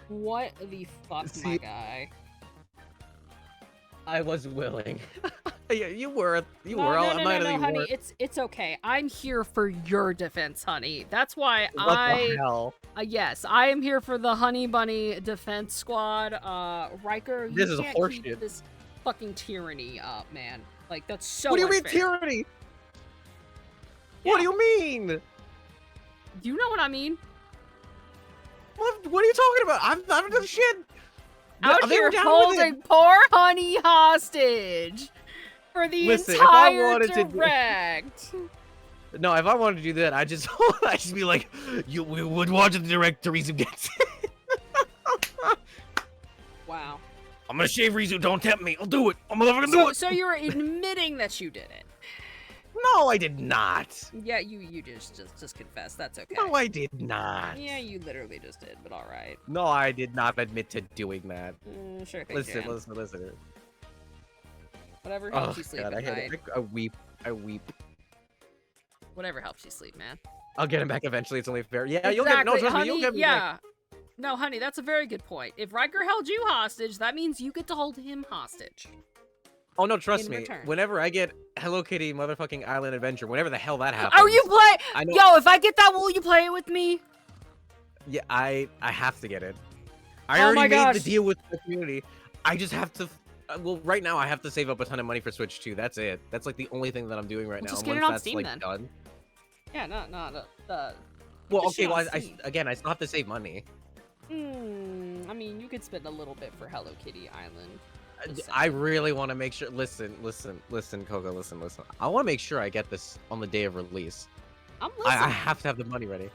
What the fuck, my guy? I was willing. Yeah, you were. No, honey. It's okay. I'm here for your defense, honey. That's why What the hell? Yes, I am here for the Honey Bunny Defense Squad. Riker, you can't keep this fucking tyranny up, man. Like, that's so What do you unfair. mean tyranny? Yeah. What do you mean? Do you know what I mean? What are you talking about? I'm not shit. Out here holding poor Honey hostage for the entire direct. No, if I wanted to do that, I'd just be like, we would watch the direct to Rizu gets it. Wow. I'm gonna shave Rizu, don't tempt me. I'll do it. I'm gonna do it. So you're admitting that you did it. No, I did not. Yeah, you just confess. That's okay. No, I did not. Yeah, you literally just did, but all right. No, I did not admit to doing that. Sure thing, Listen. Whatever helps you sleep God, at night. I weep. Whatever helps you sleep, man. I'll get him back eventually. It's only fair. Yeah, exactly. You'll get no, trust honey, me, you'll get me back. No, honey, that's a very good point. If Ryker held you hostage, that means you get to hold him hostage. Oh no, trust me. Return. Whenever I get Hello Kitty motherfucking Island Adventure, whenever the hell that happens. Oh, you play? Yo, if I get that, will you play it with me? Yeah, I have to get it. I already made the deal with the community. I just have to. Well, right now I have to save up a ton of money for Switch 2. That's it. That's like the only thing that I'm doing right now. Just and get once it on that's Steam, like then. done. Yeah, no. Well, okay. Well, I still have to save money. I mean, you could spend a little bit for Hello Kitty Island. I really want to make sure. Listen, Coco, listen. I want to make sure I get this on the day of release. I'm listening. I have to have the money ready,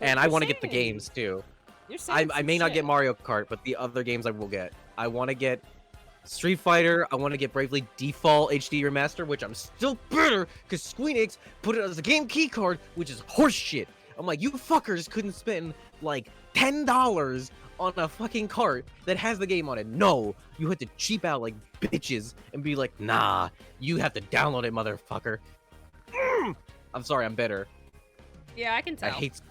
and I want to get the games too. I may not get Mario Kart, but the other games I will get. I want to get Street Fighter. I want to get Bravely Default HD Remaster, which I'm still bitter because Squeenix put it as a game key card, which is horseshit. I'm like, you fuckers couldn't spend like $10 on a fucking cart that has the game on it. No, you had to cheap out like bitches and be like, nah, you have to download it, motherfucker. I'm sorry, I'm bitter. Yeah, I can tell. I hate.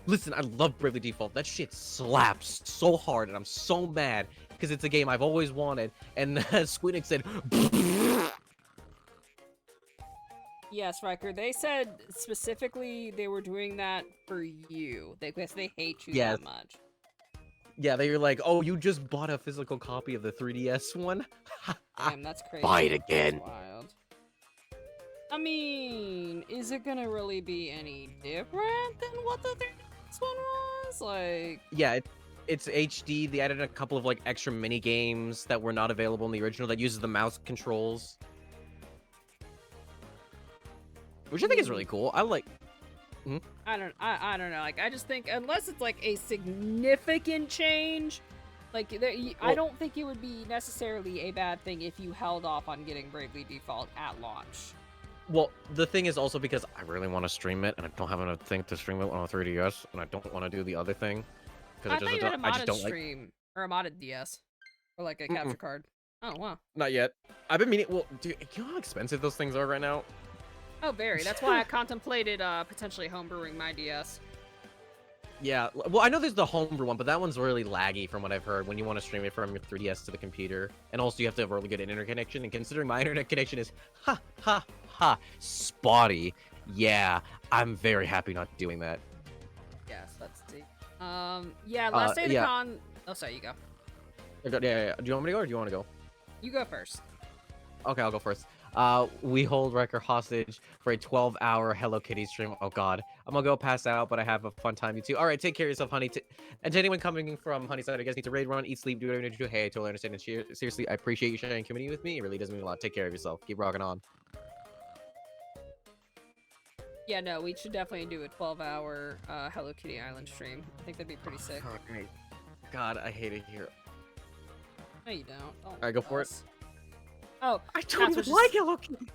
Listen, I love Bravely Default. That shit slaps so hard, and I'm so mad because it's a game I've always wanted. And Squeenix said. Yes, Ryker. They said specifically they were doing that for you. Because they hate you that much. Yeah, they were like, "Oh, you just bought a physical copy of the 3DS one? Damn, that's crazy. Buy it again." That's wild. I mean, is it gonna really be any different than what the 3DS one was? Like, yeah, it's HD. They added a couple of like extra mini games that were not available in the original that uses the mouse controls. Which I think is really cool. I like. I don't know. Like, I just think unless it's like a significant change, like I don't think it would be necessarily a bad thing if you held off on getting Bravely Default at launch. Well, the thing is also because I really want to stream it, and I don't have enough thing to stream it on a 3DS, and I don't want to do the other thing. because I thought you had a I just modded don't like. stream or a modded DS or like a capture card. Oh wow. Not yet. I've been meaning. Well, dude, you know how expensive those things are right now? Oh, very. That's why I contemplated potentially homebrewing my DS. Yeah. Well, I know there's the homebrew one, but that one's really laggy from what I've heard when you want to stream it from your 3DS to the computer. And also, you have to have a really good internet connection. And considering my internet connection is spotty, yeah, I'm very happy not doing that. Yes, let's see. Yeah, last day of the con. Oh, sorry, you go. Yeah. Do you want me to go or do you want to go? You go first. Okay, I'll go first. We hold Ryker hostage for a 12-hour Hello Kitty stream. Oh God, I'm gonna go pass out, but I have a fun time. You too. All right, take care of yourself, honey. And to anyone coming from Honeyside, I guess need to raid, run, eat, sleep, do whatever you need to do. Hey, I totally understand. And seriously, I appreciate you sharing community with me. It really does mean a lot. Take care of yourself. Keep rocking on. Yeah, no, we should definitely do a 12-hour Hello Kitty Island stream. I think that'd be pretty sick. God, I hate it here. No, you don't. All right, go for it. Oh, I don't even like Hello Kitty.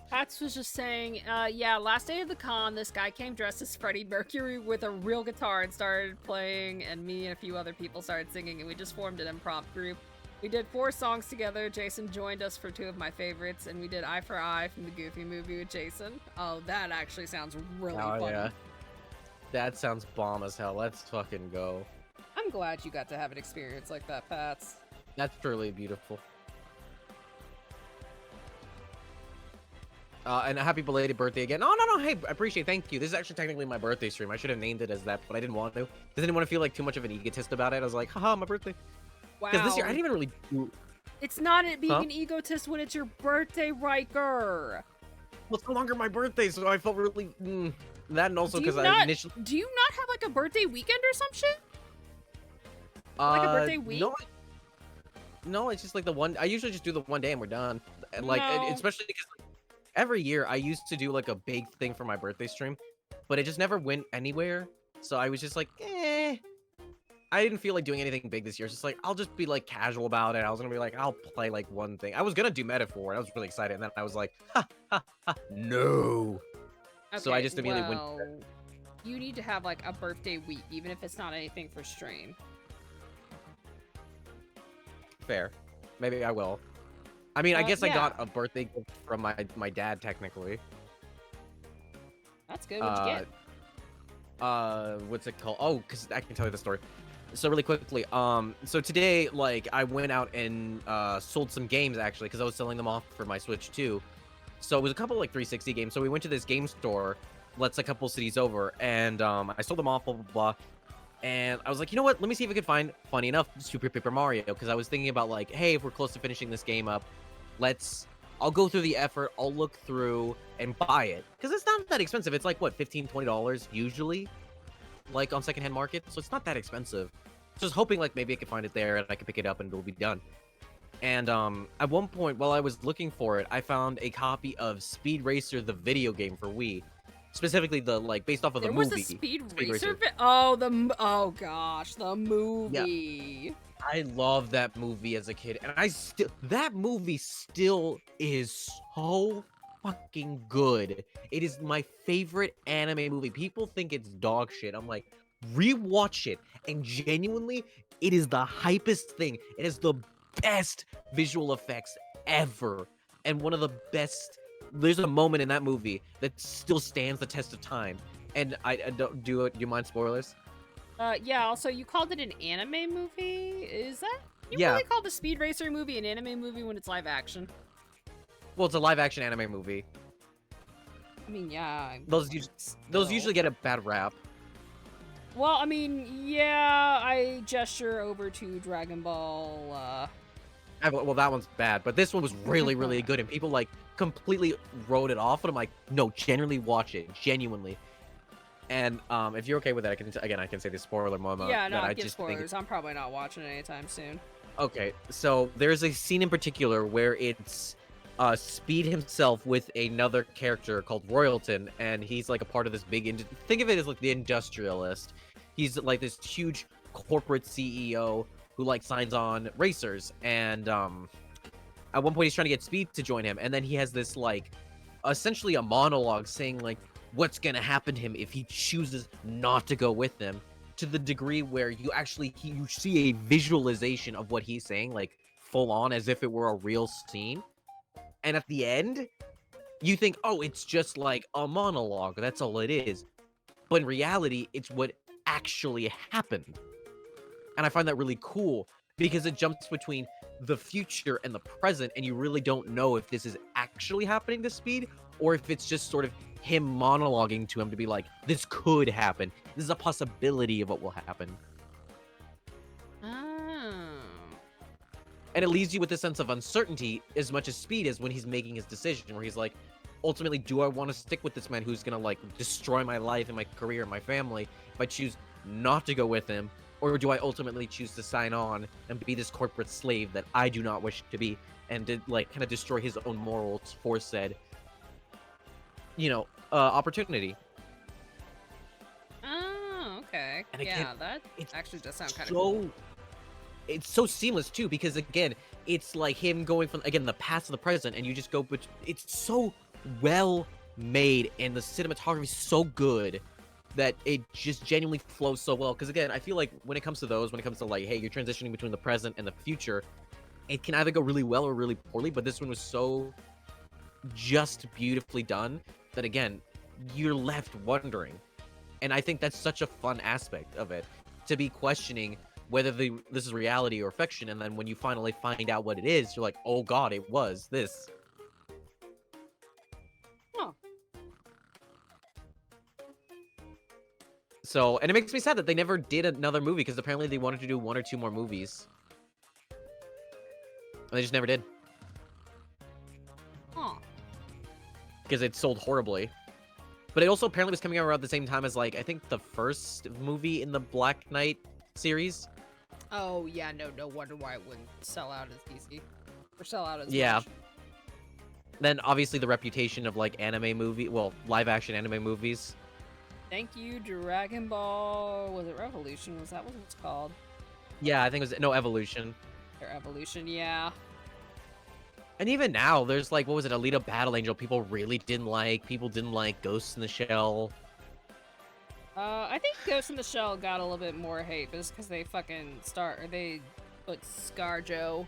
Pats was just saying, yeah, last day of the con, this guy came dressed as Freddie Mercury with a real guitar and started playing, and me and a few other people started singing, and we just formed an improv group. We did 4 songs together. Jason joined us for 2 of my favorites, and we did Eye for Eye from the Goofy movie with Jason. Oh, that actually sounds really funny. Yeah. That sounds bomb as hell. Let's fucking go. I'm glad you got to have an experience like that, Pats. That's truly beautiful. And a happy belated birthday again. No, hey, I appreciate it. Thank you. This is actually technically my birthday stream. I should have named it as that, but I didn't want to. Didn't want to feel like too much of an egotist about it. I was like, haha, my birthday. Wow. Because this year, I didn't even really do... It's not being an egotist when it's your birthday, Ryker. Well, it's no longer my birthday, so I felt really... That and also because I initially... Do you not have, like, a birthday weekend or some shit? Like a birthday week? No, it's just like the one... I usually just do the one day and we're done. And, like, especially because... Every year, I used to do, like, a big thing for my birthday stream, but it just never went anywhere, so I was just like, I didn't feel like doing anything big this year. It's just like, I'll just be, like, casual about it. I was gonna be like, I'll play, like, one thing. I was gonna do Metaphor, and I was really excited, and then I was like, no! Okay, so I just immediately went... You need to have, like, a birthday week, even if it's not anything for stream. Fair. Maybe I will. I mean, I guess I yeah. got a birthday gift from my dad, technically. That's good. What'd you get? What's it called? Oh, because I can tell you the story. So really quickly, so today, like, I went out and sold some games, actually, because I was selling them off for my Switch, too. So it was a couple, like, 360 games. So we went to this game store, let's a couple cities over, and I sold them off, blah, blah, blah. And I was like, you know what? Let me see if I could find, funny enough, Super Paper Mario, because I was thinking about, like, hey, if we're close to finishing this game up, I'll go through the effort, I'll look through and buy it. Because it's not that expensive. It's like, what, $15, $20 usually? Like, on secondhand market? So it's not that expensive. Just hoping, like, maybe I could find it there and I could pick it up and it'll be done. And, at one point, while I was looking for it, I found a copy of Speed Racer, the video game for Wii. Specifically, based off of the movie. There was a Speed Racer? Oh gosh, the movie. Yeah. I loved that movie as a kid, and that movie still is so fucking good. It is my favorite anime movie. People think it's dog shit. I'm like, rewatch it, and genuinely, it is the hypest thing. It is the best visual effects ever, and one of the best. There's a moment in that movie that still stands the test of time, and I don't do you mind spoilers? Yeah, also, you called it an anime movie? Is that... You Yeah. really call the Speed Racer movie an anime movie when it's live action? Well, it's a live-action anime movie. I mean, yeah. Those usually get a bad rap. Well, I mean, yeah, I gesture over to Dragon Ball, Well, that one's bad, but this one was really, really good, and people, like, completely wrote it off, and I'm like, no, genuinely watch it. Genuinely. And, if you're okay with that, I can say the spoiler moment. Yeah, no, that I give just spoilers. I'm probably not watching it anytime soon. Okay, so there's a scene in particular where it's Speed himself with another character called Royalton, and he's like a part of this big think of it as like the industrialist. He's like this huge corporate CEO who like signs on racers, and at one point he's trying to get Speed to join him, and then he has this like essentially a monologue saying like what's gonna happen to him if he chooses not to go with them. to the degree where you actually you see a visualization of what he's saying, like full on, as if it were a real scene. And at the end, you think, oh, it's just like a monologue. That's all it is. But in reality, it's what actually happened. And I find that really cool because it jumps between the future and the present, and you really don't know if this is actually happening to Speed or if it's just sort of him monologuing to him to be like, this could happen. This is a possibility of what will happen. Oh. And it leaves you with a sense of uncertainty as much as Speed is when he's making his decision, where he's like, ultimately, do I want to stick with this man who's gonna like destroy my life and my career and my family if I choose not to go with him? Or do I ultimately choose to sign on and be this corporate slave that I do not wish to be, and to like kind of destroy his own morals for said, opportunity? Oh, okay. And again, yeah, that actually does sound kind of so cool. It's so seamless too, because again, it's like him going from the past to the present, and you just go, but it's so well made, and the cinematography is so good that it just genuinely flows so well. Because again, I feel like when it comes to like, hey, you're transitioning between the present and the future, it can either go really well or really poorly. But this one was so just beautifully done that again, you're left wondering. And I think that's such a fun aspect of it, to be questioning whether this is reality or fiction, and then when you finally find out what it is, you're like, oh god, it was this. Oh. So, and it makes me sad that they never did another movie, because apparently they wanted to do 1 or 2 more movies. And they just never did. Huh. Because it sold horribly. But it also apparently was coming out around the same time as, like, I think the first movie in the Black Knight series. Oh, yeah, no wonder why it wouldn't sell out as easy. Or sell out as Yeah. much. Then, obviously, the reputation of, like, live-action anime movies. Thank you, Dragon Ball. Was it Revolution? Was that what it's called? Yeah, I think it was, no, Evolution. Or Evolution, yeah. And even now, there's, like, what was it, Alita Battle Angel, people really didn't like. People didn't like Ghost in the Shell. I think Ghost in the Shell got a little bit more hate, but it's because they they put ScarJo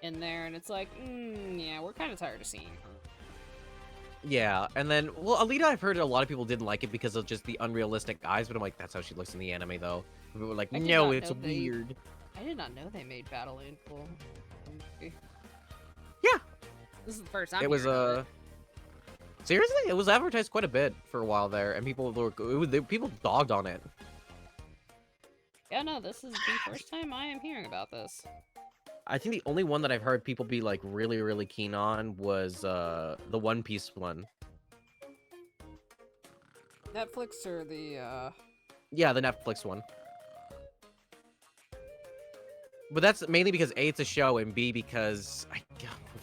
in there, and it's like, yeah, we're kind of tired of seeing her. Yeah, and then, well, Alita, I've heard a lot of people didn't like it because of just the unrealistic eyes, but I'm like, that's how she looks in the anime, though. People were like, no, it's weird. I did not know they made Battle Angel a movie. Yeah. This is the first time. It was, seriously? It was advertised quite a bit for a while there, and people dogged on it. Yeah, no, this is the first time I am hearing about this. I think the only one that I've heard people be, like, really, really keen on was, the One Piece one. Netflix or the, Yeah, the Netflix one. But that's mainly because A, it's a show, and B, because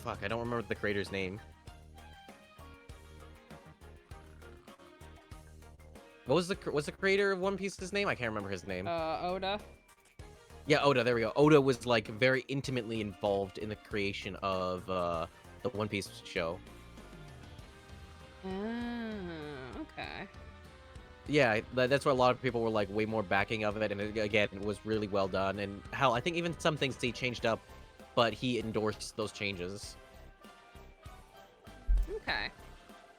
I don't remember the creator's name. What's the creator of One Piece's name? I can't remember his name. Oda. Yeah, Oda, there we go. Oda was, like, very intimately involved in the creation of, the One Piece show. Okay. Yeah, that's why a lot of people were, like, way more backing of it, and again, it was really well done, and hell, I think even some things he changed up, but he endorsed those changes. Okay.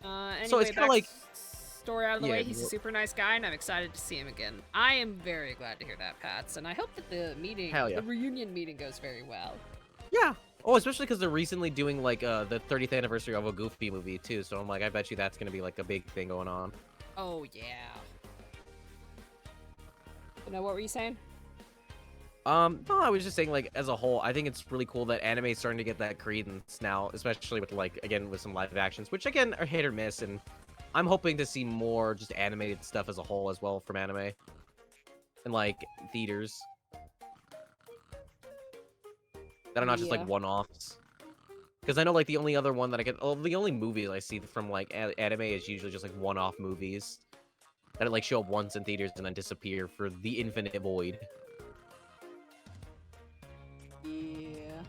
Anyway, So it's kind of like... story out of the way, he's a super nice guy, and I'm excited to see him again. I am very glad to hear that, Pats, and I hope that the reunion meeting goes very well. Yeah. Oh, especially because they're recently doing, like, the 30th anniversary of a Goofy movie, too, so I'm like, I bet you that's gonna be, like, a big thing going on. Oh, yeah. What were you saying? No, I was just saying, like, as a whole, I think it's really cool that anime is starting to get that credence now, especially with, like, again, with some live actions, which, again, are hit or miss, and I'm hoping to see more just animated stuff as a whole as well from anime. And, like, theaters. That are not just, like, one-offs. Because I know, like, the only other one that the only movie I see from, like, anime is usually just, like, one-off movies. That, like, show up once in theaters and then disappear for the infinite void. Yeah.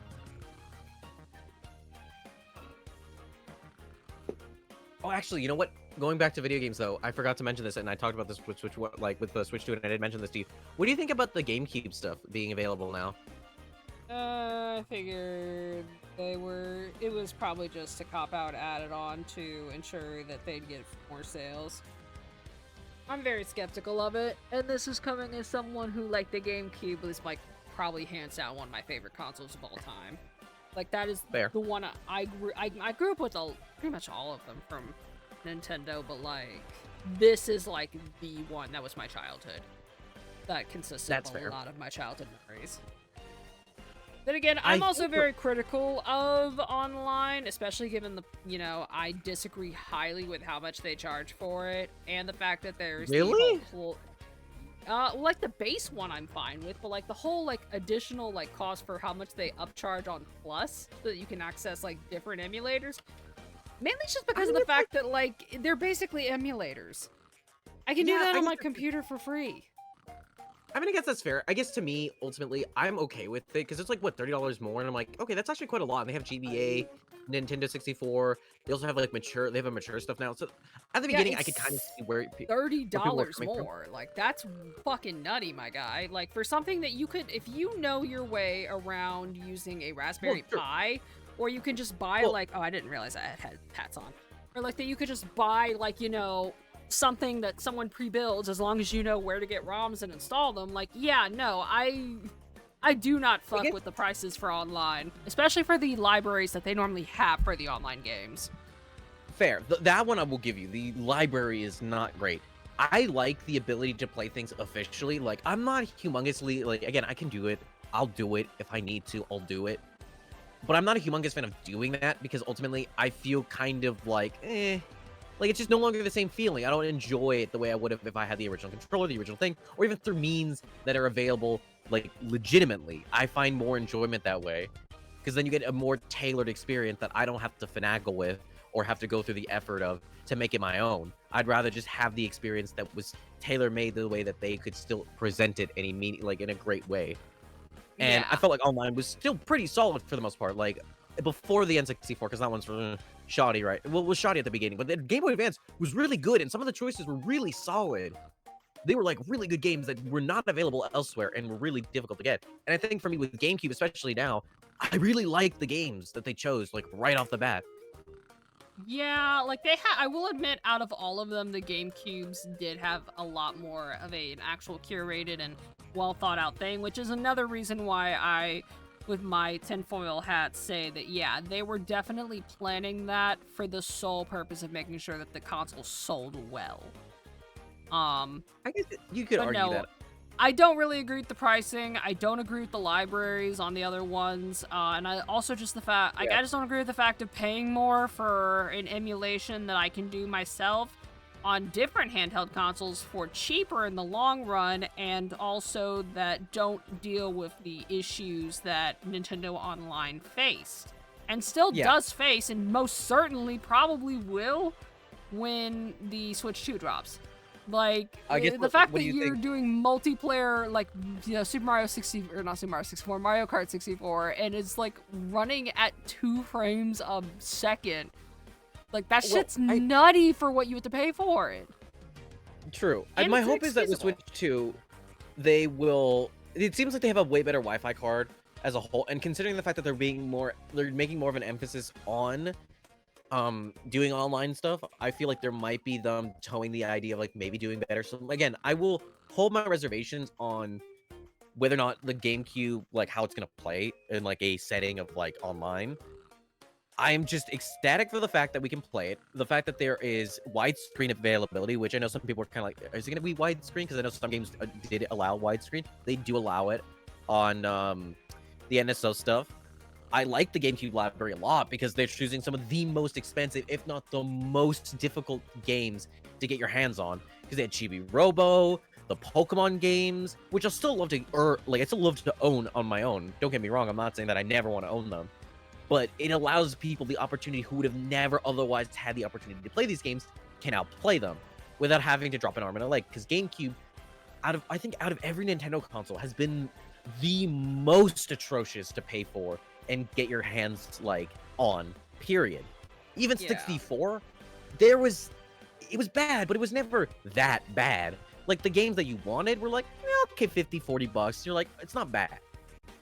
Oh, actually, you know what? Going back to video games though, I forgot to mention this, and I talked about this with Switch, like with the Switch 2, and I did mention this to you. What do you think about the GameCube stuff being available now? I figured it was probably just a cop-out added on to ensure that they'd get more sales. I'm very skeptical of it, and this is coming as someone who, like, the GameCube is, like, probably hands down one of my favorite consoles of all time. Like, that is Fair. the one I grew up with pretty much all of them from Nintendo, but, like, this is, like, the one that was my childhood. That consisted That's of fair. a lot of my childhood memories. Then again, I'm also very critical of online, especially given the, you know, I disagree highly with how much they charge for it, and the fact that there's Really? the whole, like the base one I'm fine with, but like the whole like additional like cost for how much they upcharge on Plus so that you can access like different emulators, mainly just because of the fact that like they're basically emulators. I can do that on my computer for free. I mean, I guess that's fair. I guess to me, ultimately, I'm okay with it because it's like what $30 more, and I'm like, okay, that's actually quite a lot. And they have GBA, Nintendo 64. They also have like mature. They have a mature stuff now. So at the beginning, I could kind of see where $30 more. Like that's fucking nutty, my guy. Like for something that you could, if you know your way around using a Raspberry Pi, or you can just buy like, oh, I didn't realize I had hats on, or like that you could just buy like, you know, something that someone pre-builds as long as you know where to get ROMs and install them. Like, yeah, no, I do not fuck with the prices for online, especially for the libraries that they normally have for the online games. Fair. That one I will give you. The library is not great. I like the ability to play things officially. Like, I'm not humongously, like, again, I can do it. I'll do it. If I need to, I'll do it. But I'm not a humongous fan of doing that because ultimately I feel kind of like, like, it's just no longer the same feeling. I don't enjoy it the way I would have if I had the original controller, the original thing, or even through means that are available, like, legitimately. I find more enjoyment that way. Because then you get a more tailored experience that I don't have to finagle with or have to go through the effort of to make it my own. I'd rather just have the experience that was tailor-made the way that they could still present it in a great way. And I felt like online was still pretty solid for the most part. Like, before the N64, because that one's shoddy, right? Well, it was shoddy at the beginning, but the Game Boy Advance was really good, and some of the choices were really solid. They were like really good games that were not available elsewhere and were really difficult to get. And I think for me with GameCube, especially now, I really like the games that they chose, like right off the bat. Yeah, like I will admit, out of all of them, the GameCubes did have a lot more of an actual curated and well thought out thing, which is another reason why I, with my tinfoil hat, say that, yeah, they were definitely planning that for the sole purpose of making sure that the console sold well. I guess you could argue that. I don't really agree with the pricing. I don't agree with the libraries on the other ones. And I also just the fact, I just don't agree with the fact of paying more for an emulation that I can do myself on different handheld consoles for cheaper in the long run, and also that don't deal with the issues that Nintendo Online faced. And still does face, and most certainly probably will when the Switch 2 drops. Like, the fact that you're doing multiplayer, like, you know, Mario Kart 64, and it's, like, running at 2 frames a second. Like, that shit's nutty for what you have to pay for it. True. And my hope is that with Switch 2, they will... It seems like they have a way better Wi-Fi card as a whole, and considering the fact that they're making more of an emphasis on doing online stuff, I feel like there might be them towing the idea of like maybe doing better. So again, I will hold my reservations on whether or not the GameCube, like how it's gonna play in like a setting of like online. I'm just ecstatic for the fact that we can play it. The fact that there is widescreen availability, which I know some people are kind of like, is it gonna be widescreen? Because I know some games did allow widescreen. They do allow it on the NSO stuff. I like the GameCube library a lot because they're choosing some of the most expensive, if not the most difficult games to get your hands on. Because they had Chibi Robo, the Pokemon games, which I still love to, I still love to own on my own. Don't get me wrong, I'm not saying that I never want to own them. But it allows people the opportunity who would have never otherwise had the opportunity to play these games can now play them without having to drop an arm and a leg. Because GameCube, I think out of every Nintendo console, has been the most atrocious to pay for and get your hands, like, on, period. Even 64, there was it was bad, but it was never that bad. Like, the games that you wanted were like, okay, 50, 40 bucks. You're like, it's not bad.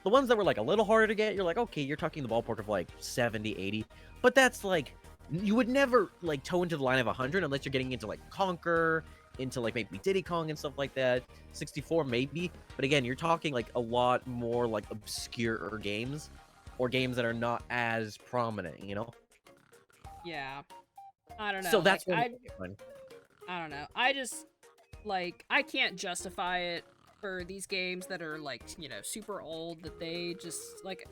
The ones that were, like, a little harder to get, you're like, okay, you're talking the ballpark of, like, 70, 80. But that's, like, you would never, like, toe into the line of 100 unless you're getting into, like, Conquer, into, like, maybe Diddy Kong and stuff like that. 64, maybe. But again, you're talking, like, a lot more, like, obscure games. Or games that are not as prominent, you know? Yeah. I don't know. So that's like, one. I don't know. I just, like, I can't justify it for these games that are, like, you know, super old, that they just, like,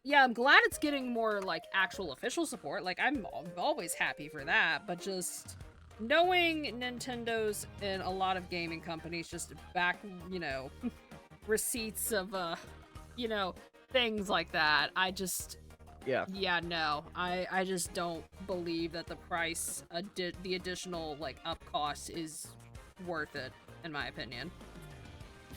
yeah, I'm glad it's getting more, like, actual official support. Like, I'm always happy for that, but just knowing Nintendo's and a lot of gaming companies just back, you know, receipts of, you know, things like that, I just... Yeah, no. I just don't believe that the price, the additional, like, up cost is worth it, in my opinion.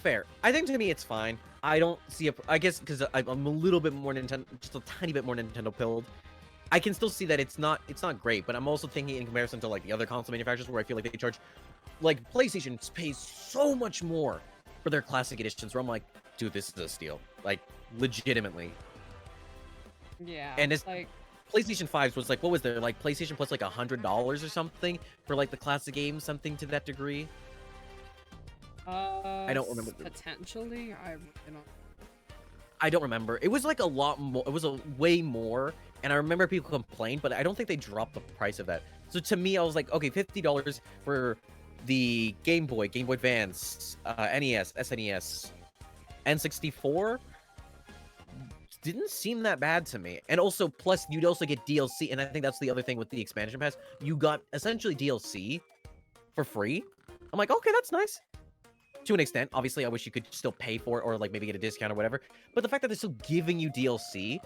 Fair. I think to me it's fine. I don't see I guess because I'm a little bit more Nintendo, just a tiny bit more Nintendo pilled. I can still see that it's not great, but I'm also thinking in comparison to like the other console manufacturers where I feel like they charge, like PlayStation pays so much more for their classic editions. Where I'm like, dude, this is a steal. Like legitimately. Yeah. And it's like PlayStation 5 was like, what was there? Like PlayStation Plus like $100 or something for like the classic games, something to that degree. I don't remember. Potentially, I don't remember. It was like a lot more. It was a way more, and I remember people complained, but I don't think they dropped the price of that. So to me, I was like, okay, $50 for the Game Boy, Game Boy Advance, NES, SNES, N64 didn't seem that bad to me. And also, plus you'd also get DLC, and I think that's the other thing with the expansion pass. You got essentially DLC for free. I'm like, okay, that's nice. To an extent, obviously, I wish you could still pay for it or like maybe get a discount or whatever. But the fact that they're still giving you DLC,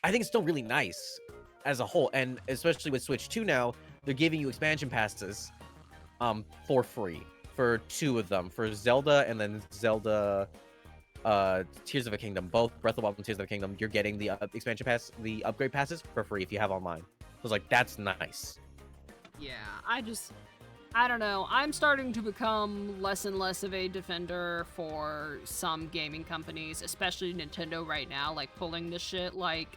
I think it's still really nice as a whole. And especially with Switch 2 now, they're giving you expansion passes for free for 2 of them, for Zelda and then Zelda Tears of a Kingdom. Both Breath of the Wild and Tears of the Kingdom, you're getting the expansion pass, the upgrade passes for free if you have online. So I was like, that's nice. Yeah, I don't know. I'm starting to become less and less of a defender for some gaming companies, especially Nintendo right now, like pulling this shit. Like,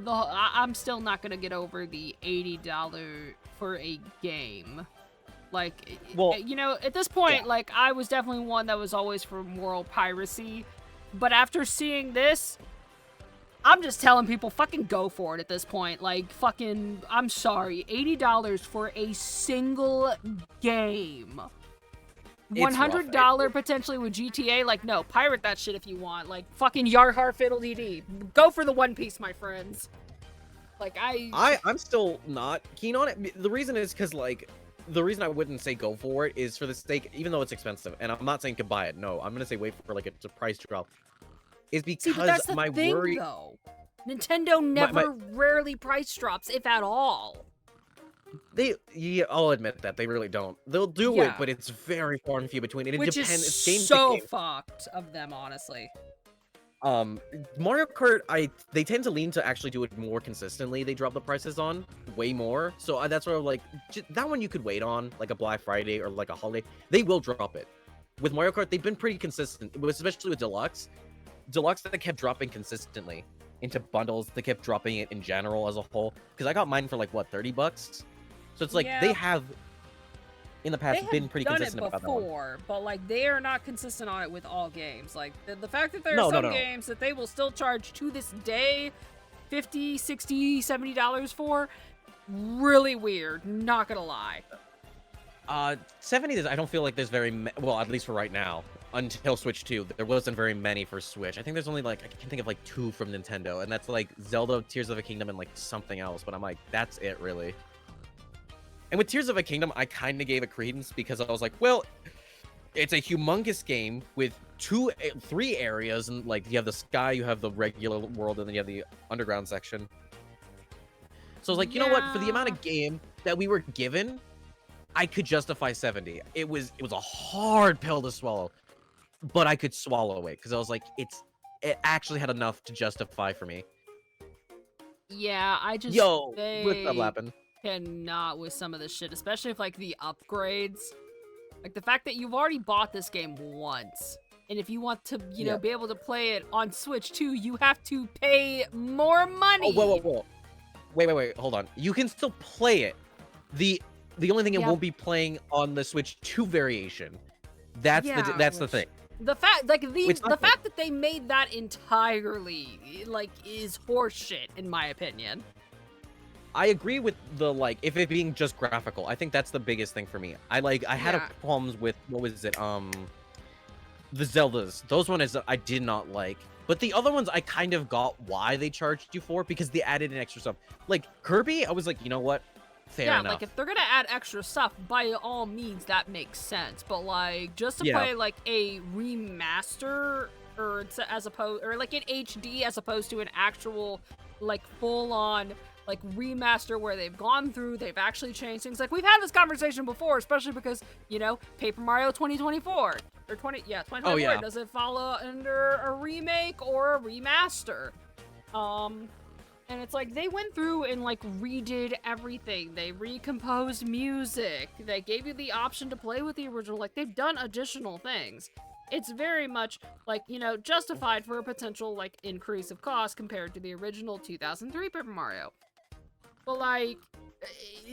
I'm still not gonna get over the $80 for a game. Like, well, you know, at this point, yeah. like, I was definitely one that was always for moral piracy, but after seeing this, I'm just telling people, fucking go for it at this point. Like, fucking, I'm sorry, $80 for a single game. $100 potentially with GTA. Like, no, pirate that shit if you want. Like, fucking Yarhar Fiddle DD. Go for the One Piece, my friends. Like, I'm still not keen on it. The reason is because, like, the reason I wouldn't say go for it is for the sake, even though it's expensive, and I'm not saying to buy it. No, I'm gonna say wait for like a price drop. Is because see, but that's the my thing, worry. though. Nintendo never rarely price drops, if at all. Yeah, I'll admit that they really don't. They'll do it, but it's very far and few between. And it which depends. is It's game so to game. fucked of them, honestly. Mario Kart, they tend to lean to actually do it more consistently. They drop the prices on way more. So that's where I'm like, that one you could wait on, like a Black Friday or like a holiday. They will drop it. With Mario Kart, they've been pretty consistent, especially with Deluxe. Deluxe that kept dropping consistently into bundles. They kept dropping it in general as a whole. Because I got mine for like what, $30? So it's like they have in the past been pretty consistent about that one. But like they are not consistent on it with all games. Like the fact that there are some games that they will still charge to this day $50, $60, $70 for, really weird, not gonna lie. 70, I don't feel like there's well, at least for right now, until Switch 2, there wasn't very many for Switch. I think there's only like, I can think of like 2 from Nintendo, and that's like Zelda, Tears of a Kingdom, and like something else, but I'm like, that's it really. And with Tears of a Kingdom, I kind of gave it credence because I was like, well, it's a humongous game with 3 areas, and like you have the sky, you have the regular world, and then you have the underground section. So I was like, you know what, for the amount of game that we were given, I could justify 70. It was a hard pill to swallow, but I could swallow it because I was like, it actually had enough to justify for me. Yeah, Yo, what's up, Lappin? cannot with some of this shit, especially if, like, the upgrades. Like, the fact that you've already bought this game once, and if you want to, you know, be able to play it on Switch too, you have to pay more money. Oh, whoa. Wait, hold on. You can still play it. The only thing it won't be playing on the Switch 2 variation. That's the thing. The fact, like, the fact that they made that entirely, like, is horseshit, in my opinion. I agree with the, like, if it being just graphical. I think that's the biggest thing for me. I had problems with, what was it, the Zeldas. Those ones I did not like. But the other ones I kind of got why they charged you for, because they added in extra stuff. Like, Kirby, I was like, you know what? Fair enough. Like, if they're gonna add extra stuff, by all means, that makes sense. But, like, just to play, like, a remaster, or like an HD as opposed to an actual, like, full-on, like, remaster where they've gone through, they've actually changed things. Like, we've had this conversation before, especially because, you know, Paper Mario 2024, or 2024, does it follow under a remake or a remaster? And it's like, they went through and, like, redid everything. They recomposed music. They gave you the option to play with the original. Like, they've done additional things. It's very much, like, you know, justified for a potential, like, increase of cost compared to the original 2003 Paper Mario. But, like,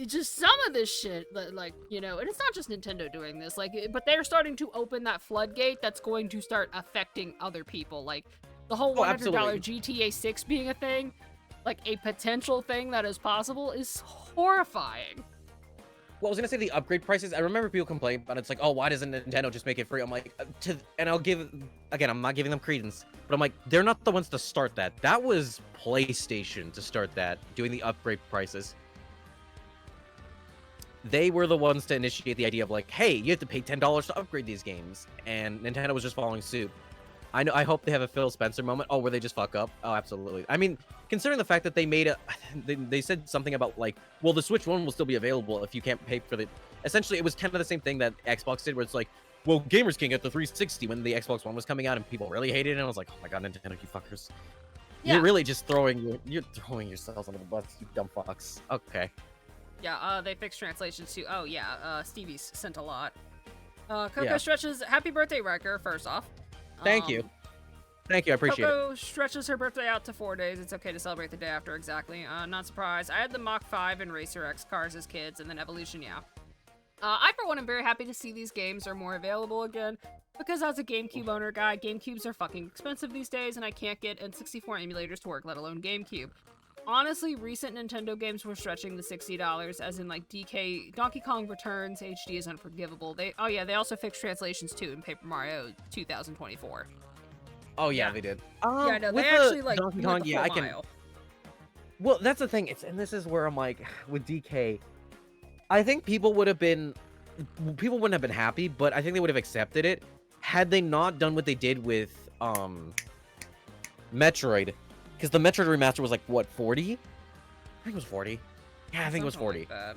just some of this shit, like, you know, and it's not just Nintendo doing this, like, but they're starting to open that floodgate that's going to start affecting other people. Like, the whole $100 GTA 6 being a thing, like, a potential thing that is possible, is horrifying. Well, I was gonna say the upgrade prices. I remember people complain, but it's like, oh, why doesn't Nintendo just make it free? I'm like, and I'll give, again, I'm not giving them credence, but I'm like, they're not the ones to start that. That was PlayStation to start that, doing the upgrade prices. They were the ones to initiate the idea of like, hey, you have to pay $10 to upgrade these games, and Nintendo was just following suit. I hope they have a Phil Spencer moment. Oh, where they just fuck up? Oh, absolutely. I mean, considering the fact that they made they said something about like, well, the Switch 1 will still be available if you can't pay for the... Essentially, it was kind of the same thing that Xbox did, where it's like, well, gamers can get the 360 when the Xbox One was coming out, and people really hated it, and I was like, oh my god, Nintendo, you fuckers. Yeah. You're really just throwing yourselves under the bus, you dumb fucks. Okay. Yeah, they fixed translations too. Oh, yeah, Stevie's sent a lot. Coco stretches, happy birthday, Ryker, first off. Thank you. Thank you, I appreciate Coco it. stretches her birthday out to 4 days. It's okay to celebrate the day after, exactly. Not surprised. I had the Mach 5 and Racer X cars as kids, and then Evolution, yeah. I, for one, am very happy to see these games are more available again, because as a GameCube owner guy, GameCubes are fucking expensive these days, and I can't get N64 emulators to work, let alone GameCube. Honestly, recent Nintendo games were stretching the $60, as in, like, Donkey Kong Returns HD is unforgivable. They also fixed translations, too, in Paper Mario 2024. Oh, yeah, they did. Yeah, no, they actually, like, Donkey Kong, the full mile. Well, that's the thing, and this is where I'm like, with DK, I think people wouldn't have been happy, but I think they would have accepted it had they not done what they did with, Metroid. Because the Metroid remaster was like, what, 40? I think it was 40. Yeah, I think it was 40. Like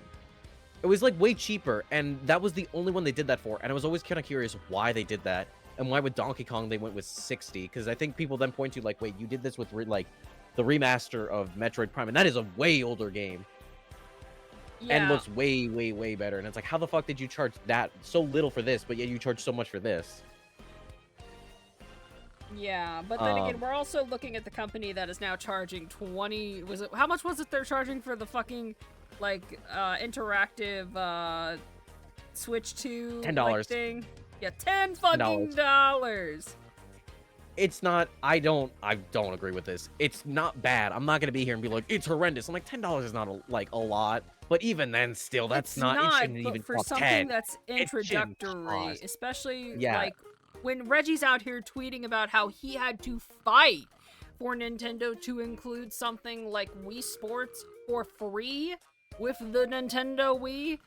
it was like way cheaper, and that was the only one they did that for. And I was always kind of curious why they did that, and why with Donkey Kong they went with 60. Because I think people then point to like, wait, you did this with like the remaster of Metroid Prime, and that is a way older game. Yeah. And looks way, way, way better. And it's like, how the fuck did you charge that so little for this, but yet you charge so much for this? Yeah, but then again, we're also looking at the company that is now charging 20... How much was it they're charging for the fucking, like, interactive, Switch 2 $10 like, thing? Yeah, $10 fucking dollars! It's not... I don't agree with this. It's not bad. I'm not gonna be here and be like, it's horrendous. I'm like, $10 is not, a lot. But even then, still, that's not... It shouldn't even for cost something 10. That's introductory, especially, yeah. like... When Reggie's out here tweeting about how he had to fight for Nintendo to include something like Wii Sports for free with the Nintendo Wii,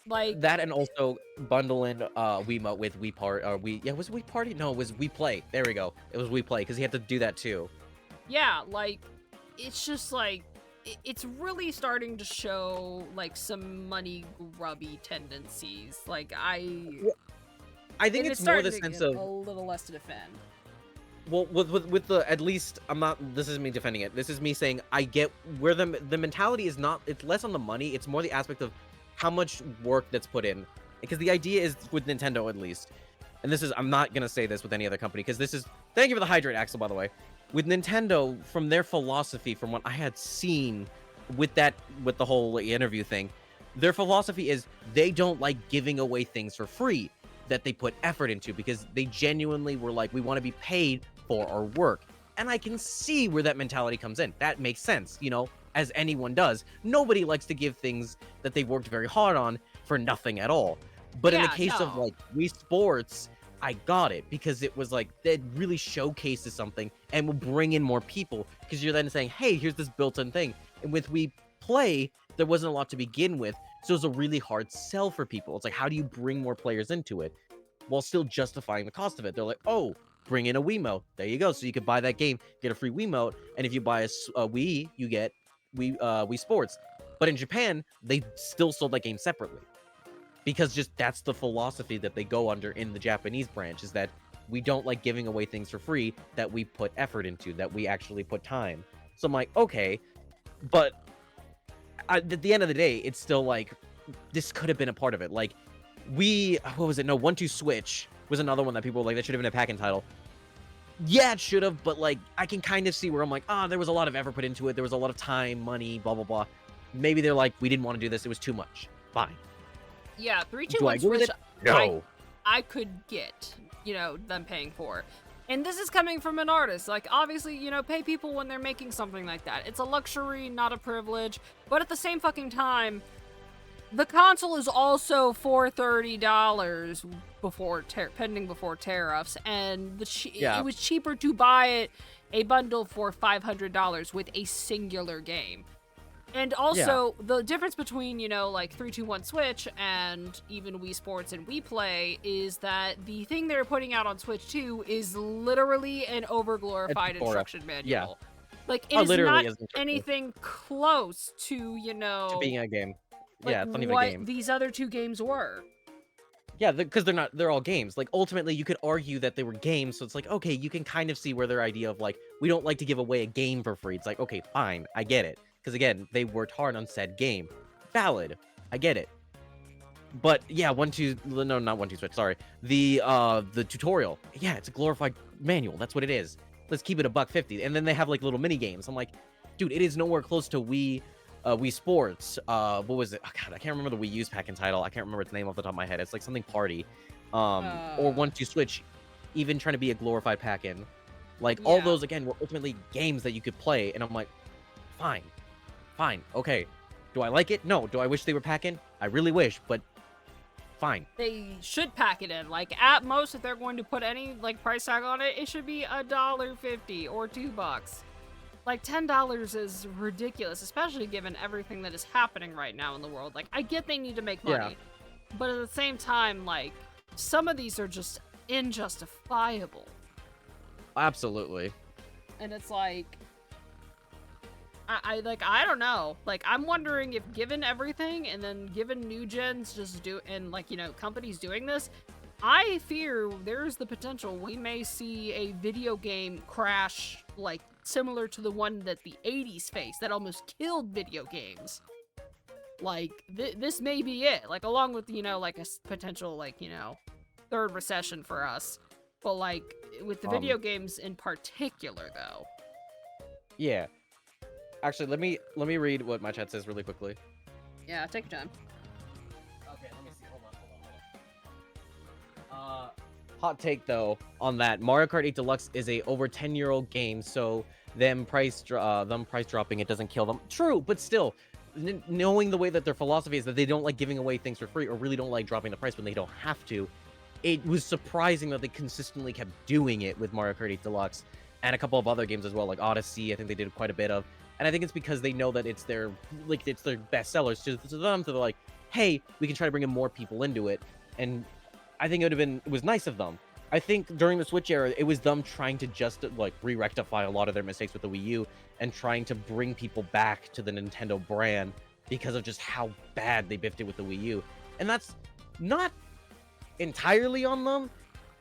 like that, and also bundling Wiimote with Wii Party. Was it Wii Party? No, it was Wii Play. There we go. It was Wii Play because he had to do that too. Yeah, like it's just like it's really starting to show like some money grubby tendencies. Like I think it's more the sense of a little less to defend. Well, with the at least I'm not. This isn't me defending it. This is me saying I get where the mentality is not. It's less on the money. It's more the aspect of how much work that's put in. Because the idea is with Nintendo at least, and this is I'm not gonna say this with any other company because this is. Thank you for the hydrate, Axel. By the way, with Nintendo, from their philosophy, from what I had seen with the whole interview thing, their philosophy is they don't like giving away things for free that they put effort into because they genuinely were like, we want to be paid for our work. And I can see where that mentality comes in. That makes sense, you know, as anyone does. Nobody likes to give things that they've worked very hard on for nothing at all. But in the case of like Wii Sports, I got it because it was like that really showcases something and will bring in more people because you're then saying, hey, here's this built-in thing. And with Wii Play, there wasn't a lot to begin with. So it was a really hard sell for people. It's like, how do you bring more players into it while still justifying the cost of it? They're like, oh, bring in a Wiimote. There you go. So you can buy that game, get a free Wiimote, and if you buy a Wii, you get Wii Sports. But in Japan, they still sold that game separately because just that's the philosophy that they go under in the Japanese branch is that we don't like giving away things for free that we put effort into, that we actually put time. So I'm like, okay, but at the end of the day, it's still like this could have been a part of it. Like what was it? No, 1-2 Switch was another one that people were like, that should have been a pack-in title. Yeah, it should have, but like I can kind of see where I'm like, there was a lot of effort put into it. There was a lot of time, money, blah blah blah. Maybe they're like, we didn't want to do this. It was too much. Fine. Yeah, 3, 2, Do I 1 agree with Switch. it? No. I could get, them paying for. And this is coming from an artist. Like, obviously, pay people when they're making something like that. It's a luxury, not a privilege. But at the same fucking time, the console is also $430 pending before tariffs, and it was cheaper to buy a bundle for $500 with a singular game. And also, the difference between, like 321 Switch and even Wii Sports and Wii Play is that the thing they're putting out on Switch 2 is literally an overglorified instruction manual. Yeah. Like, it is not anything close to, to being a game. Like, yeah, it's not even what a game. These other two games were. Yeah, because they're all games. Like, ultimately, you could argue that they were games, so it's like, okay, you can kind of see where their idea of, like, we don't like to give away a game for free. It's like, okay, fine, I get it. Because, again, they worked hard on said game. Valid. I get it. But, yeah, not 1-2 Switch, sorry. The tutorial. Yeah, it's a glorified manual. That's what it is. Let's keep it $1.50. And then they have, like, little mini games. I'm like, dude, it is nowhere close to Wii Sports. What was it? Oh, God, I can't remember the Wii U's pack-in title. I can't remember its name off the top of my head. It's like something Party. Or 1-2 Switch, even trying to be a glorified pack-in. Like, all those, again, were ultimately games that you could play. And I'm like, fine. Fine. Okay. Do I like it? No. Do I wish they were pack-in? I really wish, but fine. They should pack it in. Like, at most, if they're going to put any, like, price tag on it, it should be $1.50 or $2. Like, $10 is ridiculous, especially given everything that is happening right now in the world. Like, I get they need to make money, but at the same time, like, some of these are just injustifiable. Absolutely. And it's like, I don't know. Like, I'm wondering if given everything, and then given new gens companies doing this, I fear there's the potential we may see a video game crash, like, similar to the one that the 80s faced that almost killed video games. Like, this may be it. Like, along with, like, a potential, like, third recession for us. But, like, with the video games in particular, though. Yeah. Actually, let me read what my chat says really quickly. Yeah, take your time. Okay, let me see. Hold on. Hot take though on that. Mario Kart 8 Deluxe is a over 10-year-old game, so them price dropping it doesn't kill them. True, but still, knowing the way that their philosophy is that they don't like giving away things for free or really don't like dropping the price when they don't have to, it was surprising that they consistently kept doing it with Mario Kart 8 Deluxe and a couple of other games as well, like Odyssey. I think they did quite a bit of. And I think it's because they know that it's their best sellers to them. So they're like, hey, we can try to bring in more people into it. And I think it was nice of them. I think during the Switch era, it was them trying to just like re-rectify a lot of their mistakes with the Wii U and trying to bring people back to the Nintendo brand because of just how bad they biffed it with the Wii U. And that's not entirely on them.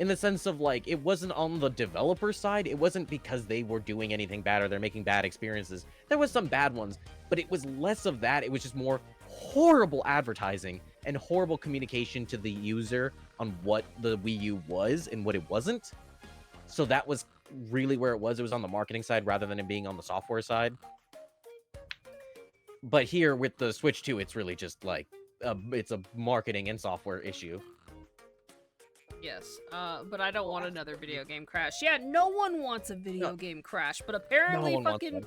in the sense of, like, it wasn't on the developer side. It wasn't because they were doing anything bad or they're making bad experiences. There was some bad ones, but it was less of that. It was just more horrible advertising and horrible communication to the user on what the Wii U was and what it wasn't. So that was really where it was. It was on the marketing side rather than it being on the software side. But here with the Switch 2, it's really just like, it's a marketing and software issue. Yes, but I don't want another video game crash. Yeah, no one wants a video game crash, but apparently fucking,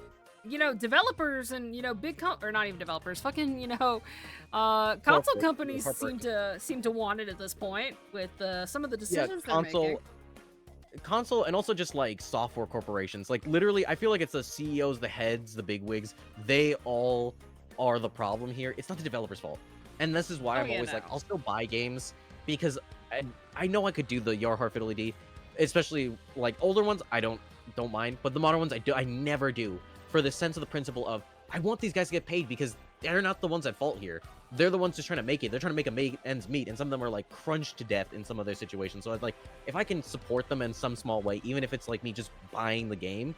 you know, developers and, you know, or not even developers, fucking, you know, console companies seem to want it at this point with some of the decisions they're making. Console and also just like software corporations. Like literally, I feel like it's the CEOs, the heads, the bigwigs. They all are the problem here. It's not the developer's fault. And this is why I'm always like, I'll still buy games because I know I could do the Your Heart Fidelity, especially like older ones. I don't mind, but the modern ones I never do, for the sense of the principle of I want these guys to get paid because they're not the ones at fault here. They're the ones just trying to make it. They're trying to make ends meet, and some of them are like crunched to death in some of their situations. So I'd like, if I can support them in some small way, even if it's like me just buying the game,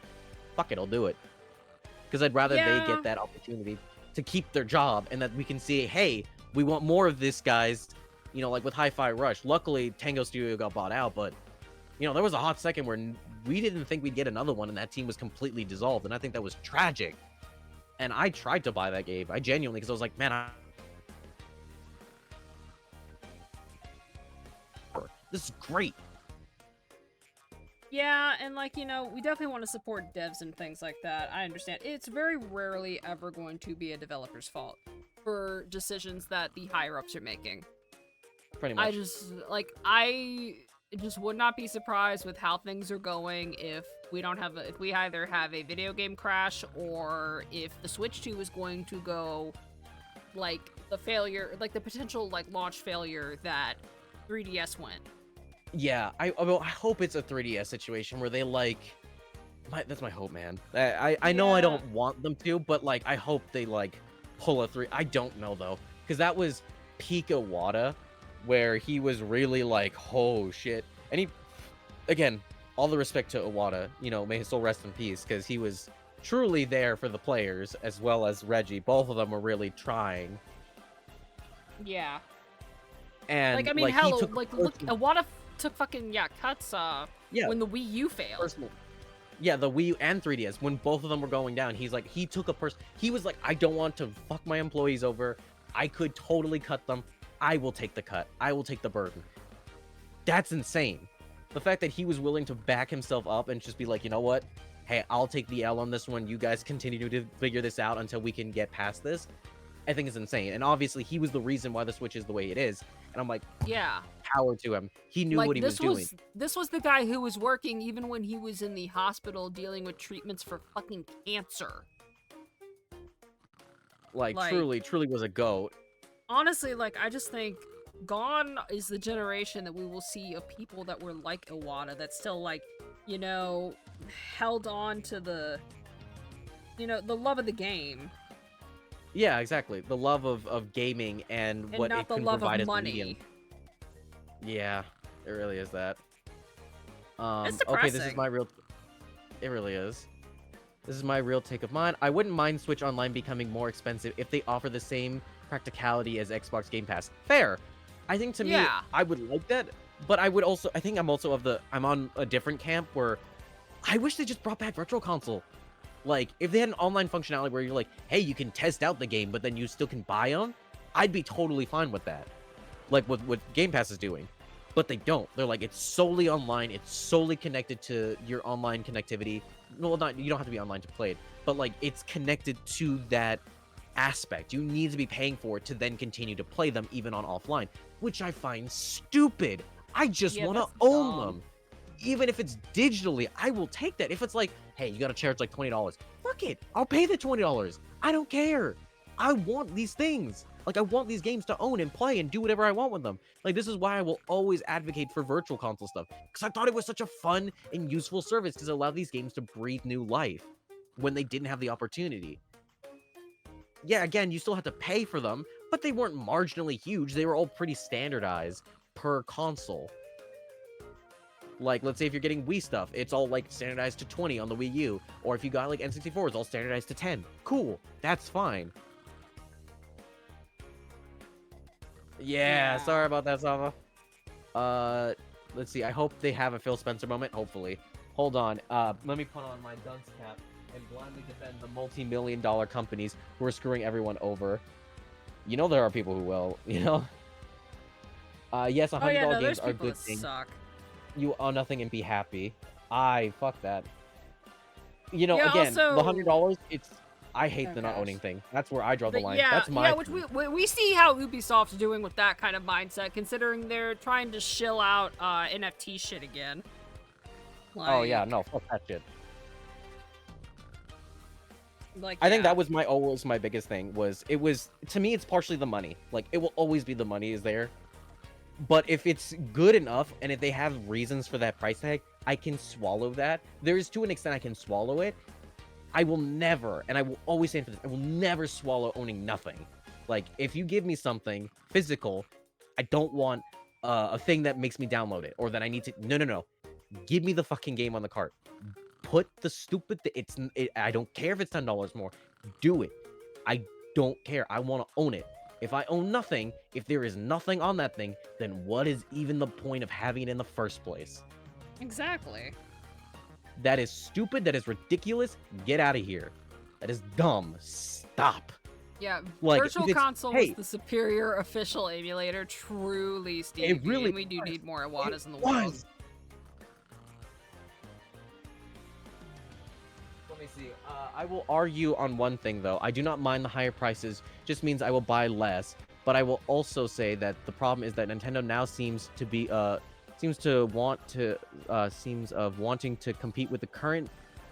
fuck it, I'll do it. Because I'd rather they get that opportunity to keep their job, and that we can see, hey, we want more of this, guys. You know, like with Hi-Fi Rush. Luckily, Tango Studio got bought out, but you know, there was a hot second where we didn't think we'd get another one, and that team was completely dissolved, and I think that was tragic. And I tried to buy that game. I genuinely, because I was like, man, this is great. Yeah, and like, you know, we definitely want to support devs and things like that. I understand. It's very rarely ever going to be a developer's fault for decisions that the higher-ups are making. Pretty much. I just would not be surprised with how things are going if we don't have if we either have a video game crash, or if the Switch 2 is going to go like the failure, like the potential like launch failure that 3DS went. Yeah, I hope it's a 3DS situation where they like, that's my hope, man. I know I don't want them to, but like I hope they like pull a 3. I don't know though, because that was peak Iwata, where he was really like, oh shit. And he, again, all the respect to Iwata, you know, may his soul rest in peace, because he was truly there for the players as well as Reggie. Both of them were really trying. Yeah. And like, I mean, hell, like look, Iwata took fucking cuts when the Wii U failed. Yeah, the Wii U and 3DS, when both of them were going down, he's like, he was like, I don't want to fuck my employees over. I could totally cut them. I will take the cut. I will take the burden. That's insane. The fact that he was willing to back himself up and just be like, you know what? Hey, I'll take the L on this one. You guys continue to figure this out until we can get past this. I think is insane. And obviously, he was the reason why the Switch is the way it is. And I'm like, yeah, power to him. He knew what he was doing. This was the guy who was working even when he was in the hospital dealing with treatments for fucking cancer. Like truly was a goat. Honestly, like, I just think gone is the generation that we will see of people that were like Iwata, that still, like, you know, held on to the, you know, the love of the game. Yeah, exactly. The love of gaming and what it can provide as a medium. Yeah, it really is that. It's depressing. Okay, this is my real... It really is. This is my real take of mine. I wouldn't mind Switch Online becoming more expensive if they offer the same practicality as Xbox Game Pass. Fair. I think to me, I would like that, but I would also... I think I'm also I'm on a different camp where I wish they just brought back Virtual Console. Like, if they had an online functionality where you're like, hey, you can test out the game, but then you still can buy them, I'd be totally fine with that. Like what Game Pass is doing. But they don't. They're like, it's solely online. It's solely connected to your online connectivity. Well, you don't have to be online to play it, but like, it's connected to that aspect. You need to be paying for it to then continue to play them even on offline, which I find stupid. I just want to own them. Even if it's digitally, I will take that. If it's like, hey, you gotta charge like $20. Fuck it. I'll pay the $20. I don't care. I want these things. Like, I want these games to own and play and do whatever I want with them. Like, this is why I will always advocate for Virtual Console stuff. Because I thought it was such a fun and useful service, because it allowed these games to breathe new life when they didn't have the opportunity. Yeah, again, you still had to pay for them, but they weren't marginally huge. They were all pretty standardized per console. Like, let's say if you're getting Wii stuff, it's all like standardized to 20 on the Wii U, or if you got like N64, it's all standardized to 10. Cool, that's fine. Yeah, sorry about that, Sava. Let's see. I hope they have a Phil Spencer moment. Hopefully. Hold on. Let me put on my dunce cap and blindly defend the multi-million-dollar companies who are screwing everyone over. You know there are people who will. You know. Yes, $100 games are good things. Suck. You own nothing and be happy. Fuck that. You know, Yeah, again, also... the $100. It's. I hate the not gosh. owning thing. That's where I draw the line. Yeah, That's my. yeah, which we see how Ubisoft's doing with that kind of mindset, considering they're trying to shill out NFT shit again. Like, oh yeah, no, fuck that shit. Like, I think that was always my biggest thing. To me, it's partially the money. Like, it will always be the money is there. But if it's good enough, and if they have reasons for that price tag, I can swallow that. There is, to an extent, I can swallow it. I will never, and I will always say for this, I will never swallow owning nothing. Like, if you give me something physical, I don't want a thing that makes me download it, or that I need to. No. Give me the fucking game on the cart. Put the stupid. I don't care if it's $10 more. Do it. I don't care. I want to own it. If I own nothing, if there is nothing on that thing, then what is even the point of having it in the first place? Exactly. That is stupid. That is ridiculous. Get out of here. That is dumb. Stop. Yeah, like, Virtual Console was the superior official emulator. Truly, Steve. It really and we do need more Iwatas in the was. world. Let me see. I will argue on one thing, though. I do not mind the higher prices. Just means I will buy less. But I will also say that the problem is that Nintendo now seems of wanting to compete with the current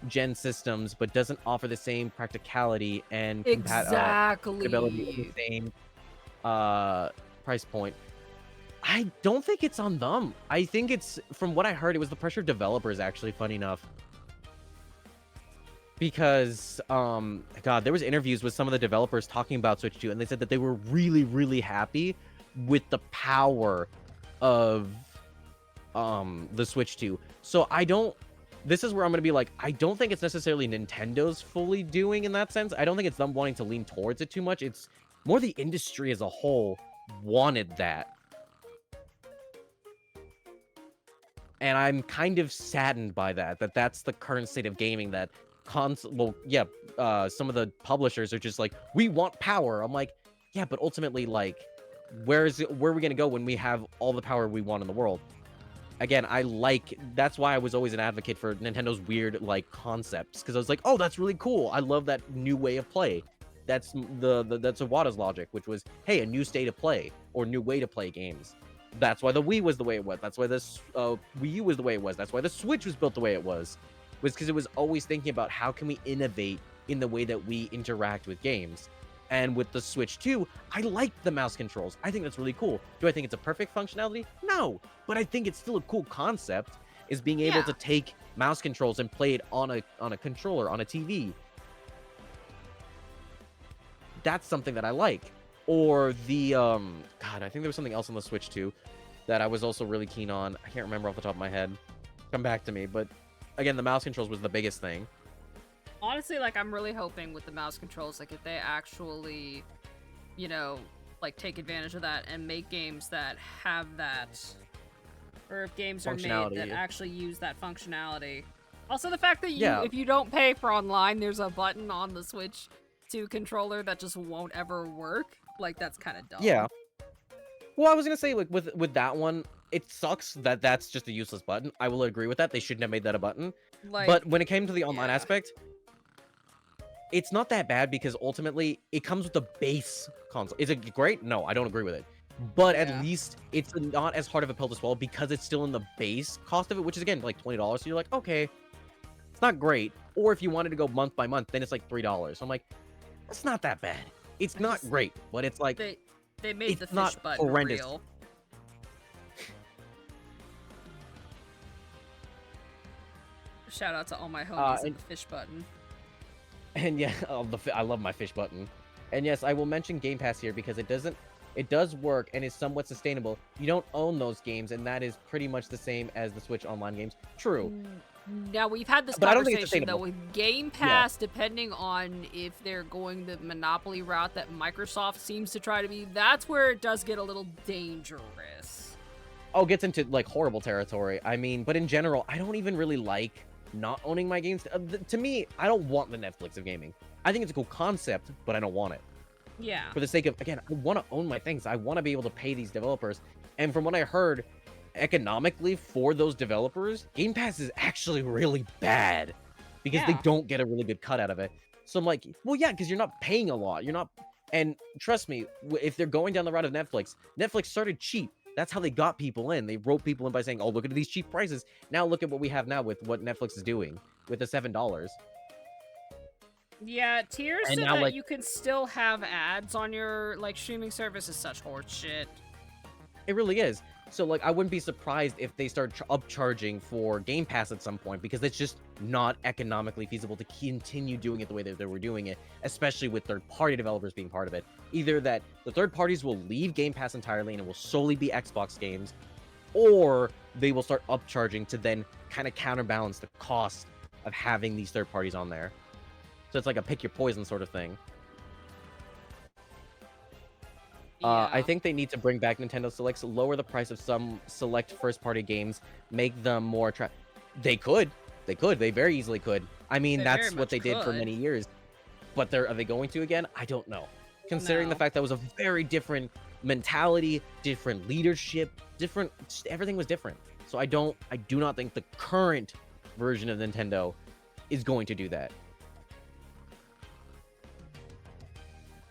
gen systems, but doesn't offer the same practicality and compatibility at the same price point. I don't think it's on them. I think it's, from what I heard, it was the pressure of developers, actually, funny enough. Because, God, there was interviews with some of the developers talking about Switch 2, and they said that they were really, really happy with the power of the Switch 2. So this is where I'm going to be like, I don't think it's necessarily Nintendo's fully doing in that sense. I don't think it's them wanting to lean towards it too much. It's more the industry as a whole wanted that. And I'm kind of saddened by that's the current state of gaming, that some of the publishers are just like, we want power. I'm like, yeah, but ultimately, like, where are we going to go when we have all the power we want in the world? Again, that's why I was always an advocate for Nintendo's weird, like, concepts, because I was like, oh, that's really cool. I love that new way of play. That's that's Iwata's logic, which was, hey, a new state of play, or new way to play games. That's why the Wii was the way it was. That's why the Wii U was the way it was. That's why the Switch was built the way it was because it was always thinking about how can we innovate in the way that we interact with games. And with the Switch 2, I like the mouse controls. I think that's really cool. Do I think it's a perfect functionality? No. But I think it's still a cool concept, is being able to take mouse controls and play it on a controller, on a TV. That's something that I like. Or the, God, I think there was something else on the Switch 2 that I was also really keen on. I can't remember off the top of my head. Come back to me. But, again, the mouse controls was the biggest thing. Honestly, like, I'm really hoping with the mouse controls, like, if they actually, you know, like, take advantage of that and make games that have that, or if games are made that actually use that functionality. Also, the fact that if you don't pay for online, there's a button on the Switch 2 controller that just won't ever work. Like, that's kind of dumb. Yeah. Well, I was gonna say, like, with that one, it sucks that that's just a useless button. I will agree with that. They shouldn't have made that a button. Like, but when it came to the online aspect, it's not that bad, because ultimately it comes with the base console. Is it great? No, I don't agree with it. But at least it's not as hard of a pill to swallow, because it's still in the base cost of it, which is, again, like $20. So you're like, okay, it's not great. Or if you wanted to go month by month, then it's like $3. So I'm like, it's not that bad. It's not great, but it's like, they made the fish button horrendous. Real. Shout out to all my homies in the fish button. And yeah, I love my fish button. And yes, I will mention Game Pass here because it doesn't It does work and is somewhat sustainable. You don't own those games, and that is pretty much the same as the Switch Online games. True. Now, we've had this But I don't think it's conversation, though, sustainable. with Game Pass, depending on if they're going the monopoly route that Microsoft seems to try to be, that's where it does get a little dangerous. Oh, it gets into, like, horrible territory. I mean, but in general, I don't even really like not owning my games. To me, I don't want the Netflix of gaming. I think it's a cool concept, but I don't want it. Yeah. For the sake of, again, I want to own my things. I want to be able to pay these developers. And from what I heard, economically for those developers, Game Pass is actually really bad because they don't get a really good cut out of it. So I'm like, well, yeah, because you're not paying a lot. You're not, and trust me, if they're going down the route of Netflix, Netflix started cheap. That's how they got people in. They wrote people in by saying, oh, look at these cheap prices. Now look at what we have now with what Netflix is doing with the $7. Yeah, tiers And so now, that like, you can still have ads on your, like, streaming service is such horse shit. it really is. So, like, I wouldn't be surprised if they start upcharging for Game Pass at some point, because it's just not economically feasible to continue doing it the way that they were doing it, especially with third-party developers being part of it. Either that the third parties will leave Game Pass entirely and it will solely be Xbox games, or they will start upcharging to then kind of counterbalance the cost of having these third parties on there. So it's like a pick your poison sort of thing. I think they need to bring back Nintendo Selects, lower the price of some select first-party games, make them more attractive. They could. They very easily could. I mean, that's what they did for many years. But are they going to again? I don't know. Considering the fact that was a very different mentality, different leadership, everything was different. So I do not think the current version of Nintendo is going to do that.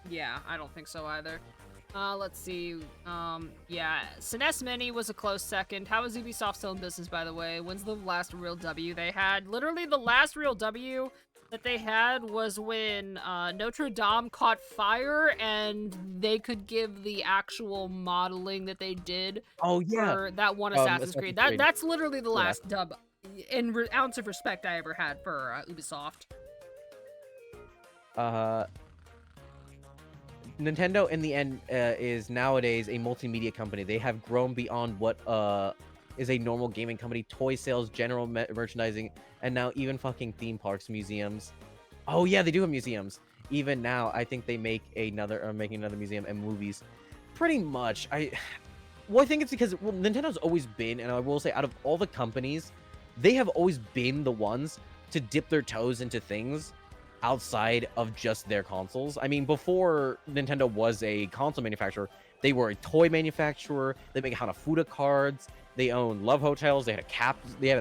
Yeah, I don't think so either. Let's see. Yeah, SNES Mini was a close second. How is Ubisoft still in business, by the way? When's the last real W they had? Literally, the last real W that they had was when Notre Dame caught fire and they could give the actual modeling that they did for that one Assassin's Creed. That's literally the last dub in ounce of respect I ever had for Ubisoft. Nintendo, in the end, is nowadays a multimedia company. They have grown beyond what is a normal gaming company. Toy sales, general merchandising, and now even fucking theme parks, museums. Oh yeah, they do have museums. Even now, I think they make making another museum and movies. Pretty much. I think it's because Nintendo's always been, and I will say, out of all the companies, they have always been the ones to dip their toes into things outside of just their consoles. I mean, before Nintendo was a console manufacturer, they were a toy manufacturer. They make Hanafuda cards. They own Love Hotels. They had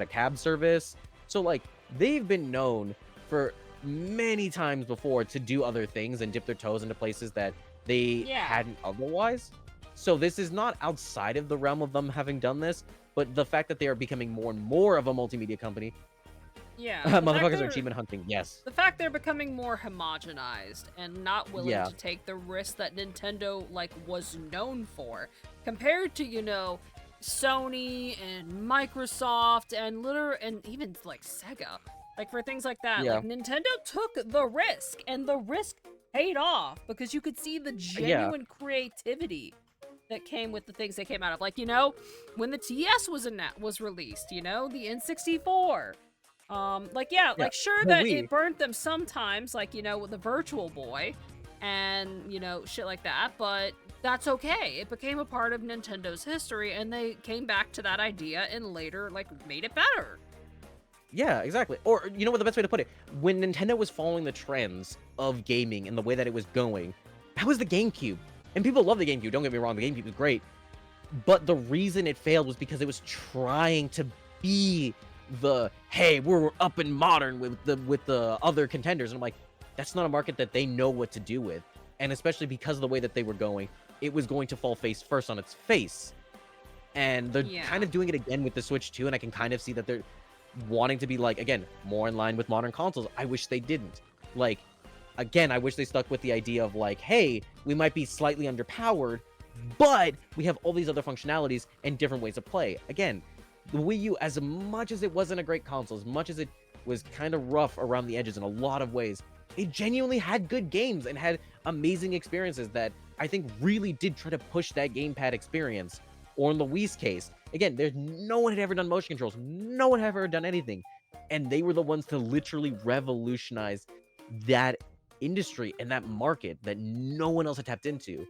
a cab service. So like, they've been known for many times before to do other things and dip their toes into places that they hadn't otherwise. So this is not outside of the realm of them having done this, but the fact that they are becoming more and more of a multimedia company. Yeah. Motherfuckers are achievement hunting, yes. The fact they're becoming more homogenized and not willing to take the risk that Nintendo, like, was known for. Compared to, you know, Sony and Microsoft and even, like, Sega. Like, for things like that. Like, Nintendo took the risk, and the risk paid off because you could see the genuine creativity that came with the things they came out of. Like, you know, when the TS was released, you know, the N64. Sure that it burnt them sometimes, like, you know, with the Virtual Boy and, you know, shit like that, but that's okay. It became a part of Nintendo's history, and they came back to that idea and later, like, made it better. Yeah, exactly. Or, you know what the best way to put it? When Nintendo was following the trends of gaming and the way that it was going, that was the GameCube. And people love the GameCube, don't get me wrong, the GameCube was great. But the reason it failed was because it was trying to be hey, we're up and modern with the other contenders. And I'm like, that's not a market that they know what to do with. And especially because of the way that they were going, it was going to fall face first on its face. And they're kind of doing it again with the Switch too, and I can kind of see that they're wanting to be, like, again, more in line with modern consoles. I wish they didn't. Like, again, I wish they stuck with the idea of, like, hey, we might be slightly underpowered, but we have all these other functionalities and different ways to play. Again, the Wii U, as much as it wasn't a great console, as much as it was kind of rough around the edges in a lot of ways, it genuinely had good games and had amazing experiences that I think really did try to push that gamepad experience. Or in the Wii's case, again, there's no one had ever done motion controls. No one had ever done anything. And they were the ones to literally revolutionize that industry and that market that no one else had tapped into.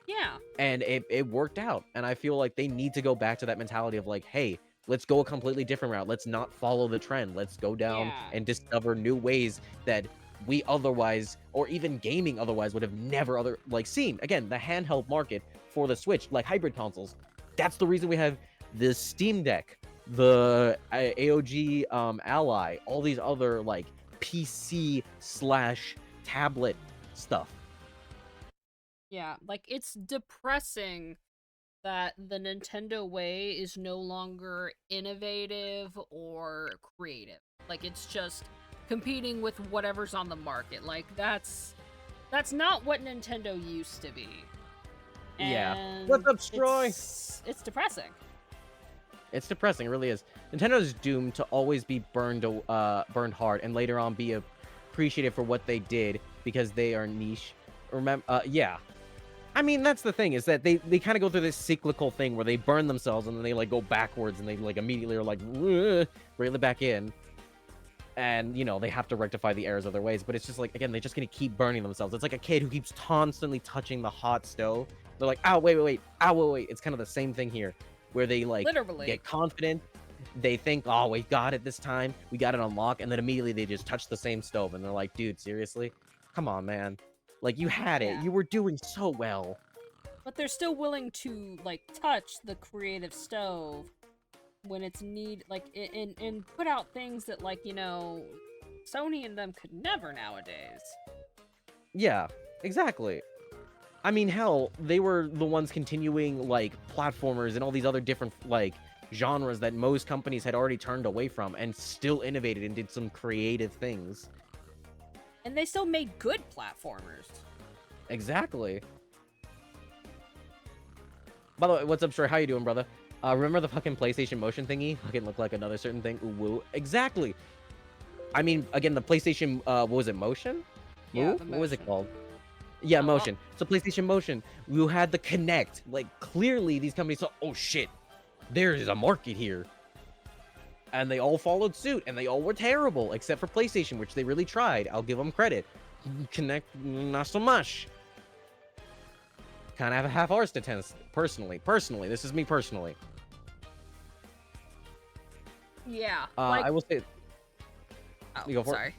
Yeah. And it worked out. And I feel like they need to go back to that mentality of like, hey, let's go a completely different route. Let's not follow the trend. Let's go down and discover new ways that we otherwise, or even gaming otherwise, would have never seen. Again, the handheld market for the Switch, like hybrid consoles. That's the reason we have the Steam Deck, the AOG Ally, all these other like PC/tablet stuff. Yeah, like it's depressing that the Nintendo way is no longer innovative or creative. Like it's just competing with whatever's on the market. Like that's not what Nintendo used to be. Yeah. And What's up, Stroy? It's depressing. It's depressing, it really is. Nintendo's doomed to always be burned hard and later on be appreciated for what they did because they are niche. Yeah. I mean, that's the thing, is that they kind of go through this cyclical thing where they burn themselves and then they like go backwards and they like immediately are like reel it back in. And, you know, they have to rectify the errors of their ways. But it's just like, again, they're just going to keep burning themselves. It's like a kid who keeps constantly touching the hot stove. They're like, ow, wait. Ow, wait. It's kind of the same thing here, where they like Literally get confident. They think, oh, we got it this time. We got it unlocked. And then immediately they just touch the same stove. And they're like, dude, seriously? Come on, man. Like, you had it. Yeah. You were doing so well. But they're still willing to like touch the creative stove when it's and put out things that, like, you know, Sony and them could never nowadays. Yeah, exactly. I mean, hell, they were the ones continuing, like, platformers and all these other different, like, genres that most companies had already turned away from and still innovated and did some creative things. And they still made good platformers. Exactly. By the way, what's up, Stroy? How you doing, brother? Remember the fucking PlayStation motion thingy? Fucking look like another certain thing. Ooh, woo. Exactly. I mean, again, the PlayStation, what was it, Motion? Yeah, What was it called? Yeah, Motion. So PlayStation Motion, we had the Kinect. Like, clearly these companies saw, oh shit, there is a market here. And they all followed suit, and they all were terrible, except for PlayStation, which they really tried. I'll give them credit. Kinect, not so much. Kind of have a half-arsed attendance, personally. This is me personally. Yeah. I will say... Oh, You go for it. sorry.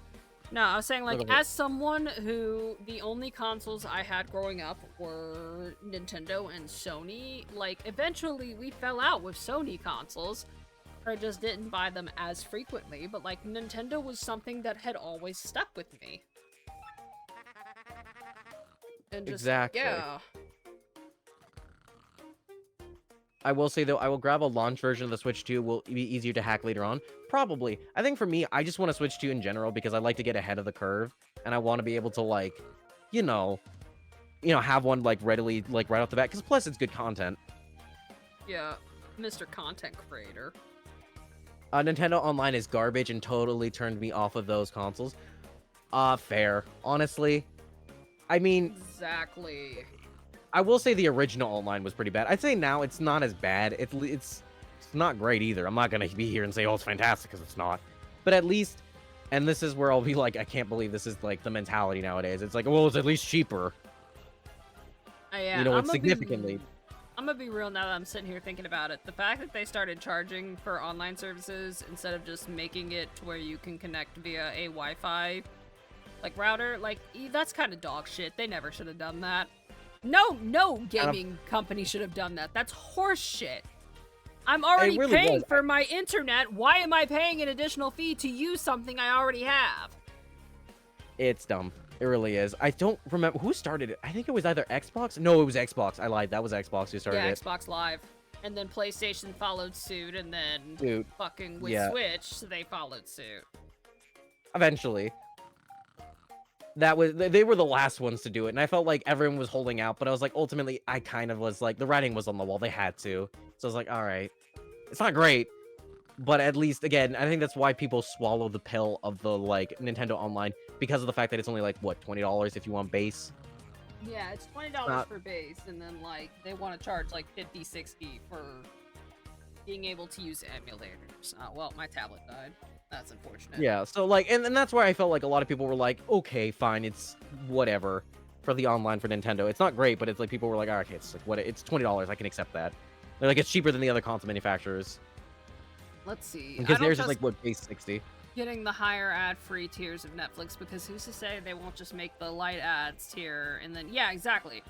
No, I was saying, like, Go for it. as someone who the only consoles I had growing up were Nintendo and Sony, like, eventually we fell out with Sony consoles. I just didn't buy them as frequently, but, like, Nintendo was something that had always stuck with me. And just, Exactly. yeah. I will say, though, I will grab a launch version of the Switch 2. Will be easier to hack later on. Probably. I think for me, I just want to Switch 2 in general because I like to get ahead of the curve. And I want to be able to, like, you know, have one, like, readily, like, right off the bat. Because plus, it's good content. Yeah. Mr. Content Creator. Nintendo Online is garbage and totally turned me off of those consoles. Fair. Honestly. I mean... Exactly. I will say the original online was pretty bad. I'd say now it's not as bad. It's not great either. I'm not gonna be here and say, oh, it's fantastic, because it's not. But at least, and this is where I'll be like, I can't believe this is like the mentality nowadays. It's like, well, it's at least cheaper. Yeah, You know, it's significantly. I'm gonna be real now that I'm sitting here thinking about it. The fact that they started charging for online services instead of just making it to where you can connect via a Wi-Fi, like, router, like, that's kind of dog shit. They never should have done that. No gaming company should have done that. That's horse shit. I'm already really paying was. for my internet. Why am I paying an additional fee to use something I already have? It's dumb. It really is. I don't remember who started it. I think it was either Xbox. No, it was Xbox. I lied. That was Xbox who started Yeah, it. Xbox Live. And then PlayStation followed suit, and then Dude, fucking with yeah. Switch, they followed suit. Eventually. They were the last ones to do it, and I felt like everyone was holding out, but I was like, ultimately, I kind of was like, the writing was on the wall. They had to. So I was like, all right. It's not great, But at least, again, I think that's why people swallow the pill of the, like, Nintendo Online, because of the fact that it's only, like, what, $20 if you want base? Yeah, it's $20 not- for base, and then, like, they want to charge, like, 50, 60 for being able to use emulators. Well, my tablet died. That's unfortunate. Yeah, so, like, and that's where I felt like a lot of people were like, okay, fine, it's whatever for the online for Nintendo. It's not great, but it's like people were like, oh, okay, it's like, what, it's $20, I can accept that. They're like, it's cheaper than the other console manufacturers. Let's see. Because theirs is like, what, base 60? Getting the higher ad-free tiers of Netflix, because who's to say they won't just make the light ads tier, and then, yeah, exactly.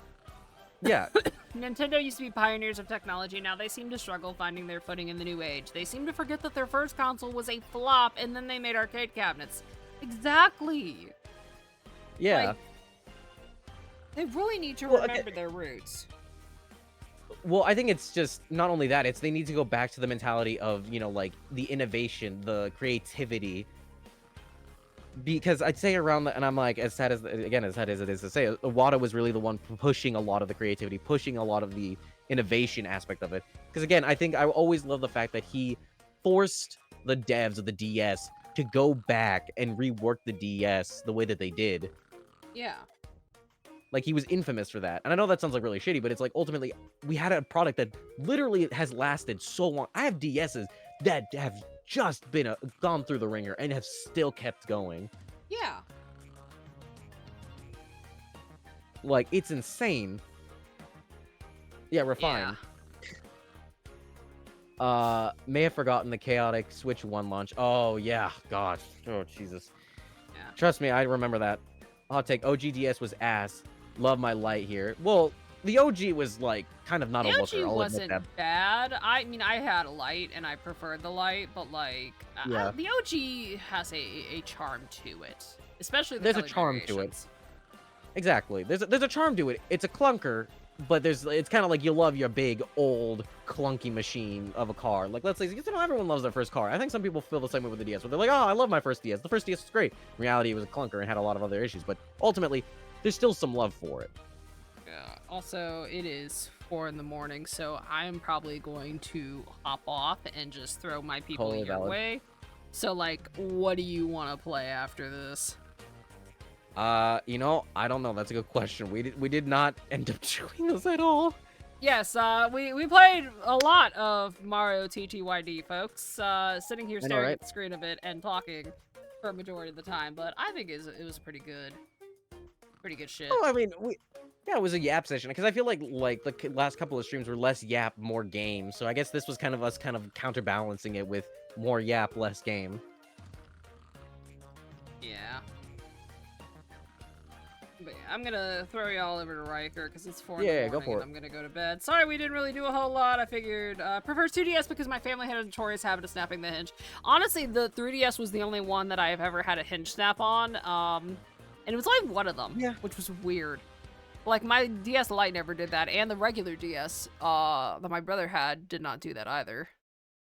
Yeah. Nintendo used to be pioneers of technology, now they seem to struggle finding their footing in the new age. They seem to forget that their first console was a flop, and then they made arcade cabinets. Exactly! Yeah. Like, they really need to Well, remember their roots. Well, I think it's just not only that, it's they need to go back to the mentality of, you know, like, the innovation, the creativity. Because I'd say around the, and I'm like, as sad as it is to say, Iwata was really the one pushing a lot of the creativity, pushing a lot of the innovation aspect of it. Because again, I think I always love the fact that he forced the devs of the DS to go back and rework the DS the way that they did. Yeah. Like, he was infamous for that. And I know that sounds like really shitty, but it's like, ultimately, we had a product that literally has lasted so long. I have DSs that have just been gone through the ringer and have still kept going. Yeah. Like, it's insane. Yeah, refine. May have forgotten the chaotic Switch 1 launch. Oh, yeah. God. Oh, Jesus. Yeah. Trust me, I remember that. Hot take, OGDS was ass. Love my light here. Well, the OG was, like, kind of not a The looker. OG I'll admit wasn't that. bad. I mean, I had a light, and I preferred the light, but, like, Yeah. the OG has a charm to it. Especially the There's a color charm to it. variations. Exactly. There's a charm to it. It's a clunker, but it's kind of like you love your big, old, clunky machine of a car. Like, let's say, you know, everyone loves their first car. I think some people feel the same way with the DS, where they're like, oh, I love my first DS. The first DS was great. In reality, it was a clunker and had a lot of other issues, but ultimately, there's still some love for it. Yeah. Also, it is 4 in the morning, so I'm probably going to hop off and just throw my people Totally your valid. way. So, like, what do you want to play after this? You know, I don't know. That's a good question. We did not end up doing this at all. Yes, we played a lot of Mario TTYD, folks. Sitting here I know, staring right? at the screen of it and talking for a majority of the time, but I think it was pretty good. Pretty good shit. Oh, I mean, yeah, it was a yap session because I feel like the last couple of streams were less yap, more game. So I guess this was kind of us kind of counterbalancing it with more yap, less game. Yeah. But yeah, I'm gonna throw y'all over to Ryker because it's 4 in the Yeah, morning go for and it. I'm gonna go to bed. Sorry we didn't really do a whole lot. I figured prefers 2DS because my family had a notorious habit of snapping the hinge. Honestly, the 3DS was the only one that I've ever had a hinge snap on. And it was only one of them, Yeah. which was weird. Like, my DS Lite never did that, and the regular DS that my brother had did not do that either.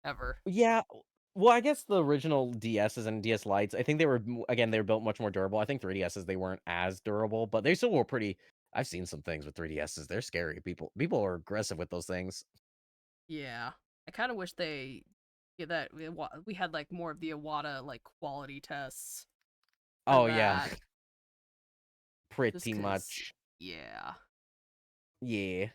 Ever. Yeah. Well, I guess the original DSs and DS Lites, I think they were, again, they were built much more durable. I think 3DSs, they weren't as durable, but they still were pretty. I've seen some things with 3DSs. They're scary. People are aggressive with those things. Yeah. I kind of wish they that we had like more of the Iwata like quality tests. for Oh, yeah. that, just Pretty 'cause- much. Yeah. Yeah.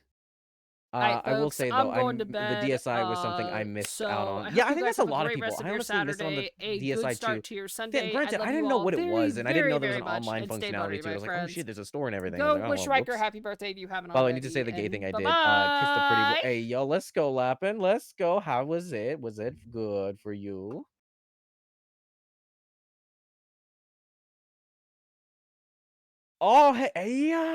Alright, I will folks, say, I'm though, going to the bed. DSi was something I missed So out I on. hope Yeah, I you think guys that's a have lot of great people. rest of I your honestly missed on the Saturday, a good DSi start too. to your Sunday. Granted, I I love didn't you know all what it very, was, and I didn't very, know there was very an much, online and stay functionality buttery, to it. I my was like, oh friends. shit, there's a store and everything. I Go was like, wish oh, Riker whoops. happy birthday if you haven't By the way, I already. need to say the gay and thing I did. bye-bye. Kiss the pretty. Hey, yo, let's go, Lappin. Let's go. How was it? Was it good for you? Oh, hey, yeah.